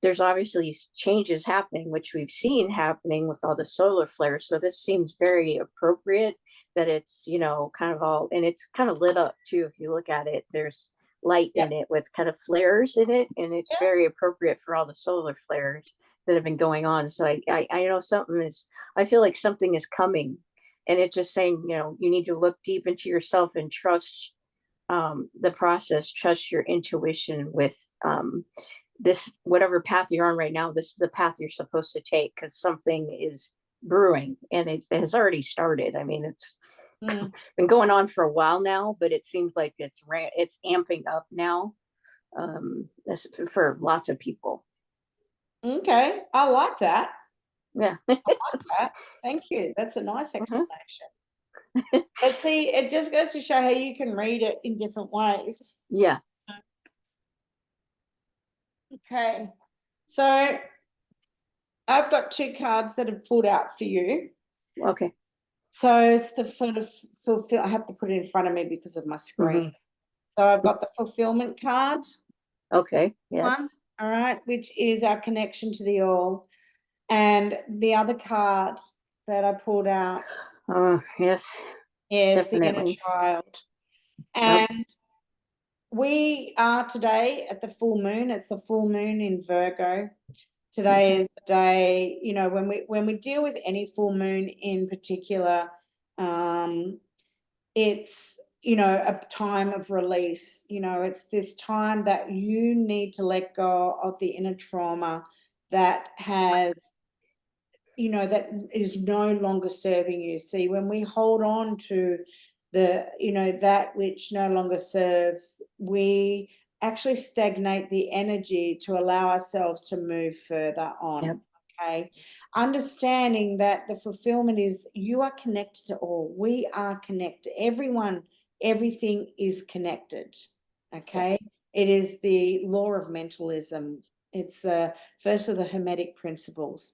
there's obviously changes happening, which we've seen happening with all the solar flares. So this seems very appropriate that it's, kind of all, and it's kind of lit up too. If you look at it, there's light in it with kind of flares in it, and it's very appropriate for all the solar flares that have been going on. So I know I feel like something is coming, and it's just saying, you need to look deep into yourself and trust the process, trust your intuition with this, whatever path you're on right now. This is the path you're supposed to take, because something is brewing, and it has already started. I mean, it's been going on for a while now, but it seems like it's amping up now for lots of people. Okay, I like that. Yeah. I like that. Thank you. That's a nice explanation. But see, it just goes to show how you can read it in different ways. Yeah. Okay, so I've got two cards that have pulled out for you. Okay. So it's the fulfill. I have to put it in front of me because of my screen. So I've got the fulfillment card. Okay. Yes. One, all right, which is our connection to the all. And the other card that I pulled out yes, is definitely. the inner child. And we are today at the full moon. It's the full moon in Virgo. Today is the day, when we deal with any full moon in particular, it's, a time of release. It's this time that you need to let go of the inner trauma that has, that is no longer serving you. See, when we hold on to that which no longer serves, we actually stagnate the energy to allow ourselves to move further on. Yep. Okay. Understanding that the fulfillment is you are connected to all. We are connected. Everyone, everything is connected. Okay. It is the law of mentalism. It's the first of the Hermetic principles.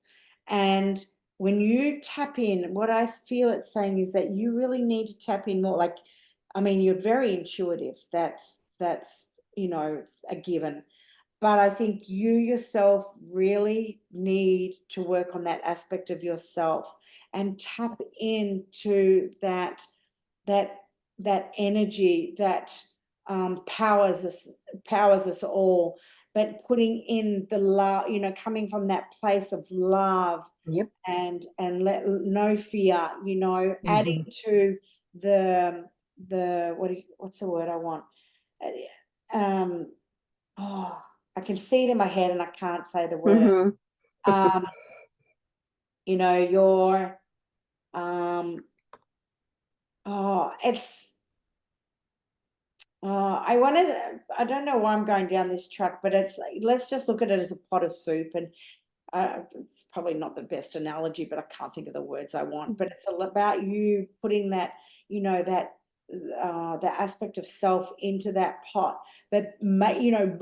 And when you tap in, what I feel it's saying is that you really need to tap in more. Like, I mean, you're very intuitive. That's, you know, a given. But I think you yourself really need to work on that aspect of yourself and tap into that energy that powers us all, but putting in the love, you know, coming from that place of love. Yep. And let no fear, you know, adding to the what's the word I want? Oh, I can see it in my head and I can't say the word. Mm-hmm. You know, your it's I don't know why I'm going down this track, but it's like, let's just look at it as a pot of soup. And it's probably not the best analogy, but I can't think of the words I want. But it's all about you putting that, you know, that the aspect of self into that pot, but you know,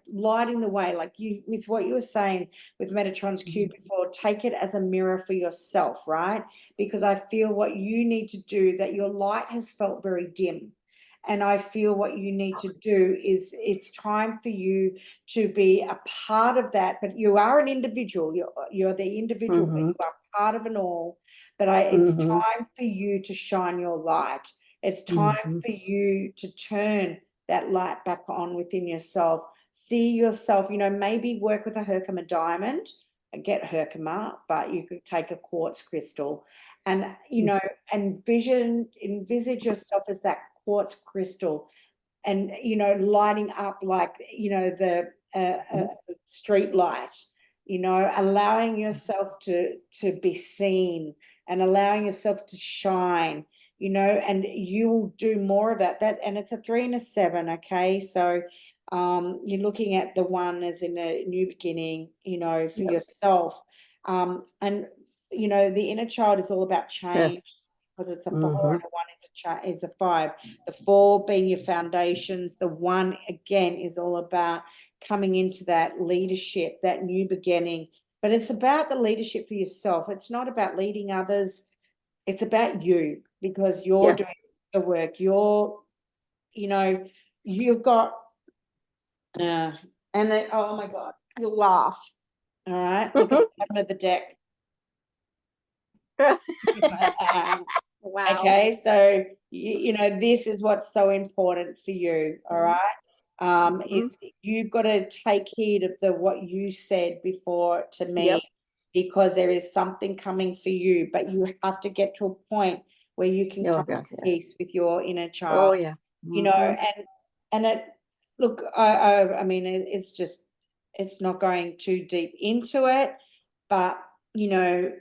lighting the way, like you with what you were saying with Metatron's cube before. Take it as a mirror for yourself, right? Because I feel what you need to do, that your light has felt very dim. And I feel what you need to do is it's time for you to be a part of that. But you are an individual. You're the individual, but you are part of an all. But it's time for you to shine your light. It's time for you to turn that light back on within yourself. See yourself, you know, maybe work with a Herkimer diamond. Get Herkimer, but you could take a quartz crystal and, you know, envisage yourself as that quartz crystal and, you know, lighting up like, you know, the street light, you know, allowing yourself to be seen and allowing yourself to shine, you know, and you will do more of that. And it's a 3 and a 7, okay? So you're looking at the 1 as in a new beginning, you know, for yourself. And, you know, the inner child is all about change because it's a 4 and a 1 is a 5. The 4 being your foundations. The 1, again, is all about coming into that leadership, that new beginning. But it's about the leadership for yourself. It's not about leading others. It's about you, because you're doing the work. You're, you know, you've got, and then, oh my God, you'll laugh. All right. Look at the bottom of the deck. Wow. Okay. So, you know, this is what's so important for you. All right. Is you've got to take heed of what you said before to me, because there is something coming for you, but you have to get to a point where you can come to peace with your inner child. Oh yeah. You know, and it, look, I mean, it's just, it's not going too deep into it, but, you know,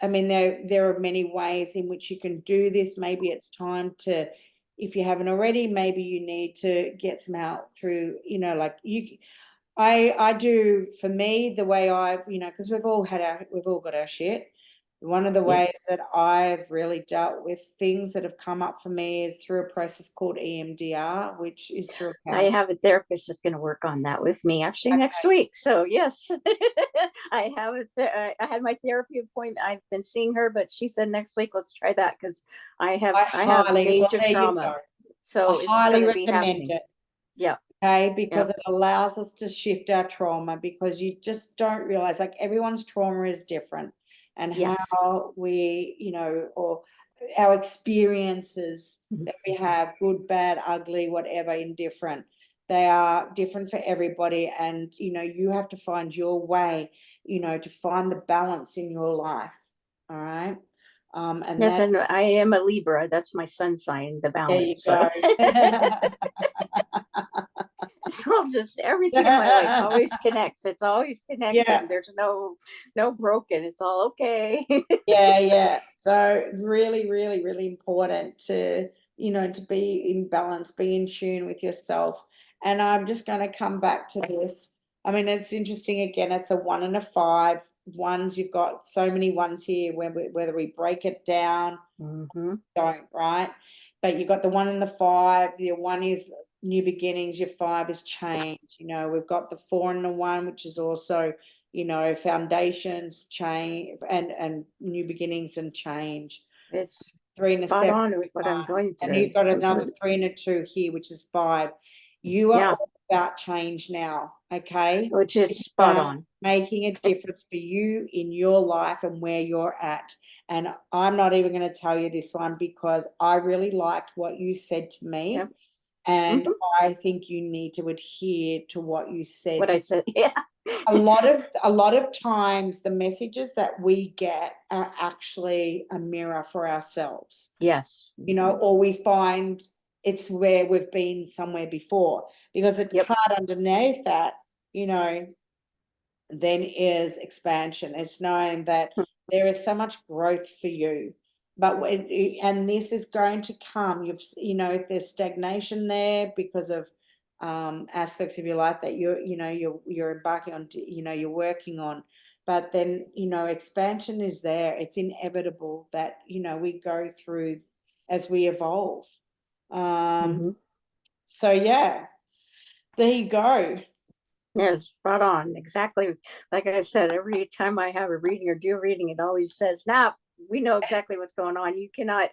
I mean, there are many ways in which you can do this. Maybe it's time to, if you haven't already, maybe you need to get some help through, you know, like I do, for me, the way I've, you know, because we've all got our shit. One of the ways that I've really dealt with things that have come up for me is through a process called EMDR, which is through a I have a therapist that's going to work on that with me actually next week. So yes, I have I had my therapy appointment. I've been seeing her, but she said next week let's try that because I have major trauma. So I it's highly going to be recommend happening. it. Yeah. Okay, because it allows us to shift our trauma, because you just don't realize, like, everyone's trauma is different, and how we, you know, or our experiences that we have, good, bad, ugly, whatever, indifferent, they are different for everybody. And, you know, you have to find your way, you know, to find the balance in your life. All right. And yes, that, and I am a Libra. That's my sun sign, the balance. there you go. So just everything in my life always connects. It's always connected. Yeah. There's no broken. It's all okay. Yeah. So really, really, really important to, you know, to be in balance, be in tune with yourself. And I'm just going to come back to this. I mean, it's interesting again, it's a 1 and a 5. Ones, you've got so many ones here, whether we break it down, don't, right? But you've got the 1 and the 5. Your 1 is new beginnings, your 5 is change. We've got the 4 and the 1, which is also, foundations, change, and new beginnings and change. It's 3 and a spot 7. on with what I'm going And through. you've got another 3 and a 2 here, which is 5. You are Yeah. all about change now, okay? Which is It's spot about on. making a difference for you in your life and where you're at. And I'm not even going to tell you this one because I really liked what you said to me. Yep. And I think you need to adhere to what you said. What I said, yeah. A lot of times the messages that we get are actually a mirror for ourselves. Yes. Or we find it's where we've been somewhere before, because it's card underneath that, then is expansion. It's knowing that there is so much growth for you, and this is going to come. If there's stagnation there because of aspects of your life that you're embarking on, you're working on, but then expansion is there. It's inevitable that we go through as we evolve. So yeah, there you go. Yeah, spot on. Exactly. Like I said, every time I have a reading or do a reading, it always says, "Now we know exactly what's going on. You cannot."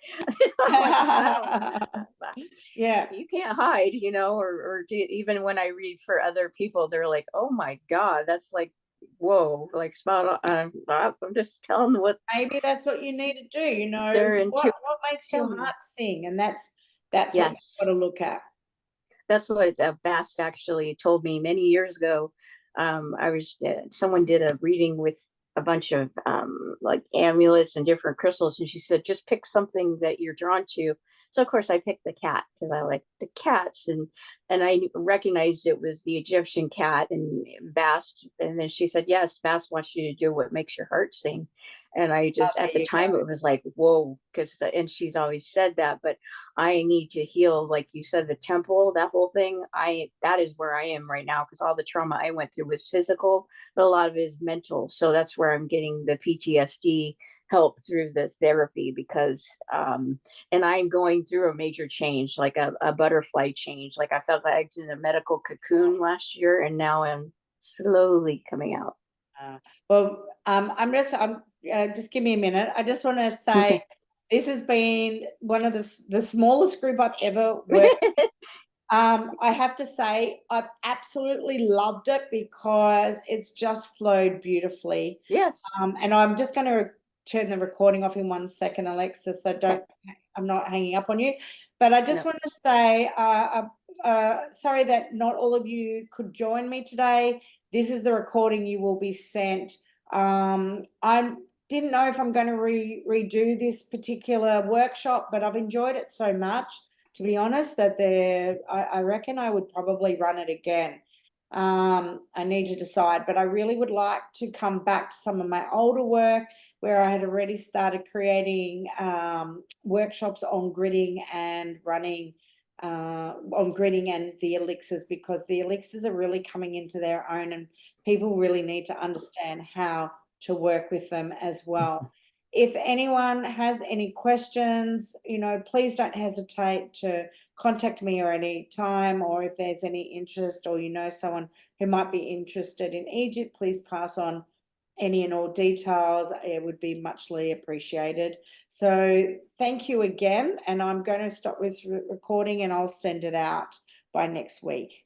Yeah, you can't hide, even when I read for other people, they're like, "Oh my God, that's like, whoa, like spot on." I'm just telling them what maybe that's what you need to do. they're into. What makes your heart sing, and that's what you've Yes. got to look at. That's what Bast actually told me many years ago. Someone did a reading with a bunch of like amulets and different crystals, and she said, just pick something that you're drawn to. So of course I picked the cat because I like the cats, and I recognized it was the Egyptian cat and Bast. And then she said, yes, Bast wants you to do what makes your heart sing. And I just, at the time, it was like, whoa, and she's always said that, but I need to heal, like you said, the temple, that whole thing. That is where I am right now, because all the trauma I went through was physical, but a lot of it is mental. So that's where I'm getting the PTSD help through the therapy, because and I'm going through a major change, like a butterfly change. Like I felt like I was in a medical cocoon last year, and now I'm slowly coming out. Well, just give me a minute. I just want to say this has been one of the smallest group I've ever worked with. I have to say I've absolutely loved it because it's just flowed beautifully. Yes. And I'm just going to turn the recording off in 1 second, Alexa, so I'm not hanging up on you. But I just want to say, sorry that not all of you could join me today. This is the recording you will be sent. I didn't know if I'm going to redo this particular workshop, but I've enjoyed it so much, to be honest, that I reckon I would probably run it again. I need to decide, but I really would like to come back to some of my older work where I had already started creating workshops on gridding and running on gridding and the elixirs, because the elixirs are really coming into their own, and people really need to understand how to work with them as well. If anyone has any questions, please don't hesitate to contact me at any time, or if there's any interest, or someone who might be interested in Egypt, please pass on any and all details. It would be muchly appreciated. So thank you again, and I'm going to stop with recording and I'll send it out by next week.